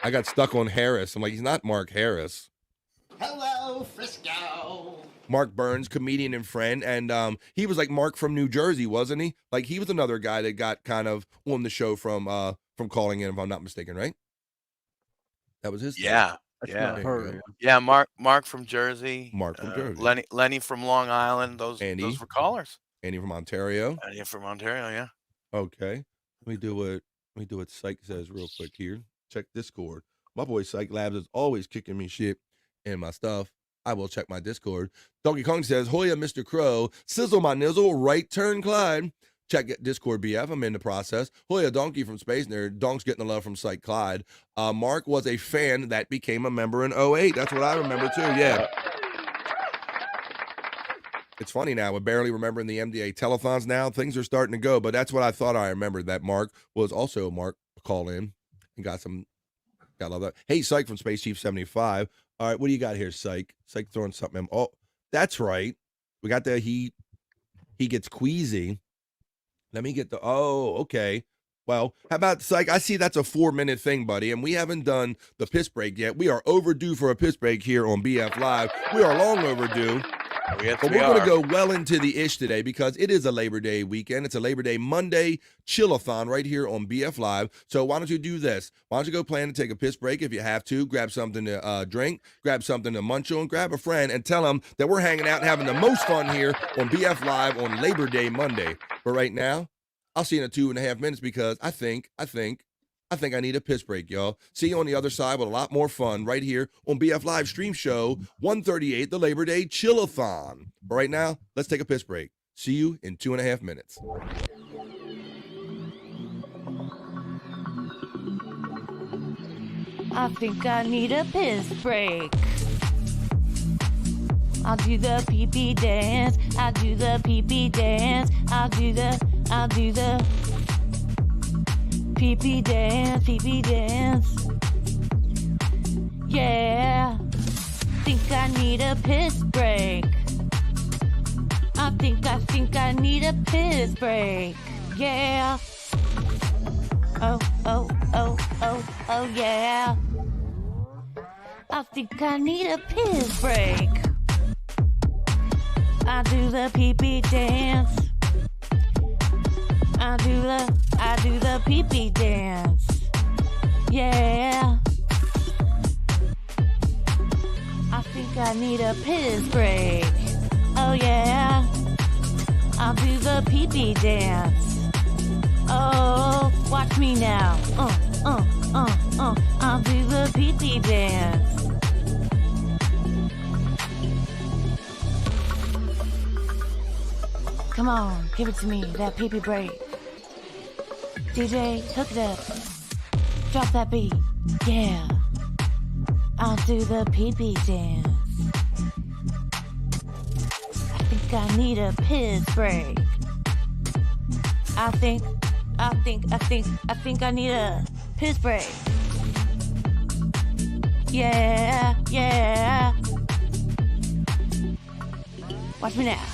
I: I got stuck on Harris. I'm like, he's not Mark Harris.
N: Hello, Frisco.
I: Mark Burns, comedian and friend, and he was like Mark from New Jersey, wasn't he? Like he was another guy that got kind of on the show from calling in, if I'm not mistaken, right? That was his.
J: Yeah, yeah. Mark from Jersey.
I: Mark from Jersey.
J: Lenny from Long Island. Those were callers.
I: Andy from Ontario.
J: Andy from Ontario, yeah.
I: Okay, let me do what Cyke says real quick here. Check Discord. My boy Cyke Labs is always kicking me shit in my stuff. I will check my Discord. Donkey Kong says, Hoya, Mr. Crow, sizzle my nizzle, right turn Clyde. Check Discord BF. I'm in the process. Hoya Donkey from Space Nerd. Donk's getting the love from Cyke Clyde. Mark was a fan that became a member in 08. That's what I remember too. Yeah. It's funny now. We're barely remembering the MDA telethons now. Things are starting to go, but that's what I thought I remembered, that Mark was also Mark call in and got love that. Hey, Cyke from Space Chief 75. All right, what do you got here, Cyke? Cyke throwing something in. Oh, that's right. We got the he gets queasy. Let me get okay. Well, how about Cyke? I see that's a 4-minute thing, buddy, and we haven't done the piss break yet. We are overdue for a piss break here on BF Live. We are long overdue. But we're going to go well into the ish today because it is a Labor Day weekend. It's a Labor Day Monday Chill-ethon right here on BF Live. So why don't you do this? Why don't you go plan to take a piss break if you have to? Grab something to drink, grab something to munch on, grab a friend, and tell them that we're hanging out and having the most fun here on BF Live on Labor Day Monday. But right now, I'll see you in 2.5 minutes because I think I need a piss break, y'all. See you on the other side with a lot more fun right here on BF Live Stream Show 138, the Labor Day Chill-ethon. But right now, let's take a piss break. See you in 2.5 minutes.
H: I think I need a piss break. I'll do the pee-pee dance. I'll do the pee-pee dance. I'll do the pee-pee dance, pee-pee dance. Yeah. Think I need a piss break. I think I need a piss break. Yeah. Oh, yeah. I think I need a piss break. I do the pee-pee dance. I do the pee-pee dance. Yeah. I think I need a piss break. Oh yeah. I'll do the pee-pee dance. Oh, watch me now. I'll do the pee-pee dance. Come on, give it to me, that pee-pee break. DJ, hook it up. Drop that beat. Yeah. I'll do the pee-pee dance. I think I need a piss break. I think I need a piss break. Yeah. Watch me now.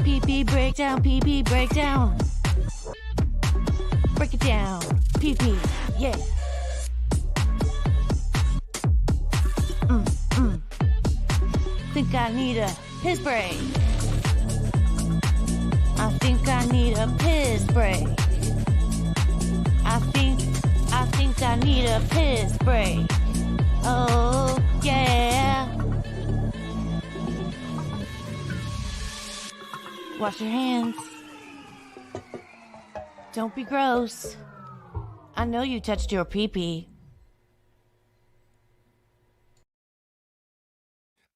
H: Pee-pee breakdown, pee-pee breakdown. Break it down, pee-pee, yeah. Think I need a piss break. I think I need a piss break. I think I need a piss break. Oh, yeah. Wash your hands. Don't be gross. I know you touched your pee-pee.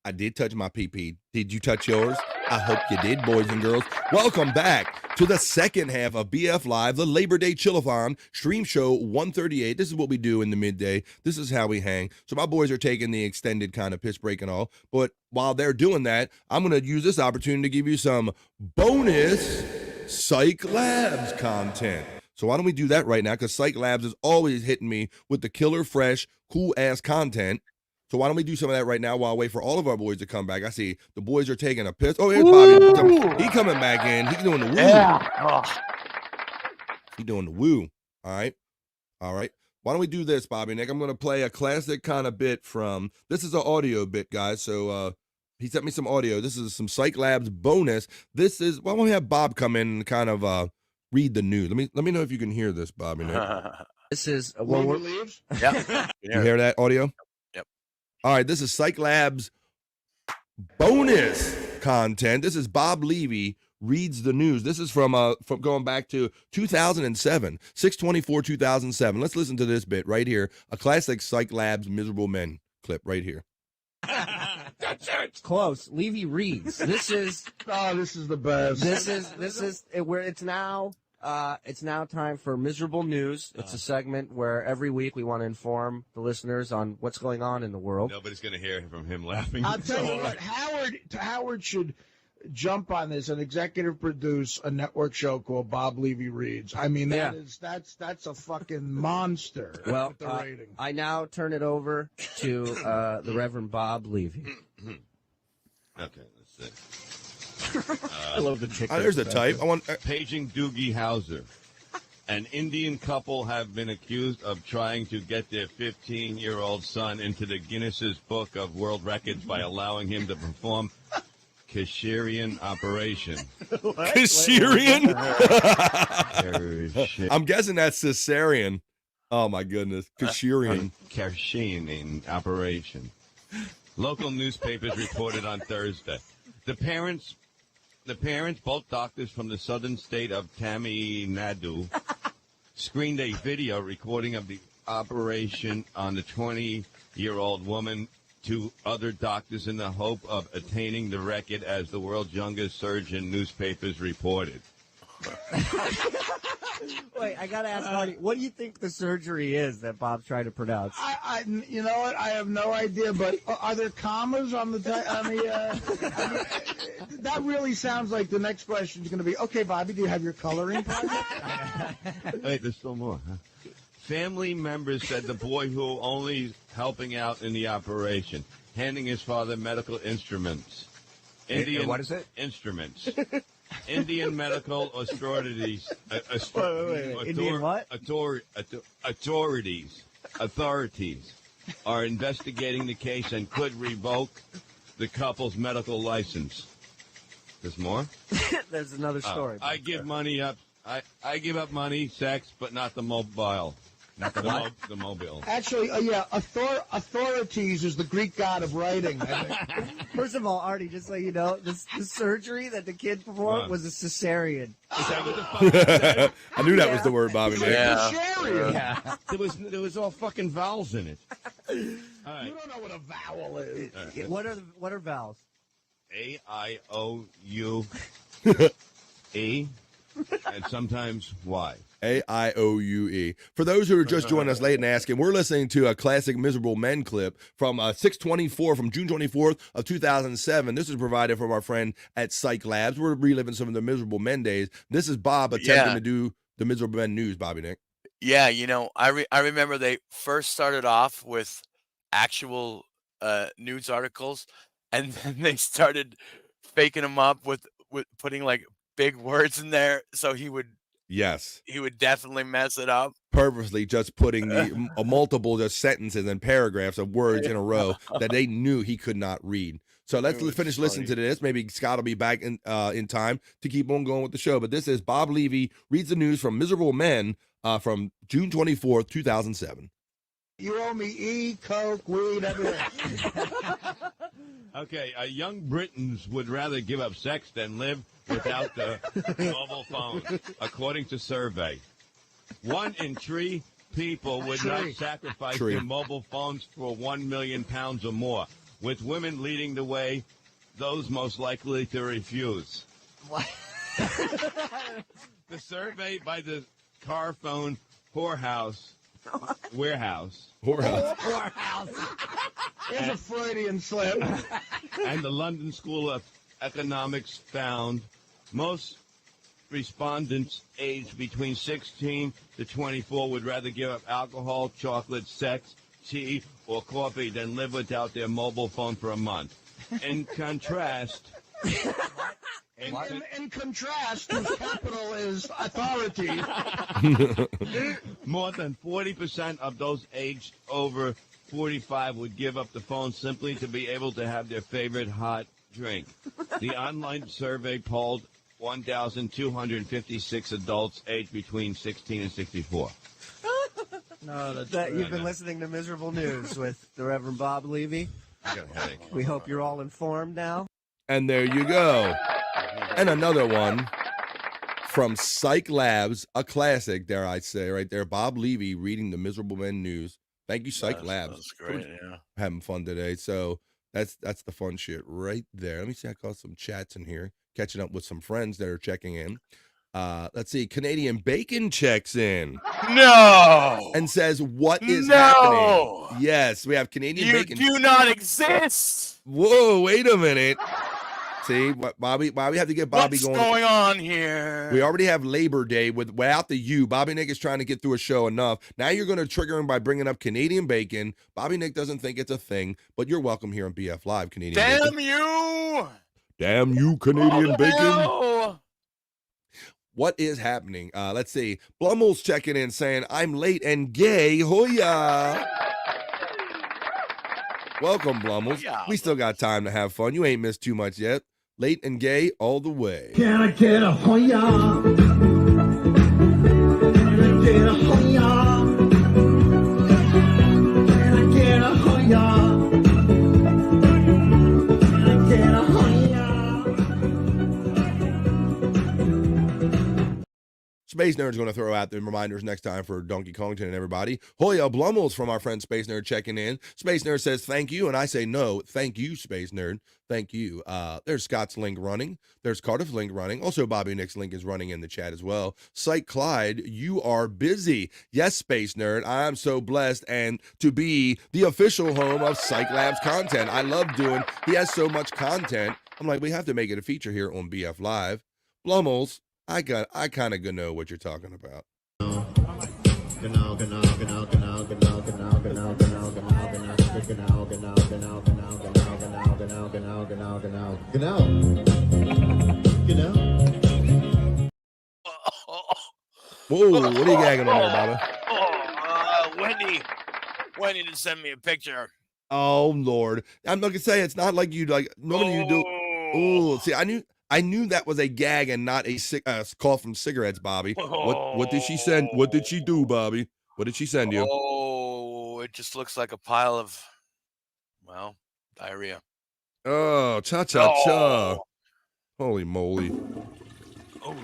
I: I did touch my pee-pee. Did you touch yours? I hope you did, boys and girls. Welcome back to the second half of BF Live, the Labor Day Chill-ethon, Stream Show 138. This is what we do in the midday. This is how we hang. So my boys are taking the extended kind of piss break and all. But while they're doing that, I'm going to use this opportunity to give you some bonus Cyke Labs content. So why don't we do that right now? Because Cyke Labs is always hitting me with the killer, fresh, cool-ass content. So why don't we do some of that right now while I wait for all of our boys to come back? I see the boys are taking a piss. Oh, here's Bobby. He coming back in. He's doing the woo.
F: Yeah.
I: He's doing the woo. All right. Why don't we do this, Bobby Nick? I'm going to play a classic kind of bit from, this is an audio bit, guys. So he sent me some audio. This is some Cyke Labs bonus. This is, why don't we have Bob come in and kind of read the news? Let me know if you can hear this, Bobby Nick.
P: This is
L: When we leave?
J: Yeah.
I: You hear that audio?
J: Yep.
I: All right, this is Cyke Labs bonus content. This is Bob Levy reads the news. This is from going back to 2007, 6/24/2007. Let's listen to this bit right here. A classic Cyke Labs Miserable Men clip right here.
P: That's it. Close. Levy reads. This is.
L: Oh, this is the best.
P: This is where it's now. It's now time for Miserable News. It's a segment where every week we want to inform the listeners on what's going on in the world.
W: Nobody's going to hear from him laughing.
L: I'll tell you what, Howard should jump on this and executive produce a network show called Bob Levy Reads. I mean, that's a fucking monster.
P: Well,
L: with the rating.
P: I now turn it over to the Reverend Bob Levy.
W: Okay, let's see.
P: I love the chicken.
I: There's the type. I want
W: paging Doogie Howser. An Indian couple have been accused of trying to get their 15-year-old son into the Guinness's Book of World Records by allowing him to perform Caesarean operation.
I: Caesarean? I'm guessing that's cesarean. Oh my goodness. Caesarean.
W: Caesarean operation. Local newspapers reported on Thursday. The parents, both doctors from the southern state of Tamil Nadu, screened a video recording of the operation on the 20-year-old woman to other doctors in the hope of attaining the record as the world's youngest surgeon, newspapers reported.
P: Wait, I gotta ask Marty, what do you think the surgery is that Bob's trying to pronounce?
O: You know what? I have no idea, but are there commas on the that really sounds like the next question is going to be, okay, Bobby, do you have your coloring project?
W: Wait, there's still more, huh? Family members said the boy who only helping out in the operation, handing his father medical instruments.
R: What is it?
W: Instruments. Indian medical authorities.
P: Indian what?
W: Authorities are investigating the case and could revoke the couple's medical license. There's more?
P: There's another story.
W: I give money up. I give up money, sex, but not the mobile.
R: Not the what?
W: The mobile.
O: Actually, authorities is the Greek god of writing.
P: First of all, Artie, just so you know, the surgery that the kid performed was a cesarean.
I: I knew that was the word, Bobby.
W: Yeah. There was all fucking vowels in it. All right.
O: You don't know what a vowel is.
W: Right.
P: What are vowels?
W: A-I-O-U-E and sometimes Y.
I: A-I-O-U-E. For those who are just joining us late and asking, we're listening to a classic Miserable Men clip from 6/24 from June 24th of 2007. This is provided from our friend at Cyke Labs. We're reliving some of the Miserable Men days. This is Bob attempting to do the Miserable Men news, Bobby Nick.
J: Yeah, you know, I remember they first started off with actual news articles, and then they started faking them up with putting like big words in there, so he would definitely mess it up.
I: Purposely just putting the multiple just sentences and paragraphs of words in a row that they knew he could not read. So let's finish listening to this. Maybe Scott will be back in time to keep on going with the show. But this is Bob Levy reads the news from Miserable Men from June 24th, 2007.
O: You owe me E, Coke, weed, everything.
W: Okay, young Britons would rather give up sex than live without the mobile phone, according to survey. 1 in 3 people would not sacrifice their mobile phones for £1 million or more, with women leading the way, those most likely to refuse.
P: What?
W: The survey by the car phone warehouse.
O: Here's a Freudian slip.
W: And the London School of Economics found most respondents aged between 16 to 24 would rather give up alcohol, chocolate, sex, tea, or coffee than live without their mobile phone for a month. In contrast...
O: In contrast, whose capital is authority.
W: More than 40% of those aged over 45 would give up the phone simply to be able to have their favorite hot drink. The online survey polled 1,256 adults aged between 16 and 64.
P: No, you've been listening to Miserable News with the Reverend Bob Levy. We hope you're all informed now.
I: And there you go. And another one from Cyke Labs, a classic, dare I say, right there. Bob Levy reading the Miserable Men news. Thank you, Cyke Labs.
J: That's great, yeah.
I: Having fun today. So that's the fun shit right there. Let me see. I caught some chats in here, catching up with some friends that are checking in. Let's see. Canadian Bacon checks in.
J: No.
I: And says, what is happening? Yes, we have Canadian Bacon.
J: You do not exist.
I: Whoa, wait a minute. See, Bobby have to get Bobby going.
J: What's going on here?
I: We already have Labor Day without the U. Bobby Nick is trying to get through a show enough. Now you're going to trigger him by bringing up Canadian Bacon. Bobby Nick doesn't think it's a thing, but you're welcome here on BF Live, Canadian Bacon.
J: Damn you!
I: Damn you, Canadian Bacon.
J: No.
I: What is happening? Let's see. Blummel's checking in saying, I'm late and gay. Hoya. Welcome, Blummels. We still got time to have fun. You ain't missed too much yet. Late and gay all the way.
T: Can I get a hoya? Can I get a hoya? Can I get a hoya? Can I get a hoya?
I: Space Nerd's going to throw out the reminders next time for Donkey Kongton and everybody. Hoya Blummels from our friend Space Nerd checking in. Space Nerd says thank you, and I say no. Thank you, Space Nerd. Thank you. There's Scott's link running. There's Cardiff's link running. Also, Bobby Nick's link is running in the chat as well. Cyke Clyde, you are busy. Yes, Space Nerd. I am so blessed and to be the official home of Cyke Labs content. I love doing. He has so much content. I'm like, we have to make it a feature here on BF Live. Blummels, I kind of know what you're talking about. Whoa, what are you gagging on there, Baba?
J: Wendy didn't send me a picture.
I: Oh Lord, I'm not gonna say it's not like you like normally you do. Oh, see, I knew that was a gag and not a call from cigarettes, Bobby. What did she send? What did she do, Bobby? What did she send you?
J: Oh, it just looks like a pile of, well, diarrhea.
I: Oh, cha. Holy moly.
J: Oh,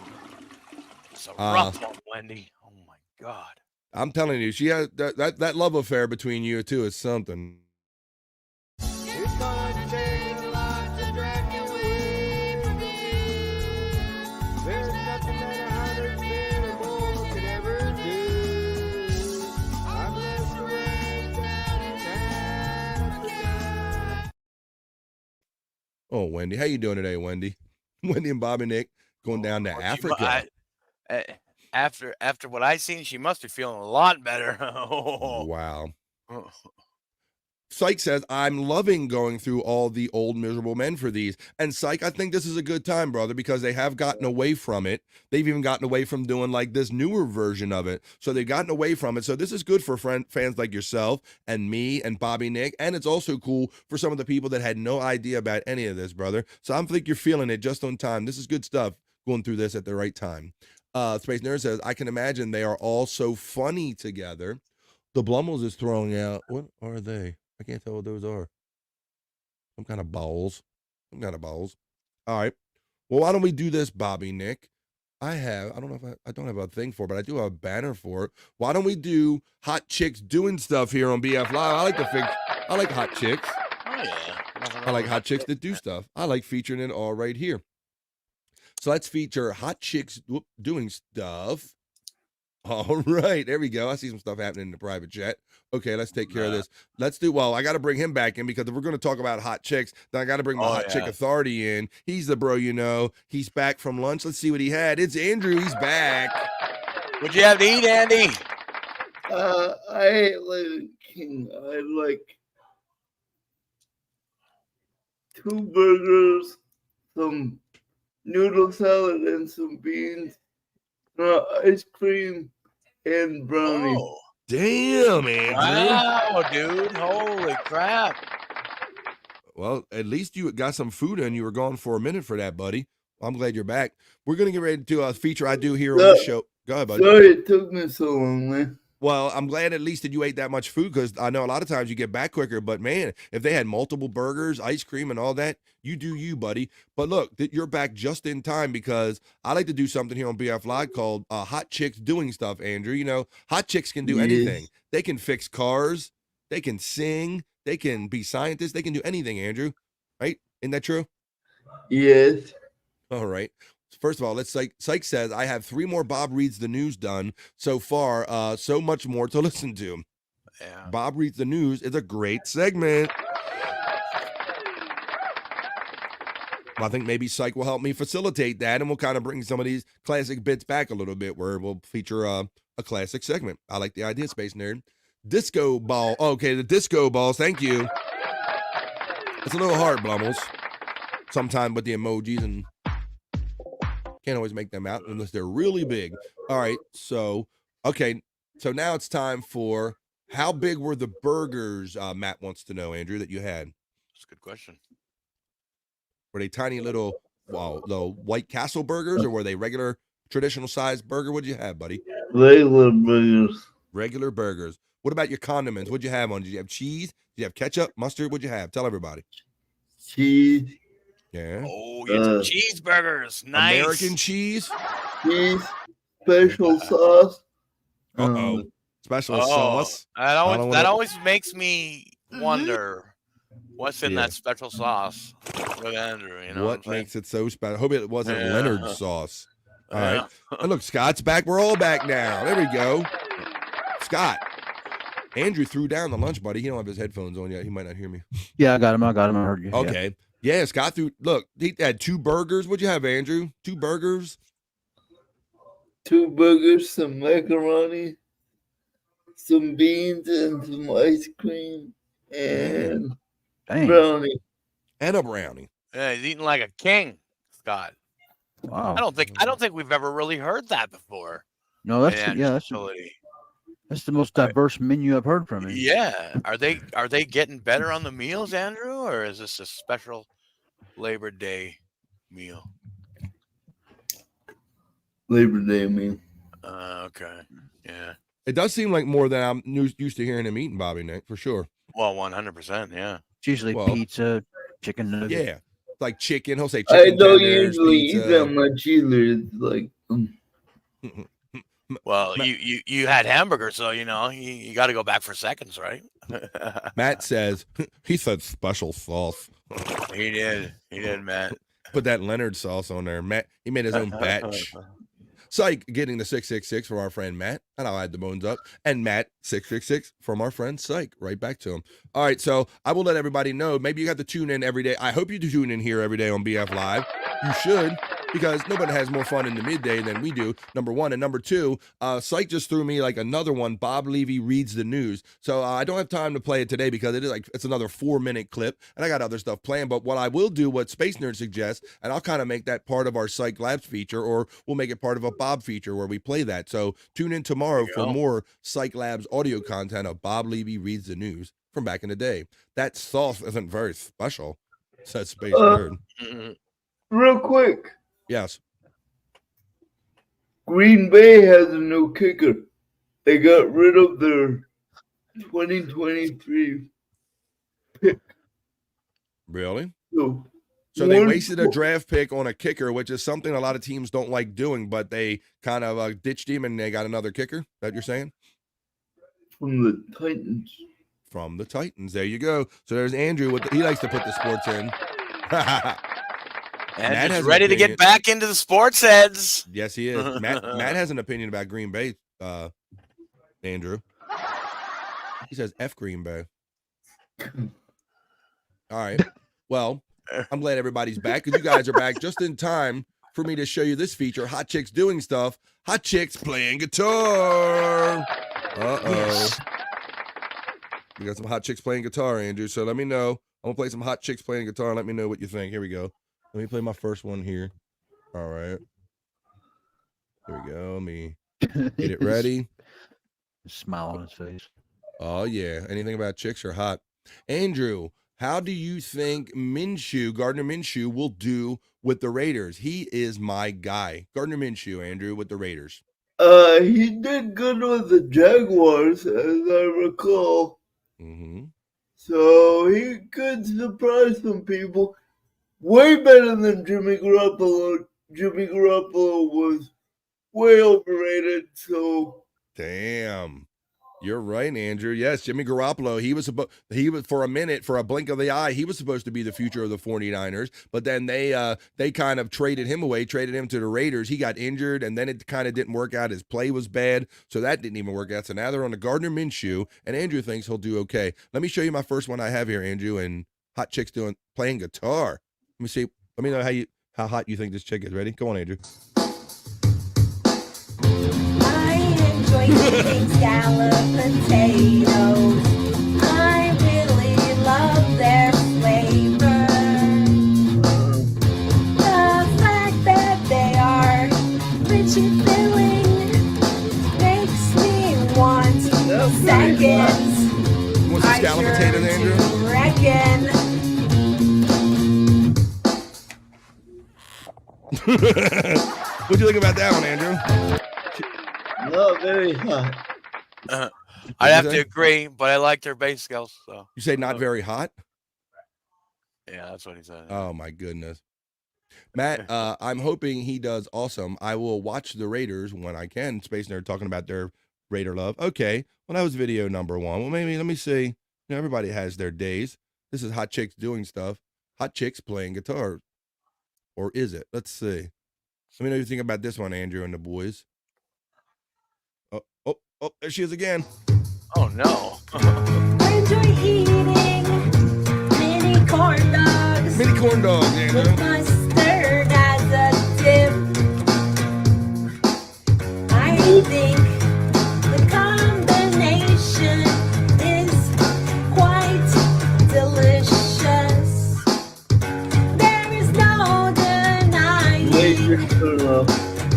J: it's a rough one, Wendy. Oh my God.
I: I'm telling you, she has that love affair between you two is something. Oh, Wendy, how you doing today, Wendy? Wendy and Bobby Nick going down to Africa.
J: After what I seen, she must be feeling a lot better.
I: Wow. Cyke says, I'm loving going through all the old miserable men for these. And Cyke, I think this is a good time, brother, because they have gotten away from it. They've even gotten away from doing like this newer version of it. So they've gotten away from it. So this is good for fans like yourself and me and Bobby Nick. And it's also cool for some of the people that had no idea about any of this, brother. So I think you're feeling it just on time. This is good stuff, going through this at the right time. Space Nerd says, I can imagine they are all so funny together. The Blummels is throwing out, what are they? I can't tell what those are. Some kind of balls. All right. Well, why don't we do this, Bobby Nick? I don't know if I don't have a thing for it, but I do have a banner for it. Why don't we do hot chicks doing stuff here on BF Live? I like hot chicks.
J: Oh, yeah.
I: I like hot chicks that do stuff. I like featuring it all right here. So let's feature hot chicks doing stuff. All right, there we go. I see some stuff happening in the private chat. Okay, let's take care of this. I got to bring him back in because if we're going to talk about hot chicks, then I got to bring my Chick Authority in. He's the bro, He's back from lunch. Let's see what he had. It's Andrew. He's back.
J: What'd you have to eat, Andy?
L: I ate Liver King. I like 2 burgers, some noodle salad, and some beans. Ice cream and brownie.
J: Oh,
I: damn, Andrew.
J: Wow, dude. Holy crap.
I: Well, at least you got some food and you were gone for a minute for that, buddy. I'm glad you're back. We're going to get ready to feature I do here on the show. Go ahead, buddy.
L: Sorry it took me so long, man.
I: Well, I'm glad at least that you ate that much food because I know a lot of times you get back quicker. But, man, if they had multiple burgers, ice cream, and all that, you do you, buddy. But, look, you're back just in time because I like to do something here on BF Live called Hot Chicks Doing Stuff, Andrew. Hot chicks can do anything. They can fix cars. They can sing. They can be scientists. They can do anything, Andrew. Right? Isn't that true?
L: Yes.
I: All right. First of all, Cyke says, I have 3 more Bob Reads the News done so far. So much more to listen to.
J: Yeah.
I: Bob Reads the News is a great segment. I think maybe Cyke will help me facilitate that, and we'll kind of bring some of these classic bits back a little bit where we'll feature a classic segment. I like the idea, Space Nerd. Disco ball. Okay, the disco balls. Thank you. It's a little hard, Blummels. Sometime with the emojis and Can't always make them out unless they're really big. All right. So, okay. So now it's time for how big were the burgers, Matt wants to know, Andrew, that you had?
J: That's a good question.
I: Were they tiny little the White Castle burgers, or were they regular traditional size burger? What'd you have, buddy?
L: Regular burgers.
I: Regular burgers. What about your condiments? What'd you have on? Did you have cheese? Did you have ketchup, mustard? What'd you have? Tell everybody.
L: Cheese.
I: Yeah.
J: Oh, you had cheeseburgers. Nice.
I: American cheese.
L: Cheese. Special sauce.
I: Special sauce.
J: That always makes me wonder what's in that special sauce with Andrew. You know
I: what makes it so special? I hope it wasn't Leonard's sauce. All
J: Yeah.
I: right. And look, Scott's back. We're all back now. There we go. Scott. Andrew threw down the lunch, buddy. He don't have his headphones on yet. He might not hear me.
K: Yeah, I got him. I heard you.
I: Okay. Yeah, Scott threw. Look, he had 2 burgers. What'd you have, Andrew? 2 burgers.
L: 2 burgers, some macaroni, some beans, and some ice cream, and brownie.
I: And a brownie.
J: Yeah, he's eating like a king, Scott.
K: Wow.
J: I don't think we've ever really heard that before.
K: No, that's the most diverse menu I've heard from him.
J: Yeah. Are they getting better on the meals, Andrew, or is this a special Labor Day meal?
L: Labor Day meal.
J: Okay. Yeah.
I: It does seem like more than I'm used to hearing him eating, Bobby, Nick, for sure.
J: Well, 100%. Yeah.
K: It's usually pizza, chicken nuggets.
I: Yeah. Like chicken. He'll say
L: I
I: chicken
L: don't
I: tenders,
L: usually eat
I: pizza.
L: that much either. It's like,
J: Well, you had hamburgers, so you got to go back for seconds, right?
I: Matt says he said special sauce.
J: He did, Matt.
I: Put that Leonard sauce on there. Matt, he made his own batch. Cyke getting the 666 from our friend Matt, and I'll add the bones up. And Matt 666 from our friend Cyke. Right back to him. All right, so I will let everybody know. Maybe you got to tune in every day. I hope you do tune in here every day on BF Live. You should, because nobody has more fun in the midday than we do, number one. And number two, Cyke just threw me like another one. Bob Levy reads the news. So I don't have time to play it today because it's another 4-minute clip, and I got other stuff planned. But what I will do, what Space Nerd suggests, and I'll kind of make that part of our Cyke Labs feature, or we'll make it part of a Bob feature where we play that. So tune in tomorrow for more Cyke Labs audio content of Bob Levy reads the news from back in the day. That sauce isn't very special, says Space Nerd.
L: real quick.
I: Yes.
L: Green Bay has a new kicker. They got rid of their 2023 pick.
I: Really?
L: So
I: they wasted a draft pick on a kicker, which is something a lot of teams don't like doing, but they kind of ditched him and they got another kicker. That you're saying?
L: From the Titans.
I: From the Titans. There you go. So there's Andrew. He likes to put the sports in.
J: And he's ready to get back into the sports heads.
I: Yes, he is. Matt has an opinion about Green Bay, Andrew. He says F Green Bay. All right. Well, I'm glad everybody's back because you guys are back just in time for me to show you this feature, Hot Chicks Doing Stuff, Hot Chicks Playing Guitar. Uh-oh. Yes. We got some hot chicks playing guitar, Andrew, so let me know. I'm going to play some hot chicks playing guitar and let me know what you think. Here we go. Let me play my first one here. All right. Here we go. Let me get it ready.
K: Smile on his face.
I: Oh, yeah. Anything about chicks are hot. Andrew, how do you think Gardner Minshew, will do with the Raiders? He is my guy. Gardner Minshew, Andrew, with the Raiders.
L: He did good with the Jaguars, as I recall.
I: Mm-hmm.
L: So he could surprise some people. Way better than Jimmy Garoppolo. Jimmy Garoppolo was way overrated, so.
I: Damn. You're right, Andrew. Yes, Jimmy Garoppolo, he was for a minute, for a blink of the eye, he was supposed to be the future of the 49ers, but then they kind of traded him away, traded him to the Raiders. He got injured, and then it kind of didn't work out. His play was bad, so that didn't even work out. So now they're on the Gardner Minshew, and Andrew thinks he'll do okay. Let me show you my first one I have here, Andrew, and hot chicks playing guitar. Let me see. Let me know how hot you think this chick is. Ready? Go on, Andrew.
M: I enjoy eating scallop potatoes. I really love their flavor. The fact that they are seconds.
I: You want some
M: I
I: scallop
M: sure
I: potatoes, Andrew?
M: do reckon.
I: What do you think about that one, Andrew?
L: Not very hot.
J: I'd have
I: you
J: to
I: say?
J: agree, but I like their base skills. So
I: You say not very hot?
J: yeah, that's what he said.
I: Oh my goodness. Matt, I'm hoping he does awesome. I will watch the Raiders when I can. Space Nerd talking about their Raider love. Okay. Well, that was video number 1. Well, maybe let me see. You know, everybody has their days. This is hot chicks doing stuff. Hot chicks playing guitar. Or is it? Let's see. Let me know what you think about this one, Andrew and the boys. Oh, there she is again.
J: Oh no.
M: I enjoy eating mini corn dogs.
I: Mini corn dogs, Andrew.
M: With mustard as a dip. I think the combination is quite delicious. There is no denying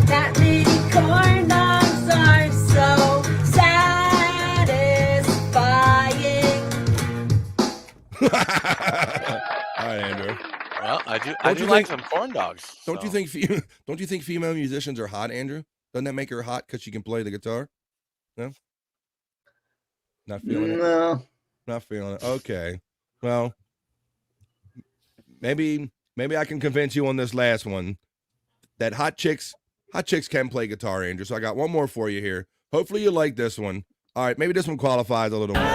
M: that mini corn dogs are so satisfying.
I: All right, Andrew.
J: Well, I do
I: Don't you
J: like
I: think-
J: some corn dogs.
I: Don't you think female musicians are hot, Andrew? Doesn't that make her hot because she can play the guitar? No? Not feeling it?
L: No.
I: Not feeling it. Okay. Well, maybe I can convince you on this last one that hot chicks can play guitar, Andrew. So I got one more for you here. Hopefully you like this one. All right, maybe this one qualifies a little more. She's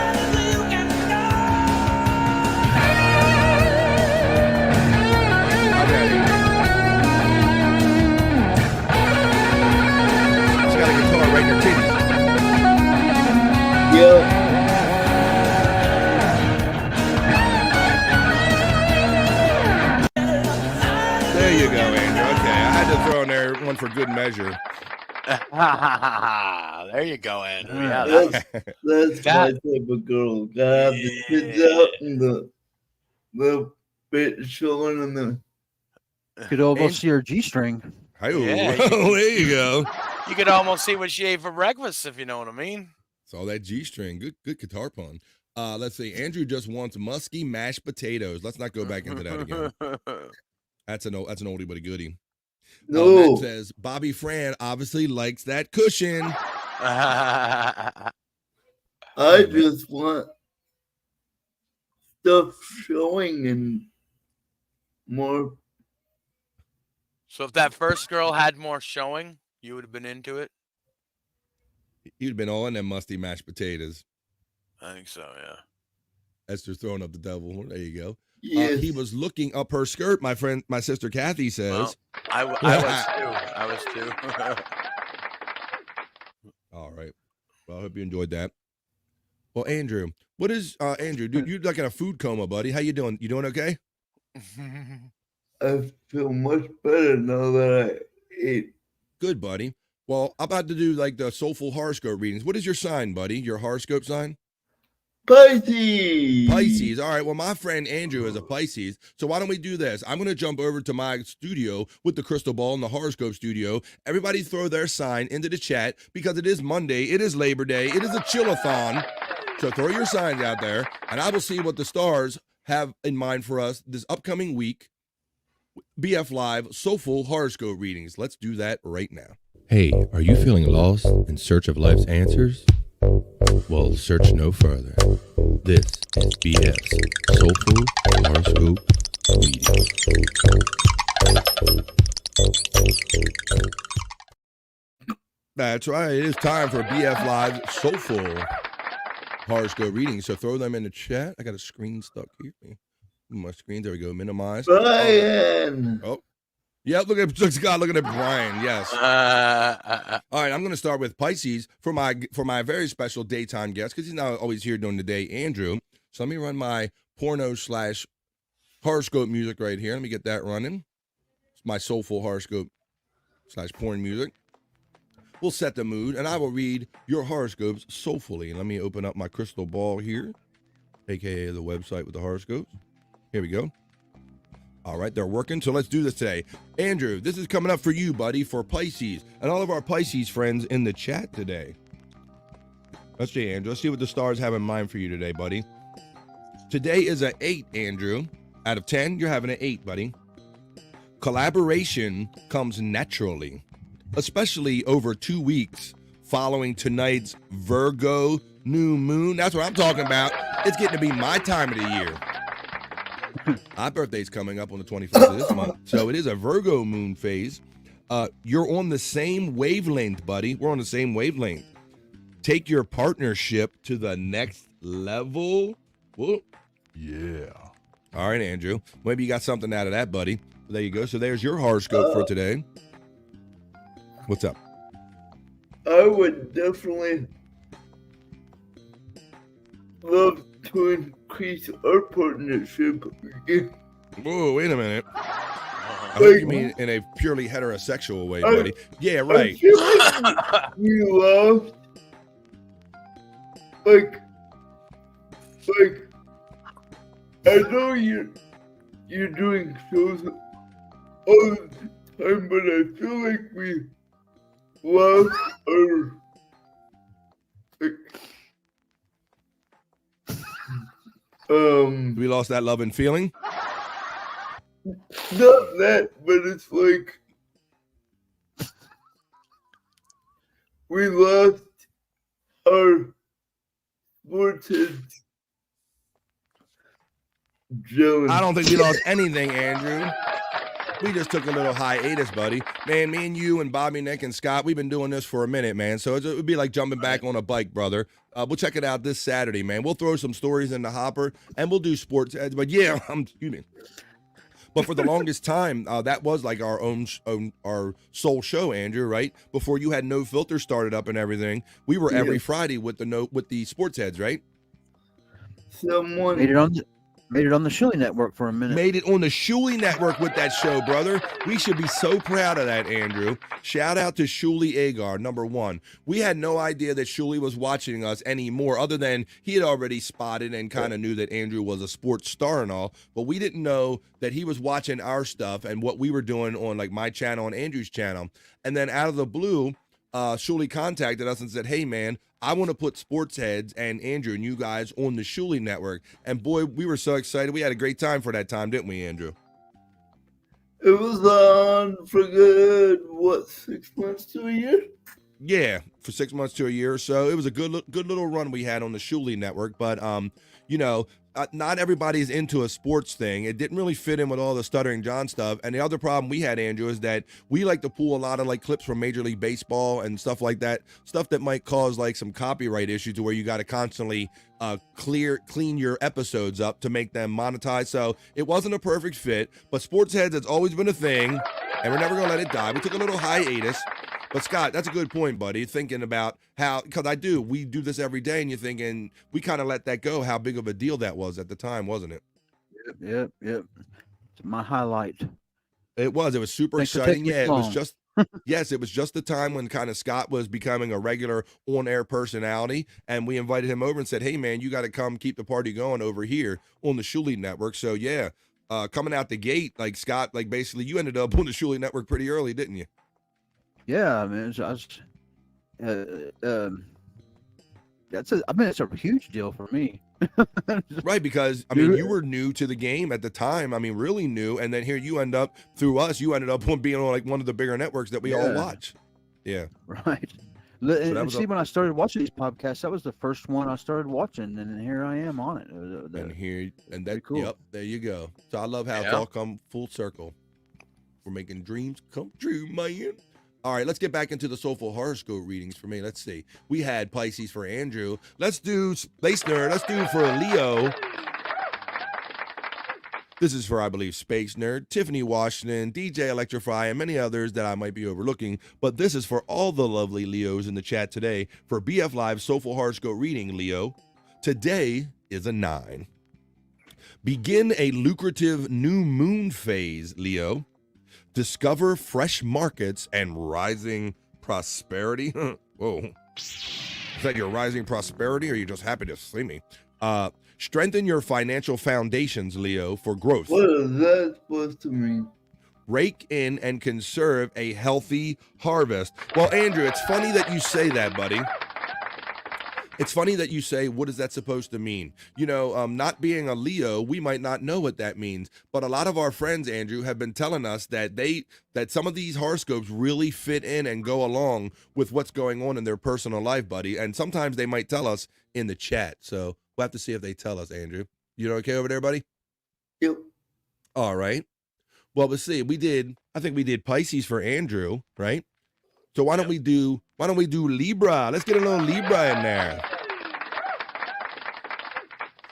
I: got a guitar right in her titties.
L: Yeah.
I: There you go, Andrew. Okay, I had to throw in there one for good measure.
J: There you go, Andrew. Yeah,
L: That's my type of girl. Gotta have the kids out and the bit showing and the.
K: Could almost see her G-string.
I: Hey,
J: Yeah,
I: there you go.
J: You could almost see what she ate for breakfast, if you know what I mean.
I: It's all that G string. Good guitar pun. Let's see. Andrew just wants musky mashed potatoes. Let's not go back into that again. That's an oldie but a goodie.
L: No.
I: Matt says Bobby Fran obviously likes that cushion.
L: I just want stuff showing and more.
J: So if that first girl had more showing, you would have been into it.
I: You'd been all in them musty mashed potatoes.
J: I think so. Yeah.
I: Esther's throwing up the devil. There you go.
L: Yes.
I: He was looking up her skirt. My sister Kathy says.
J: Well, I was too. I was too.
I: All right. Well, I hope you enjoyed that. Well, Andrew, what is Andrew? Dude, you're like in a food coma, buddy. How you doing? You doing okay?
L: I feel much better now that I ate.
I: Good, buddy. Well, I'm about to do like the Soulful Horoscope readings. What is your sign, buddy? Your horoscope sign?
L: Pisces.
I: Pisces. All right. Well, my friend Andrew is a Pisces. So why don't we do this? I'm going to jump over to my studio with the crystal ball in the horoscope studio. Everybody throw their sign into the chat because it is Monday. It is Labor Day. It is a chill-a-thon. So throw your signs out there, and I will see what the stars have in mind for us this upcoming week. BF Live Soulful Horoscope Readings. Let's do that right now. Hey, are you feeling lost in search of life's answers? Well, search no further. This is BF's Soulful Horoscope Readings. That's right. It is time for BF Live Soulful Horoscope Readings. So throw them in the chat. I got a screen stuck here. My screen. There we go. Minimize.
L: Brian.
I: Oh. Yeah, look at Scott. Looking at Brian. Yes. All right, I'm going to start with Pisces for my very special daytime guest because he's not always here during the day, Andrew. So let me run my porno/horoscope music right here. Let me get that running. It's my soulful horoscope/porn music. We'll set the mood, and I will read your horoscopes soulfully. And let me open up my crystal ball here, aka the website with the horoscopes. Here we go. All right, they're working, so let's do this today. Andrew, this is coming up for you, buddy, for Pisces, and all of our Pisces friends in the chat today. Let's see, Andrew. Let's see what the stars have in mind for you today, buddy. Today is an 8, Andrew. Out of 10, you're having an 8, buddy. Collaboration comes naturally, especially over 2 weeks following tonight's Virgo new moon. That's what I'm talking about. It's getting to be my time of the year. My birthday's coming up on the 21st of this month, so it is a Virgo moon phase. You're on the same wavelength, buddy. We're on the same wavelength. Take your partnership to the next level. Whoa. Yeah. All right, Andrew. Maybe you got something out of that, buddy. There you go. So there's your horoscope for today. What's up?
L: I would definitely love to increase our partnership again.
I: Whoa, wait a minute. I hope you mean in a purely heterosexual way, buddy. Yeah, right.
L: I feel like we lost, like, I know you're doing shows all the time, but I feel like we lost our,
I: we lost that love and feeling.
L: Not that, but it's like we lost our sports heads. Jealous.
I: I don't think we lost anything, Andrew. We just took a little hiatus, buddy. Man, me and you and Bobby, Nick, and Scott, we've been doing this for a minute, man. So it would be like jumping back on a bike, brother. We'll check it out this Saturday, man. We'll throw some stories in the hopper, and we'll do sports ads. But yeah, excuse me. But for the longest time, that was like our our sole show, Andrew, right? Before you had No Filter started up and everything, we were every Friday with the sports heads, right?
L: Someone
K: made it on the Shuley Network for a minute.
I: Made it on the Shuley Network with that show, brother. We should be so proud of that, Andrew. Shout out to Shuley Agar, number 1. We had no idea that Shuley was watching us anymore, other than he had already spotted and kind of knew that Andrew was a sports star and all, but we didn't know that he was watching our stuff and what we were doing on like my channel and Andrew's channel. And then out of the blue, Shuley contacted us and said, hey, man, I want to put Sports Heads and Andrew and you guys on the Shuley Network. And boy, we were so excited. We had a great time for that time, didn't we, Andrew?
L: It was on for good, 6 months to a year?
I: Yeah, for 6 months to a year or so. It was a good little run we had on the Shuley Network. But, not everybody's into a sports thing. It didn't really fit in with all the Stuttering John stuff. And the other problem we had, Andrew, is that we like to pull a lot of like clips from Major League Baseball and stuff like that, stuff that might cause like some copyright issues to where you got to constantly clean your episodes up to make them monetize. So it wasn't a perfect fit, but Sports Heads has always been a thing, and we're never going to let it die. We took a little hiatus. But Scott, that's a good point, buddy. Thinking about how, because we do this every day, and you're thinking we kind of let that go. How big of a deal that was at the time, wasn't it?
K: Yep. It's my highlight.
I: It was super exciting. Yeah, it was just it was just the time when kind of Scott was becoming a regular on-air personality, and we invited him over and said, "Hey, man, you got to come keep the party going over here on the Shuley Network." So yeah, coming out the gate, like Scott, like basically you ended up on the Shuley Network pretty early, didn't you?
K: Yeah, I mean, it's a huge deal for me.
I: Right, because I mean, you were new to the game at the time. I mean, really new, and then here you end up through us. You ended up on being on like one of the bigger networks that we all watch. Yeah,
K: right. And see, when I started watching these podcasts, that was the first one I started watching, and here I am on it.
I: And that's cool. Yep, there you go. So I love how it's all come full circle. We're making dreams come true, man. All right, let's get back into the Soulful Horoscope readings for me. Let's see. We had Pisces for Andrew. Let's do Space Nerd. Let's do for Leo. This is for, I believe, Space Nerd, Tiffany Washington, DJ Electrify, and many others that I might be overlooking. But this is for all the lovely Leos in the chat today for BF Live Soulful Horoscope reading, Leo. Today is a 9. Begin a lucrative new moon phase, Leo. Discover fresh markets and rising prosperity. Whoa. Is that your rising prosperity, or are you just happy to see me? Strengthen your financial foundations, Leo, for growth.
L: What is that supposed to mean?
I: Rake in and conserve a healthy harvest. Well, Andrew, it's funny that you say that, buddy. It's funny that you say, what is that supposed to mean? You know, not being a Leo, we might not know what that means. But a lot of our friends, Andrew, have been telling us that that some of these horoscopes really fit in and go along with what's going on in their personal life, buddy. And sometimes they might tell us in the chat. So we'll have to see if they tell us, Andrew. You okay over there, buddy?
L: Yep.
I: All right. Well, let's see. I think we did Pisces for Andrew, right? So why don't we do Libra? Let's get a little Libra in there.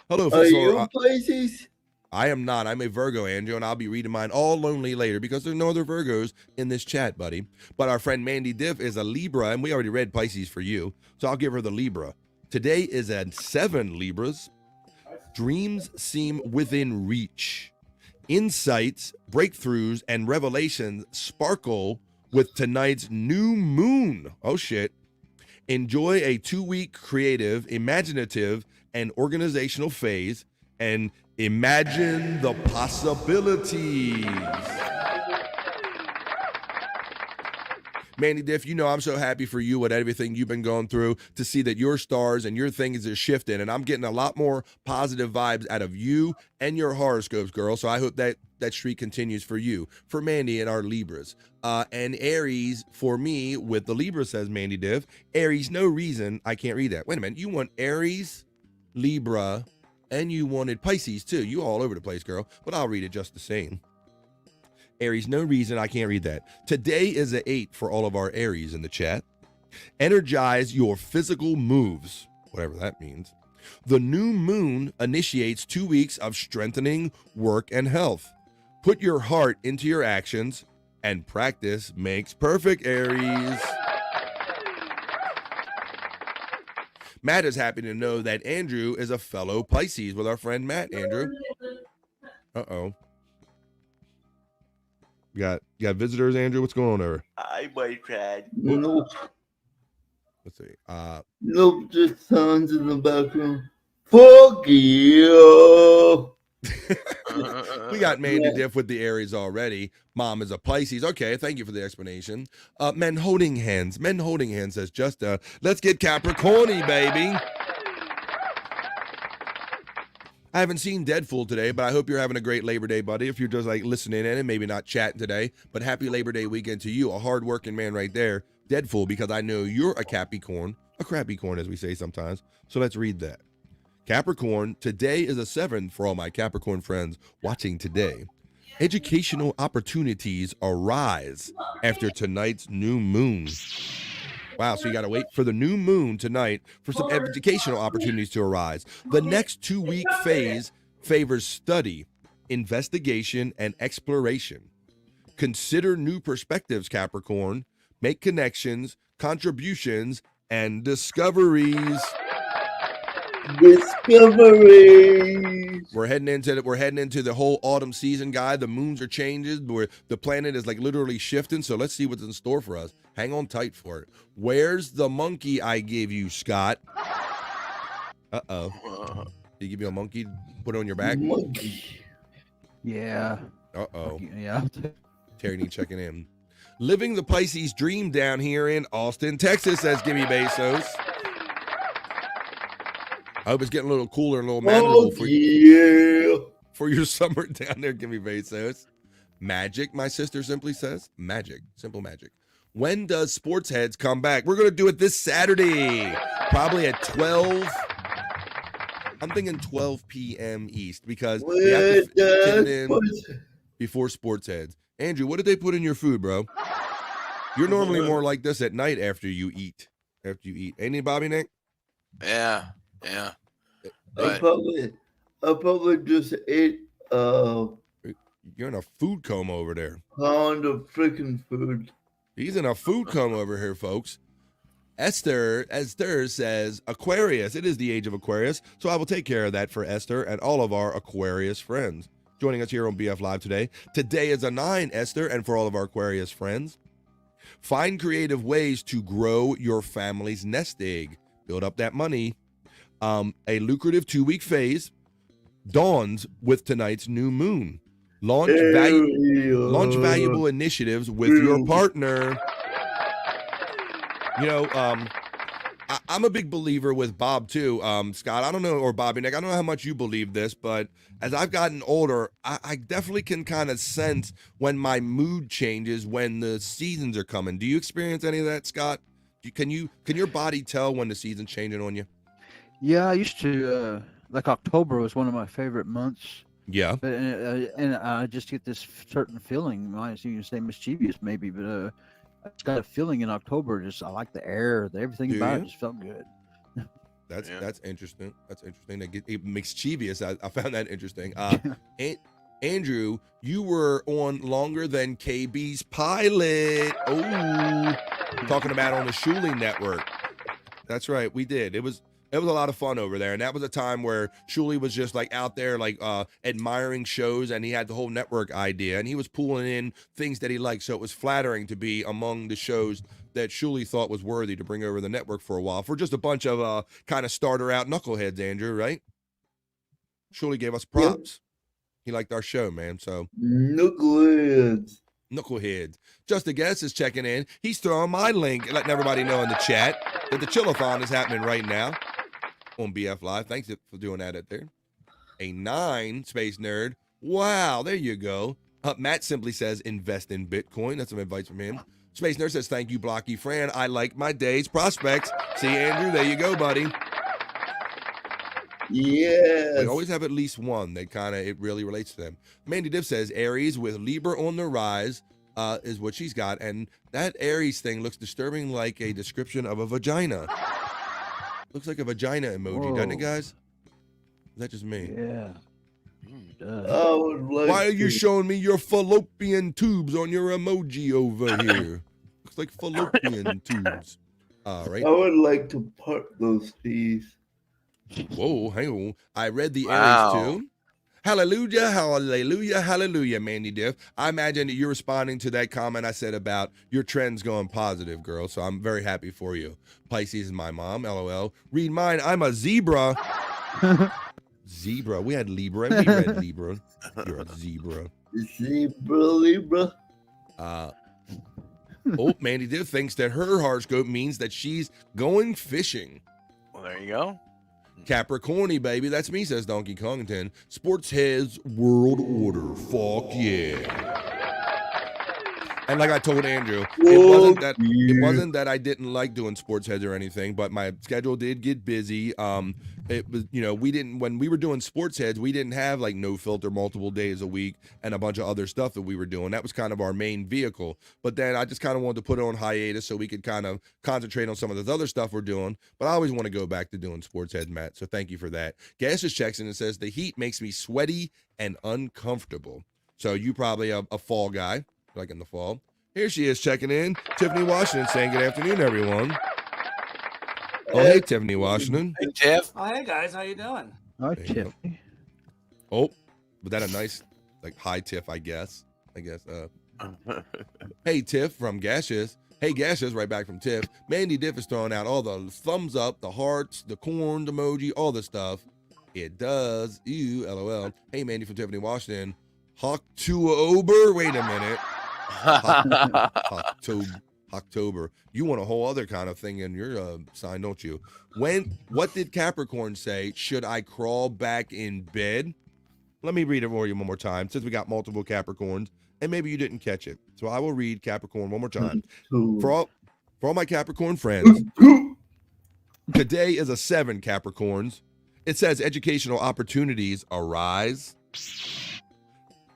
I: Hello,
L: Are you Pisces?
I: I am not. I'm a Virgo, Andrew, and I'll be reading mine all lonely later because there's no other Virgos in this chat, buddy. But our friend Mandy Diff is a Libra, and we already read Pisces for you, so I'll give her the Libra. Today is at 7 Libras. Dreams seem within reach. Insights, breakthroughs, and revelations sparkle with tonight's new moon. Oh, shit. Enjoy a 2-week creative, imaginative, and organizational phase and imagine the possibilities. Mandy Diff, you know I'm so happy for you with everything you've been going through to see that your stars and your things are shifting, and I'm getting a lot more positive vibes out of you and your horoscopes, girl, so I hope that streak continues for you, for Mandy and our Libras. And Aries for me with the Libra, says Mandy Diff. Aries, no reason I can't read that. Wait a minute, you want Aries, Libra, and you wanted Pisces too. You all over the place, girl, but I'll read it just the same. Aries, no reason I can't read that. Today is an 8 for all of our Aries in the chat. Energize your physical moves, whatever that means. The new moon initiates 2 weeks of strengthening work and health. Put your heart into your actions, and practice makes perfect, Aries. Matt is happy to know that Andrew is a fellow Pisces with our friend Matt, Andrew. Uh-oh. You got visitors, Andrew? What's going on there?
F: I might try.
L: Nope.
I: Let's see.
L: Nope, just sounds in the background. Fuck you.
I: We got Mandy Diff with the Aries already. Mom is a Pisces. Okay, thank you for the explanation. Men holding hands. Men holding hands says just let's get Capricorny, baby. I haven't seen Deadpool today, but I hope you're having a great Labor Day, buddy. If you're just like listening in and maybe not chatting today, but happy Labor Day weekend to you, a hardworking man right there, Deadpool, because I know you're a Capricorn, a crappy-corn as we say sometimes. So let's read that. Capricorn, today is a 7 for all my Capricorn friends watching today. Educational opportunities arise after tonight's new moon. Wow, so you got to wait for the new moon tonight for some educational opportunities to arise. The next 2-week phase favors study, investigation, and exploration. Consider new perspectives, Capricorn. Make connections, contributions, and discoveries. We're heading into the whole autumn season, guy. The moons are changing. The planet is like literally shifting. So let's see what's in store for us. Hang on tight for it. Where's the monkey I gave you, Scott? Uh-oh. Did he give you a monkey to put on your back?
K: Monkey. Yeah.
I: Uh-oh.
K: Yeah.
I: Terry checking in. Living the Pisces dream down here in Austin, Texas, says Gimme Bezos. I hope it's getting a little cooler and a little manageable for you. For your summer down there, Gimme Bezos. Magic, my sister simply says. Magic. Simple magic. When does Sports Heads come back? We're going to do it this Saturday. Probably at 12. I'm thinking 12 p.m. East because we have to fit it in before Sports Heads. Andrew, what did they put in your food, bro? You're normally more like this at night after you eat. Ain't it, Bobby Nick?
J: Yeah.
L: I probably just ate
I: You're in a food coma over there.
L: Pound of freaking food.
I: He's in a food coma over here, folks. Esther says, Aquarius. It is the age of Aquarius, so I will take care of that for Esther and all of our Aquarius friends. Joining us here on BF Live today. Today is a 9, Esther, and for all of our Aquarius friends. Find creative ways to grow your family's nest egg. Build up that money. A lucrative 2-week phase dawns with tonight's new moon. Launch valuable initiatives with your partner. You know, I'm a big believer with Bob too, Scott. I don't know, or Bobby Nick. I don't know how much you believe this, but as I've gotten older, I definitely can kind of sense when my mood changes when the seasons are coming. Do you experience any of that, Scott? Can your body tell when the season's changing on you?
K: Yeah, I used to like October was one of my favorite months.
I: Yeah.
K: But and I just get this certain feeling. Might even say mischievous, maybe, but I just got a feeling in October. Just I like the air, everything
I: Do
K: about
I: you?
K: it just felt good.
I: That's interesting. That's interesting. It mischievous. I found that interesting. Andrew, you were on longer than KB's pilot. Oh, talking about on the Shuli network. That's right, we did. It was a lot of fun over there, and that was a time where Shuli was just like out there, like admiring shows, and he had the whole network idea, and he was pulling in things that he liked. So it was flattering to be among the shows that Shuli thought was worthy to bring over the network for a while for just a bunch of kind of starter out knuckleheads. Andrew, right? Shuli gave us props. He liked our show, man. So
L: Knuckleheads.
I: Just a guess is checking in. He's throwing my link, letting everybody know in the chat that the Chill-ethon is happening right now on BF Live. Thanks for doing that out there. A 9 space nerd. Wow, there you go. Matt simply says invest in Bitcoin. That's some advice from him. Space nerd says thank you, Blocky Fran. I like my day's prospects. See, Andrew, there you go, buddy.
L: Yes.
I: We always have at least one that it really relates to them. Mandy Diff says Aries with Libra on the rise is what she's got. And that Aries thing looks disturbing like a description of a vagina. Looks like a vagina emoji, doesn't it, guys? Is that just me?
K: Yeah.
I: Why are you showing me your fallopian tubes on your emoji over here? Looks like fallopian tubes. All right.
L: I would like to part those teeth.
I: Whoa, hang on. I read the
L: Wow.
I: Aries too. Hallelujah, hallelujah, hallelujah, Mandy Diff. I imagine that you're responding to that comment I said about your trends going positive, girl. So I'm very happy for you. Pisces is my mom, LOL. Read mine. I'm a zebra. Zebra. We had Libra. We read Libra. You're a zebra.
L: Libra.
I: Mandy Diff thinks that her horoscope means that she's going fishing.
J: Well, there you go.
I: Capricorny, baby. That's me, says Donkey Kongington. Sports Heads World Order. Fuck yeah. And like I told Andrew, it wasn't that I didn't like doing sports heads or anything, but my schedule did get busy. It was, when we were doing sports heads, we didn't have like no filter multiple days a week and a bunch of other stuff that we were doing. That was kind of our main vehicle. But then I just kind of wanted to put it on hiatus so we could kind of concentrate on some of this other stuff we're doing. But I always want to go back to doing sports heads, Matt. So thank you for that. Gas just checks in and says the heat makes me sweaty and uncomfortable. So you probably a fall guy, like in the fall. Here she is checking in. Tiffany Washington saying good afternoon, everyone. Oh, hey, Tiffany Washington.
J: Hey, Tiff.
S: Oh, hey guys, how you doing?
K: Hi, Tiffany.
I: Oh, but that a nice, like, hi, Tiff, I guess. Hey, Tiff from Gaseous. Hey, Gaseous, right back from Tiff. Mandy Diff is throwing out all the thumbs up, the hearts, the corn emoji, all the stuff. It does. Ew, LOL. Hey, Mandy from Tiffany Washington. October. Wait a minute. October. You want a whole other kind of thing in your sign, don't you? What did Capricorn say? Should I crawl back in bed? Let me read it for you one more time, since we got multiple Capricorns, and maybe you didn't catch it. So I will read Capricorn one more time. For all my Capricorn friends, today is a 7, Capricorns. It says educational opportunities arise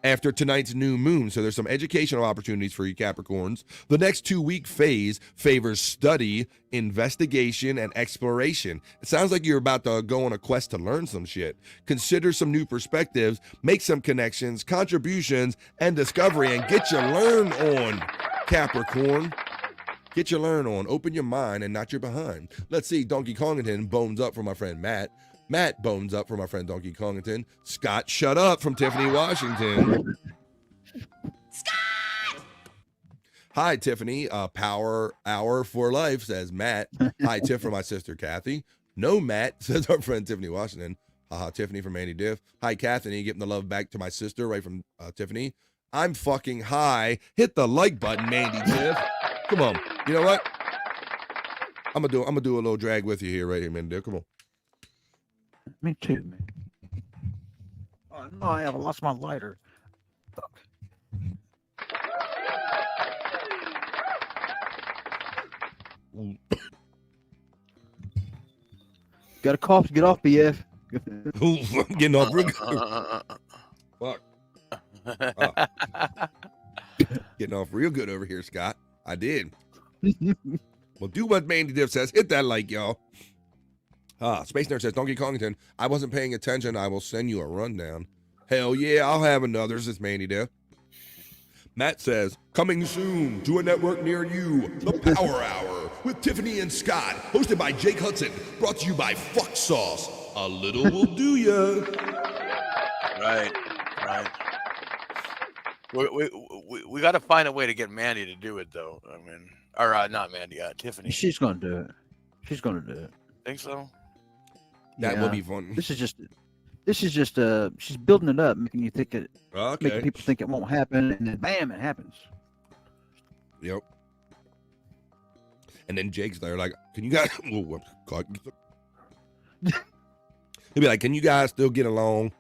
I: after tonight's new moon. So there's some educational opportunities for you Capricorns. The next 2-week phase favors study, investigation, and exploration. It sounds like you're about to go on a quest to learn some shit. Consider some new perspectives, make some connections, contributions, and discovery, and get your learn on, Capricorn. Get your learn on. Open your mind and not your behind. Let's see. Donkey Kongington bones up for my friend Matt. Matt bones up for my friend Donkey Kongington. Scott, shut up from Tiffany Washington. Scott! Hi, Tiffany. Power hour for life, says Matt. Hi, Tiff, for my sister Kathy. No, Matt, says our friend Tiffany Washington. Haha, Tiffany from Andy Diff. Hi, Kathy, getting the love back to my sister, right from Tiffany. I'm fucking high. Hit the like button, Mandy Diff. Come on. You know what? I'm gonna do a little drag with you here, right here, man. Come on.
K: Me too, man. Oh no, I have lost my lighter. Fuck. Got a cough to get off, BF.
I: Ooh, I'm getting off real good. Fuck. Getting off real good over here, Scott. I did. Well, do what Mandy Diff says. Hit that like, y'all. Space Nerd says, Donkey Kongington, I wasn't paying attention. I will send you a rundown. Hell yeah, I'll have another. This is Mandy Diff. Matt says, coming soon to a network near you, The Power Hour with Tiffany and Scott, hosted by Jake Hudson, brought to you by Fuck Sauce. A little will do ya.
J: Right. We got to find a way to get Mandy to do it, though. I mean, or not Mandy, Tiffany.
K: She's gonna do it. She's gonna do it.
J: Think so?
I: That would be fun.
K: This is just she's building it up, making you think it,
I: Okay.
K: making people think it won't happen, and then bam, it happens.
I: Yep. And then Jake's there, like, can you guys? Oh, God. He'll be like, can you guys still get along?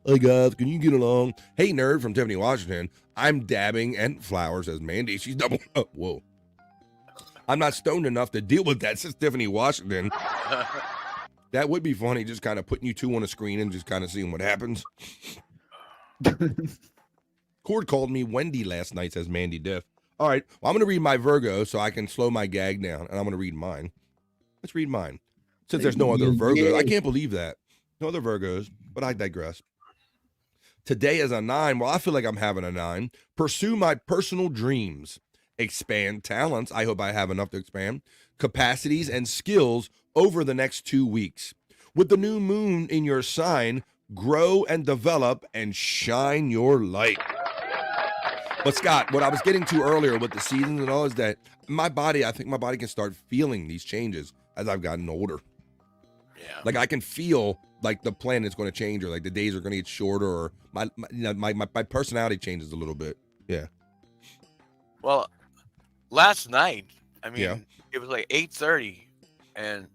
I: Hey guys, can you get along? Hey nerd from Tiffany, Washington. I'm dabbing and flowers as Mandy. She's double. Oh, whoa. I'm not stoned enough to deal with that, says Tiffany, Washington. That would be funny, just kind of putting you two on a screen and just kind of seeing what happens. Cord called me Wendy last night, says Mandy Diff. All right, well, I'm going to read my Virgo so I can slow my gag down, and I'm going to read mine. Let's read mine. Since there's no other Virgos. I can't believe that. No other Virgos, but I digress. Today is a 9. Well, I feel like I'm having a 9. Pursue my personal dreams. Expand talents. I hope I have enough to expand. Capacities and skills over the next 2 weeks. With the new moon in your sign, grow and develop and shine your light. But Scott, what I was getting to earlier with the seasons and all is that I think my body can start feeling these changes as I've gotten older.
J: Yeah.
I: Like I can feel like the planet's going to change, or like the days are going to get shorter, or my personality changes a little bit. Yeah.
J: Well, last night, I mean,
I: Yeah.
J: it was like 8:30, and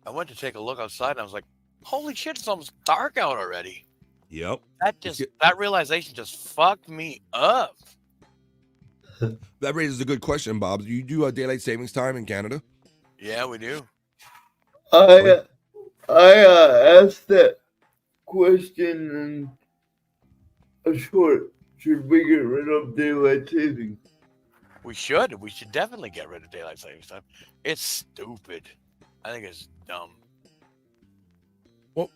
J: I went to take a look outside, and I was like, "Holy shit, it's almost dark out already."
I: Yep.
J: That realization just fucked me up.
I: That raises a good question, Bob. Do you do daylight savings time in Canada?
J: Yeah, we do.
L: I asked that question in a short. Should we get rid of daylight savings?
J: We should. We should definitely get rid of daylight savings time. It's stupid. I think it's dumb.
I: Well,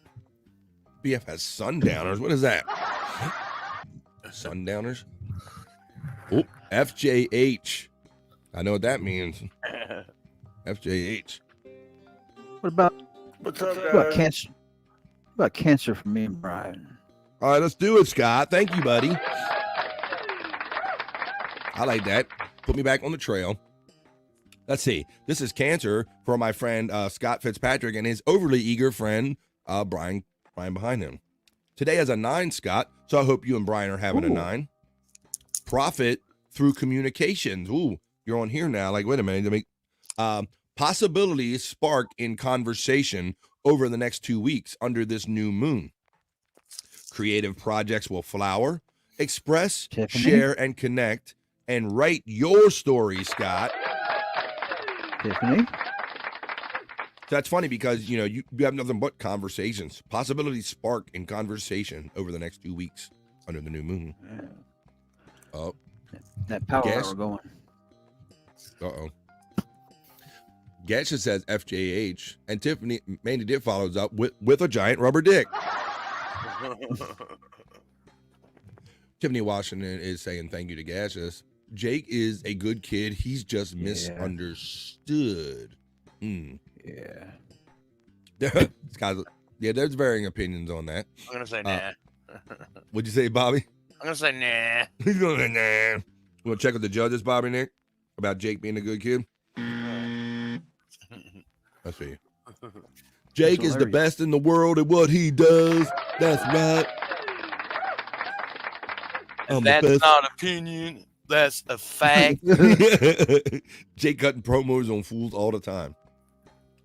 I: BF has sundowners. What is that? Sundowners? Oh, FJH. I know what that means. FJH.
K: What about
L: What's up,
K: what about
L: guys?
K: cancer? What about cancer for me and Brian?
I: All right, let's do it, Scott. Thank you, buddy. I like that. Put me back on the trail. Let's see. This is Cancer for my friend Scott Fitzpatrick and his overly eager friend Brian behind him. Today is a 9, Scott, so I hope you and Brian are having a 9. Profit through communications. Ooh, you're on here now. Like, wait a minute. Possibilities spark in conversation over the next 2 weeks under this new moon. Creative projects will flower, express,
K: Tiffany?
I: share, and connect, and write your story, Scott.
K: Tiffany?
I: That's funny because, you have nothing but conversations. Possibilities spark in conversation over the next 2 weeks under the new moon.
K: Yeah.
I: Oh.
K: That power
I: Guess.
K: hour going.
I: Uh-oh. Getcha says FJH, and Tiffany Mandy Dick follows up with a giant rubber dick. Tiffany Washington is saying thank you to Gaseous. Jake is a good kid. He's just misunderstood.
K: Yeah.
I: There's varying opinions on that.
J: I'm gonna say nah.
I: What'd you say, Bobby?
J: I'm gonna say nah.
I: He's going to nah. You want to check with the judges, Bobby Nick, about Jake being a good kid? Let's see. Jake is the best in the world at what he does. That's right.
J: And that's not opinion. That's a fact.
I: Jake cutting promos on fools all the time.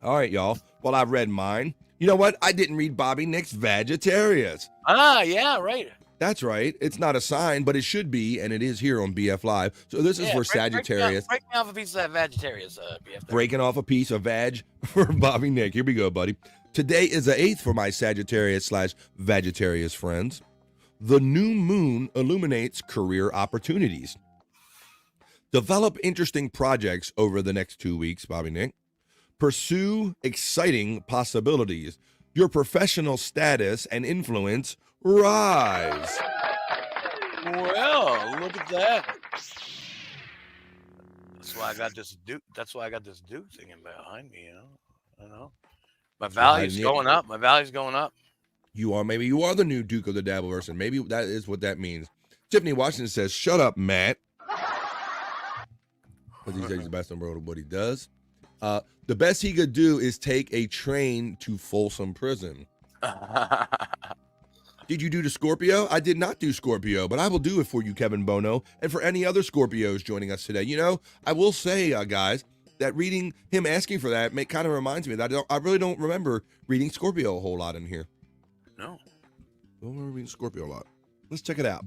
I: All right, y'all. Well, I've read mine. You know what? I didn't read Bobby Nick's Vegetarius.
J: Ah, yeah, right.
I: That's right. It's not a sign, but it should be, and it is here on BF Live. So this is for Sagittarius.
J: Break me off a piece of that Vegetarius, BF.
I: Breaking off a piece of vag for Bobby Nick. Here we go, buddy. Today is the 8th for my Sagittarius/Vegetarius friends. The new moon illuminates career opportunities. Develop interesting projects over the next 2 weeks, Bobby Nick. Pursue exciting possibilities. Your professional status and influence rise.
J: Well, look at that. That's why I got this Duke. That's why I got this Duke thing behind me. I know. My value's going up. My value's going up.
I: You are the new Duke of the Dabbleverse, and maybe that is what that means. Tiffany Washington says, "Shut up, Matt." Because he says he's the best in the world at what he does. The best he could do is take a train to Folsom Prison. Did you do the Scorpio? I did not do Scorpio, but I will do it for you, Kevin Bono, and for any other Scorpios joining us today. You know, I will say, guys, that reading him asking for that kind of reminds me that I really don't remember reading Scorpio a whole lot in here.
J: No.
I: I don't remember reading Scorpio a lot. Let's check it out.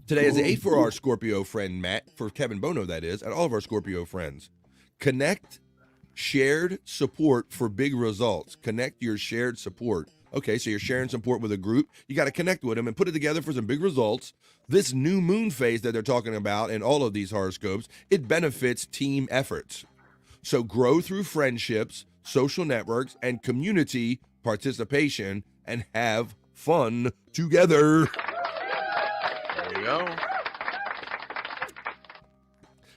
I: Today is the 8th for our Scorpio friend, Matt, for Kevin Bono, that is, and all of our Scorpio friends. Connect shared support for big results. Connect your shared support. Okay, so you're sharing support with a group. You got to connect with them and put it together for some big results. This new moon phase that they're talking about in all of these horoscopes, it benefits team efforts. So grow through friendships, social networks, and community participation, and have fun together.
J: There you go.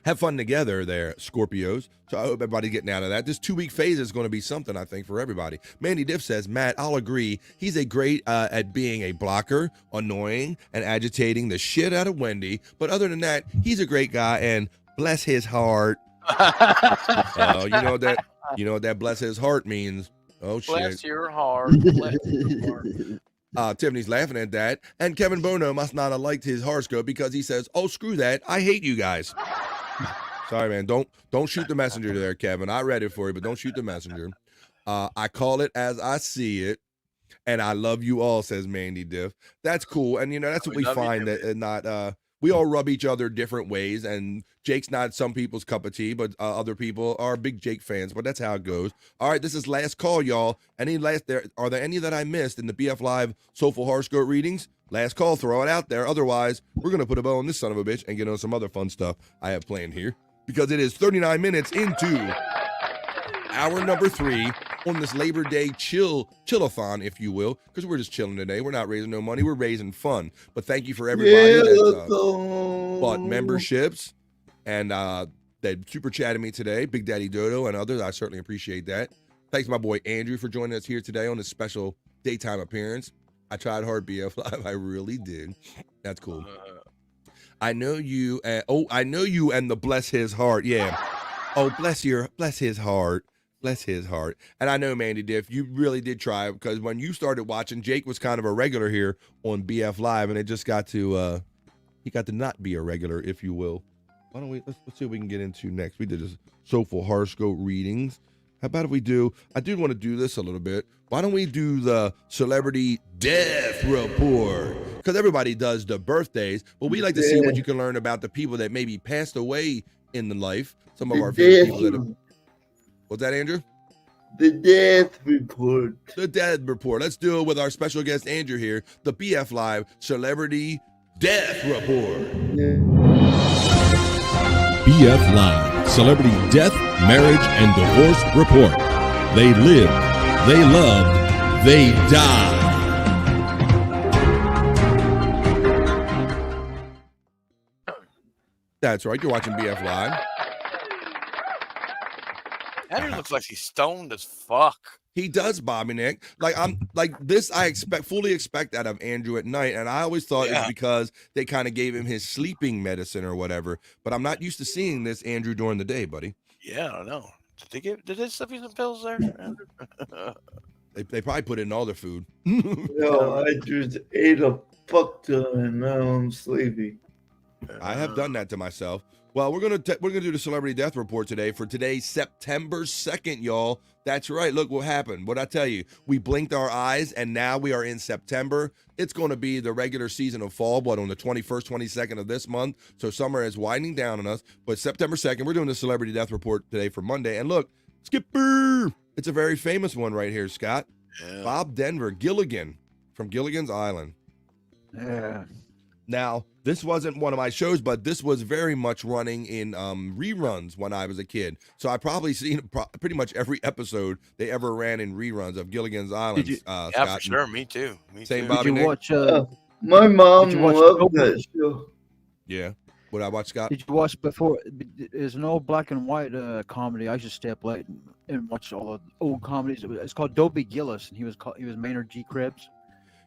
I: Have fun together there, Scorpios. So I hope everybody's getting out of that. This 2-week phase is going to be something, I think, for everybody. Mandy Diff says, Matt, I'll agree. He's a great at being a blocker, annoying, and agitating the shit out of Wendy. But other than that, he's a great guy, and bless his heart. You know what that bless his heart means. Oh, shit.
J: Bless your heart. Bless your heart.
I: Tiffany's laughing at that. And Kevin Bono must not have liked his horoscope because he says, oh, screw that. I hate you guys. Sorry, man. Don't shoot the messenger there, Kevin. I read it for you, but don't shoot the messenger. I call it as I see it, and I love you all, says Mandy Diff. That's cool. And, you know, that's what we find that we all rub each other different ways, and Jake's not some people's cup of tea, but other people are big Jake fans, but that's how it goes. All right, this is last call, y'all. Are there any that I missed in the BF Live Soulful Horoscope readings? Last call, throw it out there. Otherwise, we're going to put a bow on this son of a bitch and get on some other fun stuff I have planned here, because it is 39 minutes into hour number 3 on this Labor Day chill-ethon, if you will, because we're just chilling today. We're not raising no money. We're raising fun. But thank you for everybody that bought memberships and that super chatted me today, Big Daddy Dodo and others. I certainly appreciate that. Thanks my boy Andrew for joining us here today on this special daytime appearance. I tried hard, BF Live. I really did. That's cool. I know you. I know you and the bless his heart. Yeah. Oh, bless his heart. Bless his heart. And I know, Mandy Diff, you really did try, because when you started watching, Jake was kind of a regular here on BF Live, and it just got to he got to not be a regular, if you will. Why don't we let's see what we can get into next. We did this Soulful Horoscope readings. How about if we do, I do want to do this a little bit. Why don't we do the celebrity death report? Because everybody does the birthdays, but we like to see what you can learn about the people that maybe passed away in the life. Some of our favorite people that have. What's that, Andrew?
L: The death report.
I: The death report. Let's do it with our special guest, Andrew, here. The BF Live Celebrity Death Report.
S: BF Live Celebrity Death, Marriage, and Divorce Report. They lived, they loved, they died.
I: That's right. You're watching BF Live.
J: Andrew looks like he's stoned as fuck.
I: He does, Bobby Nick. Like I'm like this. I fully expect that of Andrew at night, and I always thought it's because they kind of gave him his sleeping medicine or whatever. But I'm not used to seeing this Andrew during the day, buddy.
J: Yeah, I don't know. Did they stuff you some pills there?
I: They probably put it in all their food.
L: No, I just ate a fuck ton and now I'm sleepy.
I: I have done that to myself. Well, we're gonna do the celebrity death report today for today's September 2nd, y'all. That's right. Look what happened. What I tell you, we blinked our eyes, and now we are in September. It's going to be the regular season of fall, on the 21st, 22nd of this month. So summer is winding down on us. But September 2nd, we're doing the celebrity death report today for Monday. And look, Skipper, it's a very famous one right here, Scott.
J: Yeah.
I: Bob Denver, Gilligan from Gilligan's Island.
K: Yeah.
I: Now, this wasn't one of my shows, but this was very much running in reruns when I was a kid. So I probably seen pretty much every episode they ever ran in reruns of Gilligan's Island.
J: Yeah,
I: Scott.
J: for sure. Me too.
I: Same Bobby
K: Did you
I: Nick?
K: watch?
L: My mom
K: Did you watch
L: loved that show.
I: Yeah. What I watch, Scott?
K: Did you watch before? There's an old black and white comedy. I used to stay up late and watch all the old comedies. It's called Dobie Gillis, and he was Maynard G. Krebs.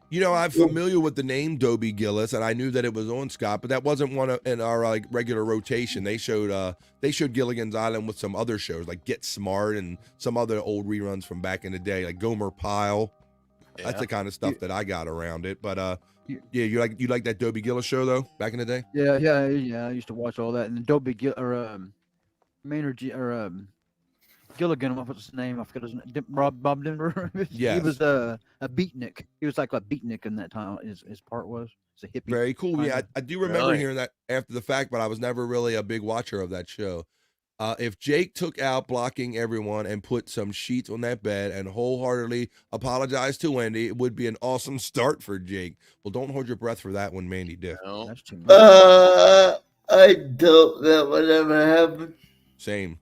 I: You know, I'm familiar with the name Dobie Gillis, and I knew that it was on, Scott, but that wasn't one in our regular rotation. They showed Gilligan's Island with some other shows like Get Smart and some other old reruns from back in the day, like Gomer Pyle.
J: Yeah.
I: That's the kind of stuff that I got around it. But yeah, you like that Dobie Gillis show though back in the day?
K: Yeah. I used to watch all that, and Dobie Maynard G. Gilligan, what's his name? I forget his name. Bob Denver.
I: Yes.
K: He was a beatnik. He was like a beatnik in that time. His part was. It's a hippie.
I: Very cool. Yeah, I do remember
J: Really?
I: hearing that after the fact, but I was never really a big watcher of that show. If Jake took out blocking everyone and put some sheets on that bed and wholeheartedly apologized to Wendy, it would be an awesome start for Jake. Well, don't hold your breath for that one, Mandy Diff.
J: No.
K: That's too much.
L: I doubt that would ever happen.
I: Same.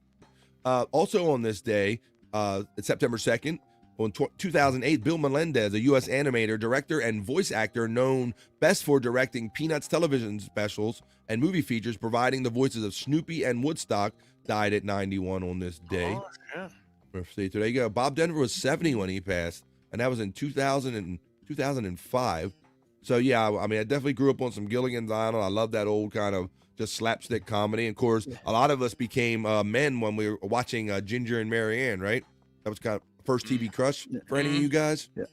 I: Also on this day, it's September 2nd, on 2008, Bill Melendez, a U.S. animator, director, and voice actor known best for directing Peanuts television specials and movie features, providing the voices of Snoopy and Woodstock, died at 91 on this day.
J: Oh, yeah.
I: Let's see, so there you go. Bob Denver was 70 when he passed, and that was in 2005. So, yeah, I mean, I definitely grew up on some Gilligan's Island. I love that old kind of just slapstick comedy. And of course, a lot of us became men when we were watching Ginger and Marianne, right? That was kind of first TV crush for any of you guys.
K: Yeah,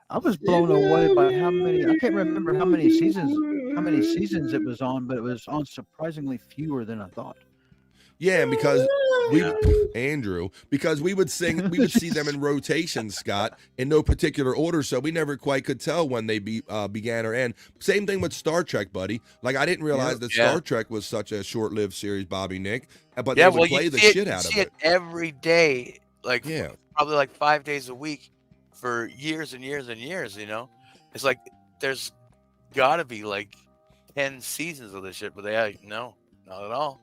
K: I was blown away by how many. I can't remember how many seasons it was on, but it was on surprisingly fewer than I thought.
I: Yeah, and because because we would see them in rotation, Scott, in no particular order, so we never quite could tell when they began or end. Same thing with Star Trek, buddy. Like I didn't realize that Star Trek was such a short-lived series, Bobby Nick, but they would play the shit out of it.
J: You see it every day,
I: Yeah.
J: probably like 5 days a week for years and years and years. You know, it's like there's got to be like 10 seasons of this shit, but no, not at all.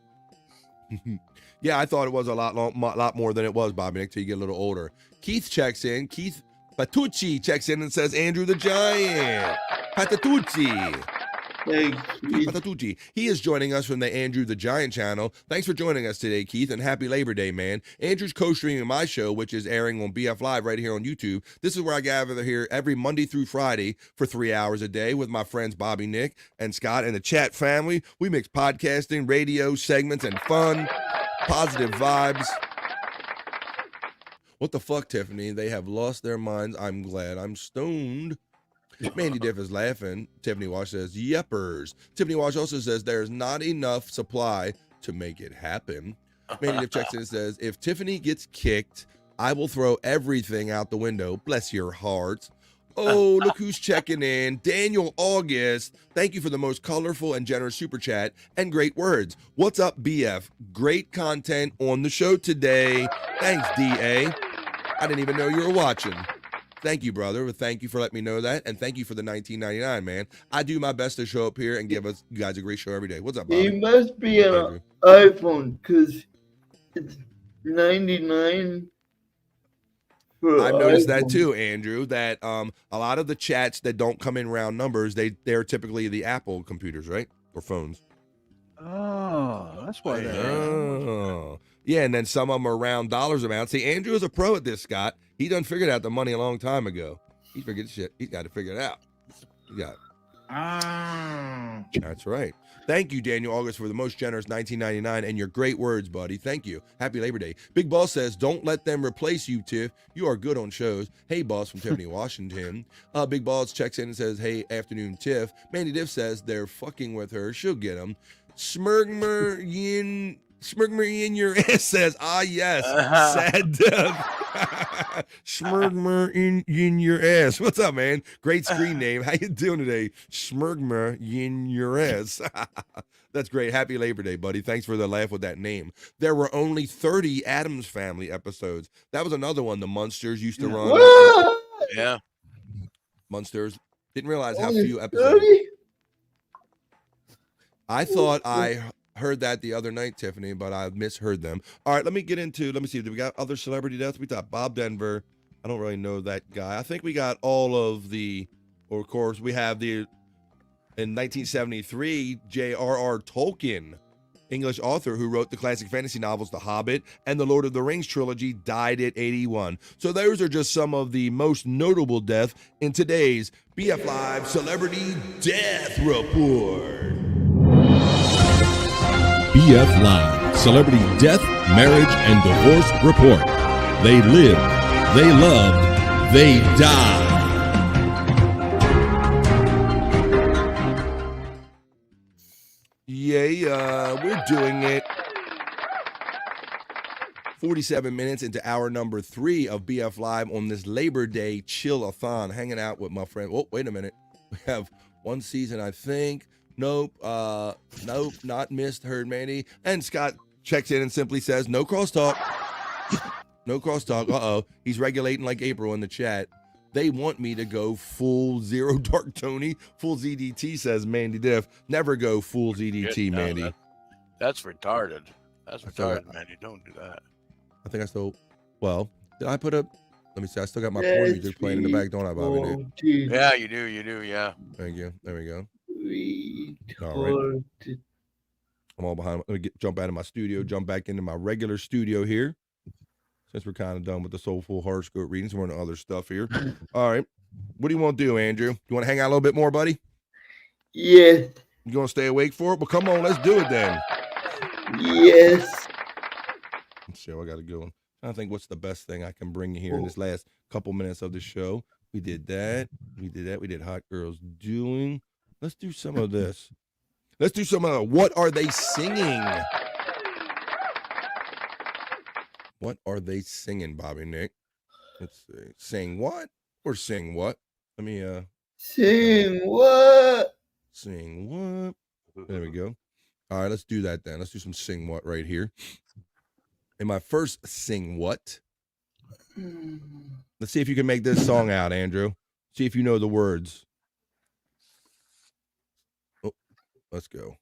I: Yeah, I thought it was a lot more than it was, Bobby Nick, till you get a little older. Keith checks in. Keith Patucci checks in and says, Andrew the Giant. Patatucci.
L: Thanks.
I: Keith Patatucci. He is joining us from the Andrew the Giant channel. Thanks for joining us today, Keith, and happy Labor Day, man. Andrew's co-streaming my show, which is airing on BF Live right here on YouTube. This is where I gather here every Monday through Friday for 3 hours a day with my friends Bobby Nick and Scott and the chat family. We mix podcasting, radio, segments, and fun. Positive vibes. What the fuck, Tiffany? They have lost their minds. I'm glad I'm stoned. Mandy Diff is laughing. Tiffany Wash says, yeppers. Tiffany Wash also says, there's not enough supply to make it happen. Mandy Diff checks in and says, if Tiffany gets kicked, I will throw everything out the window. Bless your hearts. Oh, look who's checking in. Daniel August. Thank you for the most colorful and generous super chat and great words. What's up, BF? Great content on the show today. Thanks, DA. I didn't even know you were watching. Thank you, brother. Thank you for letting me know that. And thank you for the $19.99, man. I do my best to show up here and give you guys a great show every day. What's up, Bobby?
L: It must be an iPhone because it's 99.
I: I've noticed that too, Andrew, that a lot of the chats that don't come in round numbers, they're typically the Apple computers, right? Or phones.
K: Oh, that's why that.
I: Oh. Yeah, and then some of them are round dollars amount. See, Andrew is a pro at this, Scott. He done figured out the money a long time ago. He figured shit. He's got to figure it out. He got That's right. Thank you, Daniel August, for the most generous $19.99 and your great words, buddy. Thank you. Happy Labor Day. Big Boss says, don't let them replace you, Tiff. You are good on shows. Hey, Boss from Tiffany, Washington. Big Boss checks in and says, hey, afternoon, Tiff. Mandy Diff says, they're fucking with her. She'll get them. Smurgmer in your ass says, yes, sad death. Smurgmer in your ass. What's up, man? Great screen name. How you doing today? Smurgmer in your ass. That's great. Happy Labor Day, buddy. Thanks for the laugh with that name. There were only 30 Addams Family episodes. That was another one the Munsters used to run.
J: What? Yeah.
I: Munsters. Didn't realize how few episodes.
L: 30?
I: I thought I heard that the other night, Tiffany, but I misheard them. All right, let me see. Do we got other celebrity deaths? We thought Bob Denver. I don't really know that guy. I think we got all of the, or of course, we have in 1973, J.R.R. Tolkien, English author who wrote the classic fantasy novels The Hobbit and the Lord of the Rings trilogy, died at 81. So those are just some of the most notable deaths in today's BF Live Celebrity Death Report.
S: BF Live Celebrity Death, Marriage, and Divorce Report. They lived, they loved, they died.
I: We're doing it 47 minutes into hour number 3 of BF Live on this Labor Day Chill-a-thon, hanging out with my friend. Oh, wait a minute. We have one season, I think. Nope, not missed, heard Mandy. And Scott checks in and simply says, no crosstalk. No crosstalk. Uh-oh. He's regulating like April in the chat. They want me to go full Zero Dark Tony, full ZDT, says Mandy Diff. Never go full ZDT, Mandy.
J: That's retarded. That's retarded, Mandy. Don't do that.
I: I think I still, did I put up, let me see, I still got my porn music playing in the back, don't I, Bobby Nick?
J: Yeah, you do, yeah.
I: Thank you. There we go. All right. I'm all behind. Let me jump out of my studio, jump back into my regular studio here. Since we're kind of done with the Soulful Horoscope Readings, we're on other stuff here. All right. What do you want to do, Andrew? You want to hang out a little bit more, buddy?
L: Yes.
I: You going to stay awake for it? Well, come on, let's do it then.
L: Yes.
I: Let's see what I got to go. I think what's the best thing I can bring you here in this last couple minutes of the show. We did that. We did Hot Girls Doing. Let's do some of this. Let's do some of What Are They Singing? What are they singing, Bobby Nick? Let's see. Sing what or sing what? Let me
L: Sing what?
I: Sing what? There we go. All right, let's do that then. Let's do some sing what right here. In my first sing what? Let's see if you can make this song out, Andrew. See if you know the words. Oh, let's go.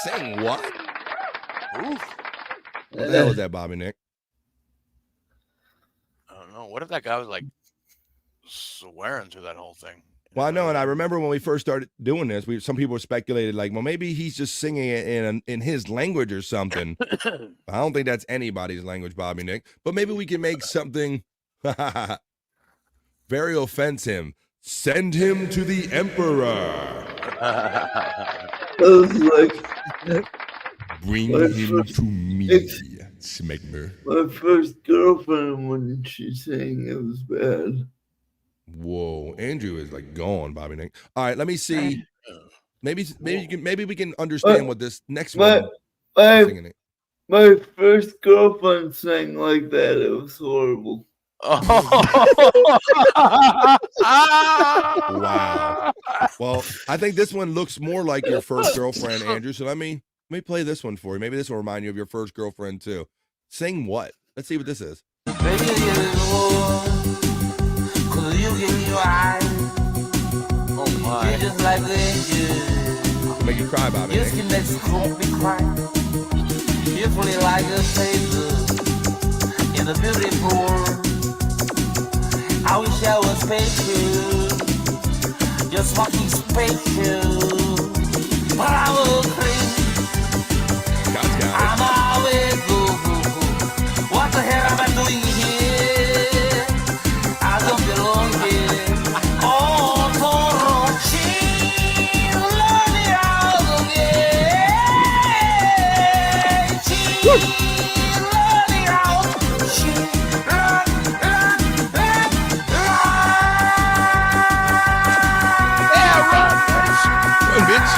I: Sing what? Oof. What the hell was that, Bobby Nick?
J: I don't know. What if that guy was like swearing through that whole thing?
I: Well, I know, and I remember when we first started doing this, some people speculated like, well, maybe he's just singing it in his language or something. I don't think that's anybody's language, Bobby Nick. But maybe we can make something very offensive. Send him to the Emperor.
L: I was like,
I: Bring him to me. Smack me.
L: My first girlfriend, when she sang, it was bad.
I: Whoa, Andrew is like gone, Bobby Nick. All right, let me see. Maybe we can understand what this next one. Singing it.
L: My first girlfriend sang like that. It was horrible.
I: Wow. Well, I think this one looks more like your first girlfriend, Andrew. So let me play this one for you. Maybe this will remind you of your first girlfriend too. Sing what? Let's see what this is.
T: Oh my. Just like
I: Make you cry, Bobby.
T: Your skin makes me cry. Beautifully like a paper in a beautiful world. I wish I was special, just fucking special. But I will crazy. I'm always go. What the hell am I doing here? I don't belong here. Oh, Toro, chill, let me out again. Chill, let me out. Chill,
I: Run, bitch.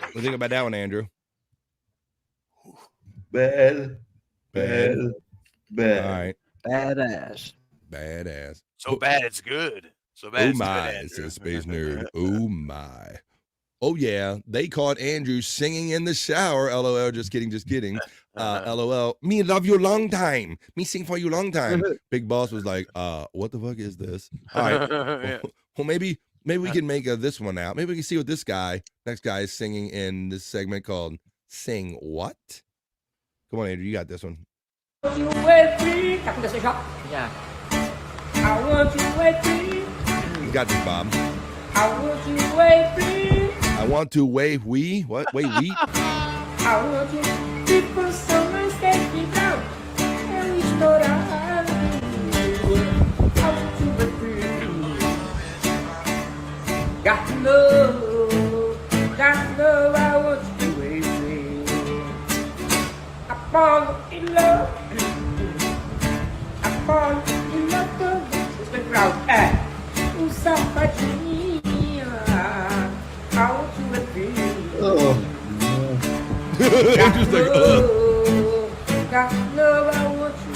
I: What do you think about that one, Andrew?
L: Bad.
I: All right.
K: Badass.
J: So bad it's good. So bad
I: Oh
J: it's
I: my,
J: good.
I: says Space Nerd. Oh my. Oh yeah, they caught Andrew singing in the shower. LOL. Just kidding. LOL. Me love you long time. Me sing for you long time. Big Boss was like, what the fuck is this? All right. Well, maybe we can make this one out. Maybe we can see what this next guy is singing in this segment called "Sing What." Come on, Andrew, you got this one.
T: You wait free. Yeah. I want you wait free.
I: You got this, Bob.
T: I want you wait free.
I: I want to wave we. What? Wait, we?
T: I want you people someone take me down. And we start out. I want you wait free. Got to know. I want you wait free. I fall in love. It's the crowd.
I: Andrew's like,
T: Got love, I want you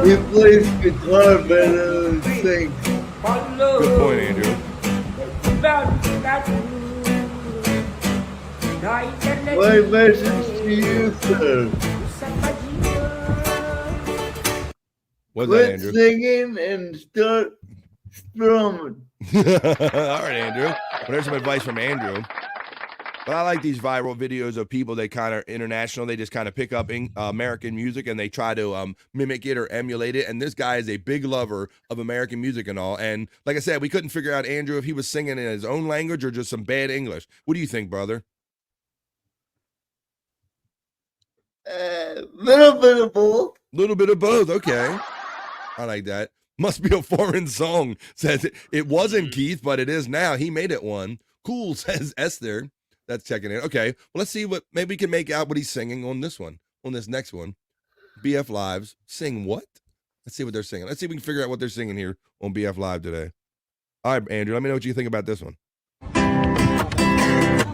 L: He plays guitar better than sings.
I: Good point, Andrew.
L: My message to you, sir.
I: What's that,
L: Quit
I: Andrew?
L: singing and start strumming.
I: All right, Andrew. Well, there's some advice from Andrew. But I like these viral videos of people that kind of international. They just kind of pick up American music and they try to mimic it or emulate it. And this guy is a big lover of American music and all. And like I said, we couldn't figure out, Andrew, if he was singing in his own language or just some bad English. What do you think, brother?
L: Little bit of both.
I: Little bit of both. Okay. I like that. Must be a foreign song. Says it wasn't Keith, but it is now. He made it one. Cool, says Esther. That's checking in. Okay. Well, let's see what maybe we can make out what he's singing on this one. On this next one. BF Lives. Sing what? Let's see what they're singing. Let's see if we can figure out what they're singing here on BF Live today. All right, Andrew, let me know what you think about this one.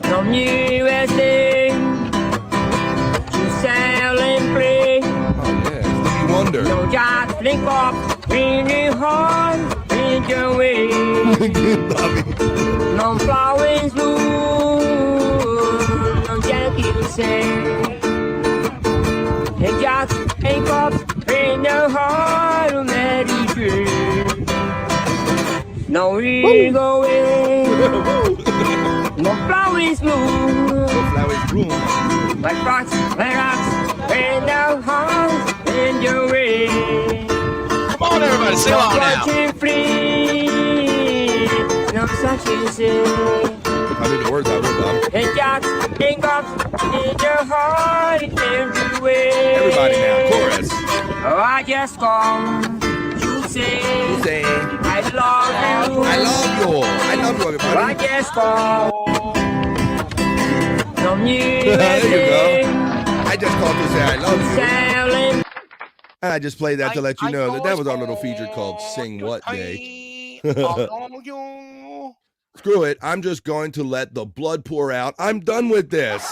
T: From USA to sail and play.
I: Oh, yeah. Stevie Wonder.
T: No just think of bringing home in your way. No flowers bloom, no jacket say. And just think of in the heart of Mediterranean. No ring away. No flowers bloom.
I: No flowers bloom.
T: Like rocks in the heart in your way.
J: Come on, everybody, sing along now.
T: Free, no such as
I: I mean the words I wrote down.
T: and just think of in your
I: Everybody now, chorus.
T: Oh, I just called to say I love you.
I: I love you. I love you, everybody.
T: I just called from you.
I: There you go. I just called to say I love you. And I just played that to let you know that that was our little feature called Sing What Day. Screw it. I'm just going to let the blood pour out. I'm done with this.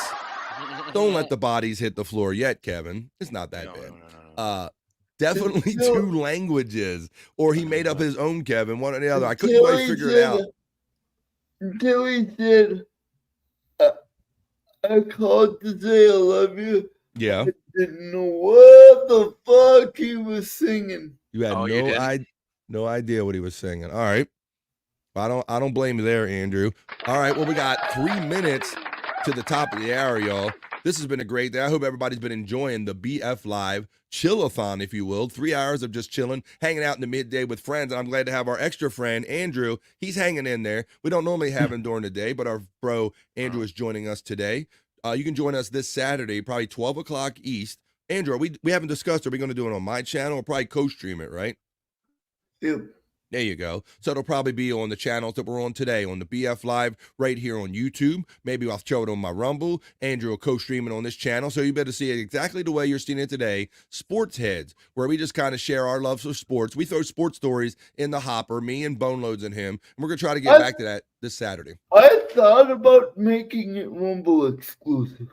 I: Don't let the bodies hit the floor yet, Kevin. It's not that bad. Definitely two languages. Or he made up his own, Kevin, one or the other. I couldn't quite figure it out.
L: Until he said, I called to say I love you.
I: Yeah.
L: I didn't know what the fuck he was singing.
I: You had no idea what he was singing. All right. I don't blame you there, Andrew. All right. Well, we got 3 minutes to the top of the hour, y'all. This has been a great day. I hope everybody's been enjoying the BF Live Chill-ethon, if you will. 3 hours of just chilling, hanging out in the midday with friends. And I'm glad to have our extra friend, Andrew. He's hanging in there. We don't normally have him during the day, but our bro, Andrew, is joining us today. You can join us this Saturday, probably 12 o'clock East. Andrew, we haven't discussed, are we going to do it on my channel or probably co-stream it, right?
L: Yep.
I: There you go. So it'll probably be on the channels that we're on today, on the BF Live right here on YouTube. Maybe I'll show it on my Rumble. Andrew will co-stream it on this channel. So you better see it exactly the way you're seeing it today. Sports Heads, where we just kind of share our loves of sports. We throw sports stories in the hopper, me and Boneloads and him. And we're going to try to get back to that this Saturday.
L: I thought about making it Rumble exclusive.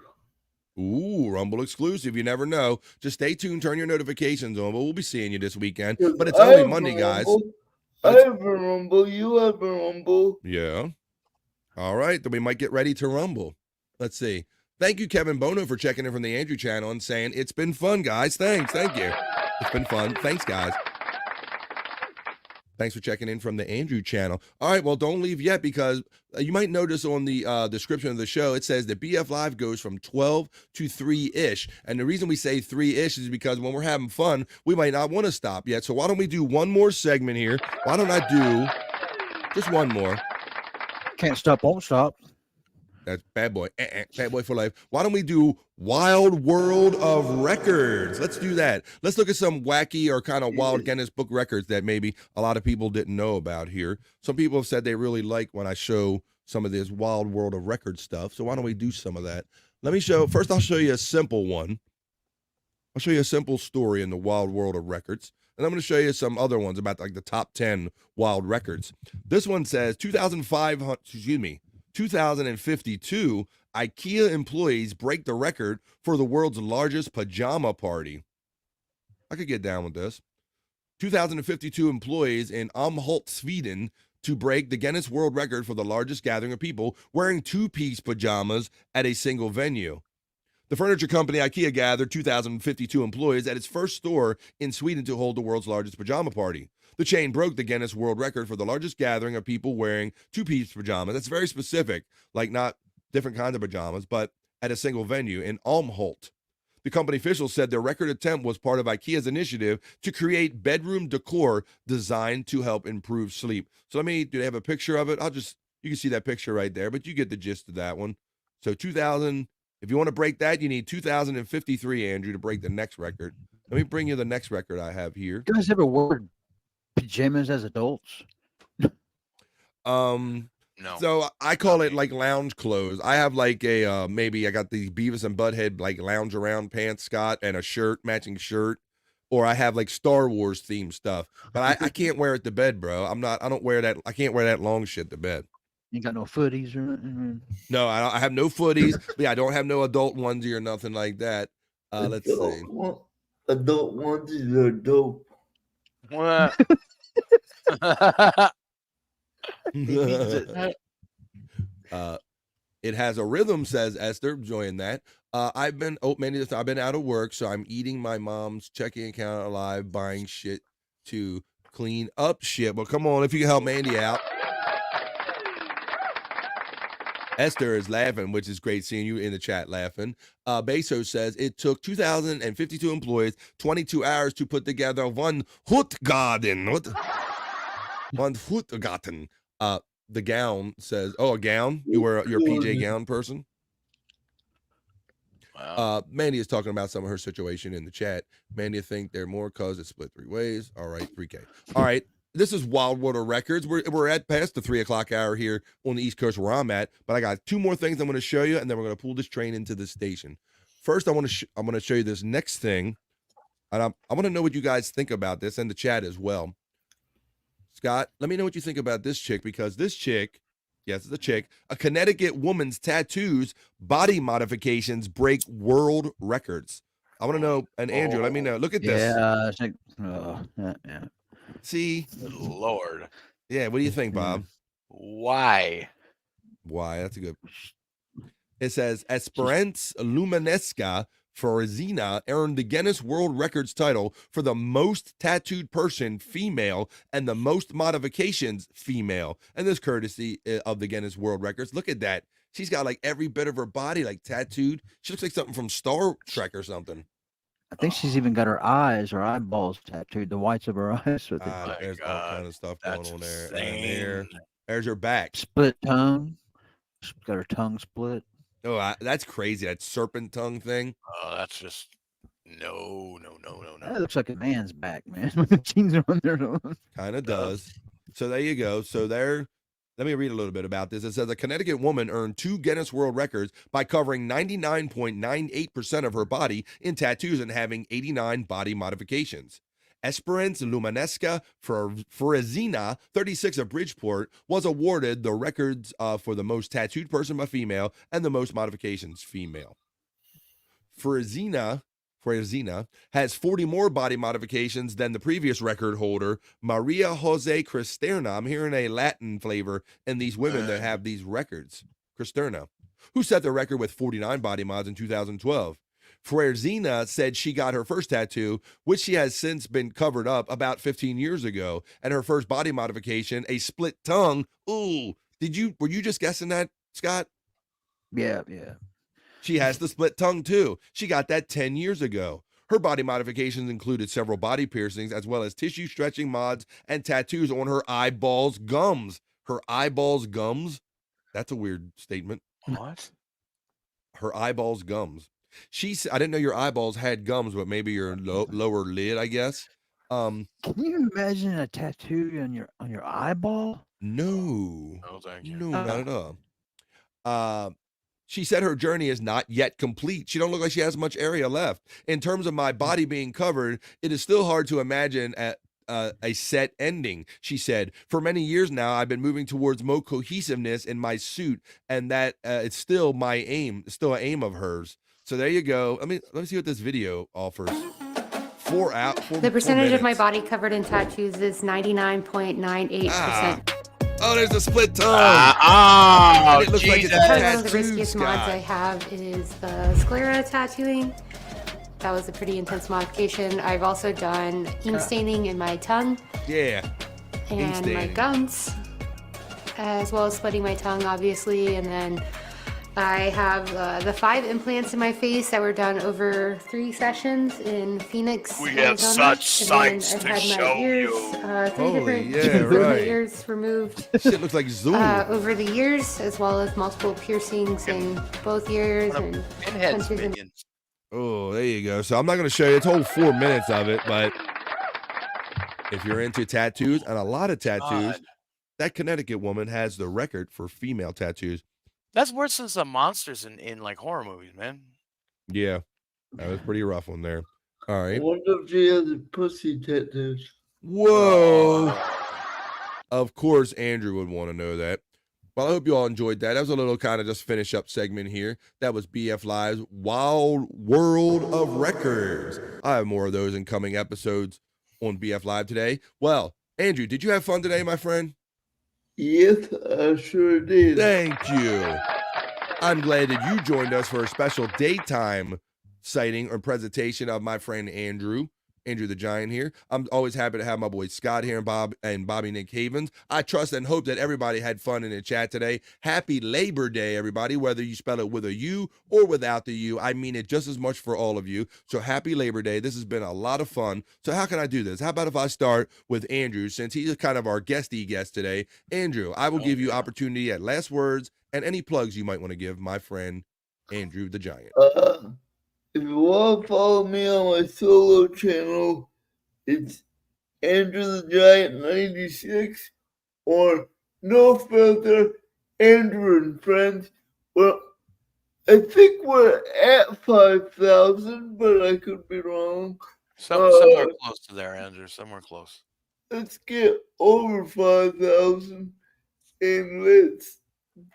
I: Ooh, Rumble exclusive. You never know. Just stay tuned. Turn your notifications on. But we'll be seeing you this weekend. But it's only Monday, guys.
L: I have a Rumble. You have a Rumble.
I: Yeah. All right. Then we might get ready to Rumble. Let's see. Thank you, Kevin Bono, for checking in from the Andrew channel and saying, it's been fun, guys. Thanks. Thank you. It's been fun. Thanks, guys. Thanks for checking in from the Andrew channel. All right, well, don't leave yet because you might notice on the description of the show, it says that BF Live goes from 12 to 3-ish. And the reason we say 3-ish is because when we're having fun, we might not want to stop yet. So why don't we do one more segment here? Why don't I do just one more?
K: Can't stop, won't stop.
I: That's bad boy. Bad boy for life. Why don't we do Wild World of Records? Let's do that. Let's look at some wacky or kind of wild Guinness Book records that maybe a lot of people didn't know about here. Some people have said they really like when I show some of this Wild World of Records stuff. So why don't we do some of that? Let me show. First, I'll show you a simple one. I'll show you a simple story in the Wild World of Records. And I'm going to show you some other ones about like the top 10 wild records. This one says 2052, IKEA employees break the record for the world's largest pajama party. I could get down with this. 2052 employees in Älmhult, Sweden, to break the Guinness World Record for the largest gathering of people wearing two-piece pajamas at a single venue. The furniture company IKEA gathered 2,052 employees at its first store in Sweden to hold the world's largest pajama party. The chain broke the Guinness World Record for the largest gathering of people wearing two-piece pajamas. That's very specific, like not different kinds of pajamas, but at a single venue in Älmhult. The company officials said their record attempt was part of IKEA's initiative to create bedroom decor designed to help improve sleep. So do they have a picture of it? You can see that picture right there, but you get the gist of that one. So 2,000, if you want to break that, you need 2,053, Andrew, to break the next record. Let me bring you the next record I have here.
K: You guys ever wore pajamas as adults?
J: No.
I: So I call it like lounge clothes. I have like a maybe I got the Beavis and Butthead like lounge around pants, Scott, and a shirt, matching shirt, or I have like Star Wars themed stuff. But I can't wear it to bed, bro. I don't wear that. I can't wear that long shit to bed.
K: You got no footies or anything?
I: No, I have no footies. Yeah, I don't have no adult onesie or nothing like that. Let's see.
L: Adult onesies are dope.
J: What?
I: It has a rhythm, says Esther. Enjoying that. I've been out of work, so I'm eating my mom's checking account alive, buying shit to clean up shit. Well, come on, if you can help Mandy out. Esther is laughing, which is great seeing you in the chat laughing. Bezos says it took 2,052 employees 22 hours to put together one Hutgarten. One Hutgarten. The gown says, oh, a gown? You're a PJ gown person? Mandy is talking about some of her situation in the chat. Mandy, I think they're more because it's split 3 ways. All right, 3K. All right. This is Wild Water Records. We're at past the 3 o'clock hour here on the East Coast where I'm at, but I got 2 more things I'm going to show you, and then we're going to pull this train into the station. First, I'm going to show you this next thing, and I want to know what you guys think about this and the chat as well. Scott, let me know what you think about this chick, because this chick, yes, it's a chick, a Connecticut woman's tattoos, body modifications break world records. I want to know, and Andrew, let me know. Look at this.
K: Yeah, it's like, yeah.
I: See?
J: Lord.
I: Yeah, what do you think, Bob?
J: Why?
I: That's a good. It says Esperance Luminesca Forzina earned the Guinness World Records title for the most tattooed person, female, and the most modifications, female. And this courtesy of the Guinness World Records. Look at that. She's got like every bit of her body like tattooed. She looks like something from Star Trek or something.
K: I think she's even got her eyes or eyeballs tattooed, the whites of her eyes with it.
I: There's all kind of stuff going on there. And there's her back.
K: Split tongue. She's got her tongue split.
I: Oh, that's crazy. That serpent tongue thing.
J: Oh, that's just no.
K: That looks like a man's back, man. When the jeans are on there.
I: Kind of does. So there you go. So there. Let me read a little bit about this. It says a Connecticut woman earned 2 Guinness World Records by covering 99.98% of her body in tattoos and having 89 body modifications. Esperance Luminesca Forzina, 36 of Bridgeport, was awarded the records for the most tattooed person by female and the most modifications female. Forzina has 40 more body modifications than the previous record holder, Maria Jose Cristerna. I'm hearing a Latin flavor in these women that have these records. Cristerna, who set the record with 49 body mods in 2012. Forzina said she got her first tattoo, which she has since been covered up, about 15 years ago, and her first body modification, a split tongue. Ooh, were you just guessing that, Scott?
K: Yeah.
I: She has the split tongue too. She got that 10 years ago. Her body modifications included several body piercings as well as tissue stretching mods and tattoos on her eyeballs gums. Her eyeballs gums? That's a weird statement.
J: What?
I: Her eyeballs gums. I didn't know your eyeballs had gums, but maybe your lower lid, I guess.
K: Can you imagine a tattoo on your eyeball?
I: No.
J: Oh, thank you.
I: No, not at all. She said her journey is not yet complete. She don't look like she has much area left. In terms of my body being covered, it is still hard to imagine a set ending. She said, for many years now, I've been moving towards more cohesiveness in my suit, and that it's still my aim. It's still an aim of hers. So there you go. Let me see what this video offers.
A: The percentage of my body covered in tattoos is 99.98%.
I: Oh, there's a split tongue.
J: Oh,
I: it looks like it's a
A: One of the
I: tattoo,
A: riskiest mods
I: Scott.
A: I have is the sclera tattooing. That was a pretty intense modification. I've also done ink staining in my tongue
I: Yeah. Ink
A: and my
I: staining.
A: gums, as well as splitting my tongue, obviously. And then I have the 5 implants in my face that were done over 3 sessions in Phoenix,
J: We have
A: Arizona.
J: such
A: And then
J: sights
A: I've
J: to
A: had
J: show
A: my ears,
J: you.
A: 3
I: Holy,
A: different
I: yeah, right.
A: ears removed.
I: Shit looks like Zoom.
A: Over the years, as well as multiple piercings in both ears and punches in.
I: Oh, there you go. So I'm not going to show you. It's a whole 4 minutes of it, but if you're into tattoos and a lot of tattoos, that Connecticut woman has the record for female tattoos.
J: That's worse than some monsters in like horror movies, man.
I: Yeah, that was pretty rough one there. All
L: I
I: right.
L: wonder if she has a pussy tattoos.
I: Whoa. Of course, Andrew would want to know that. Well, I hope you all enjoyed that. That was a little kind of just finish up segment here. That was BF Live's Wild World of Records. I have more of those in coming episodes on BF Live today. Well, Andrew, did you have fun today, my friend?
L: Yes, I sure did.
I: Thank you. I'm glad that you joined us for a special daytime sighting or presentation of my friend Andrew the Giant here. I'm always happy to have my boy Scott here and Bobby Nick Havens. I trust and hope that everybody had fun in the chat today. Happy Labor Day, everybody, whether you spell it with a U or without the U. I mean it just as much for all of you. So happy Labor Day. This has been a lot of fun. So how can I do this? How about if I start with Andrew, since he's kind of our guesty guest today. Andrew, I will give you opportunity at last words and any plugs you might want to give my friend Andrew the Giant.
L: if you want to follow me on my solo channel, it's Andrew the Giant 96 or No Filter Andrew and Friends. Well, I think we're at 5,000, but I could be wrong.
J: Somewhere close to there, Andrew. Somewhere close.
L: Let's get over 5,000 and let's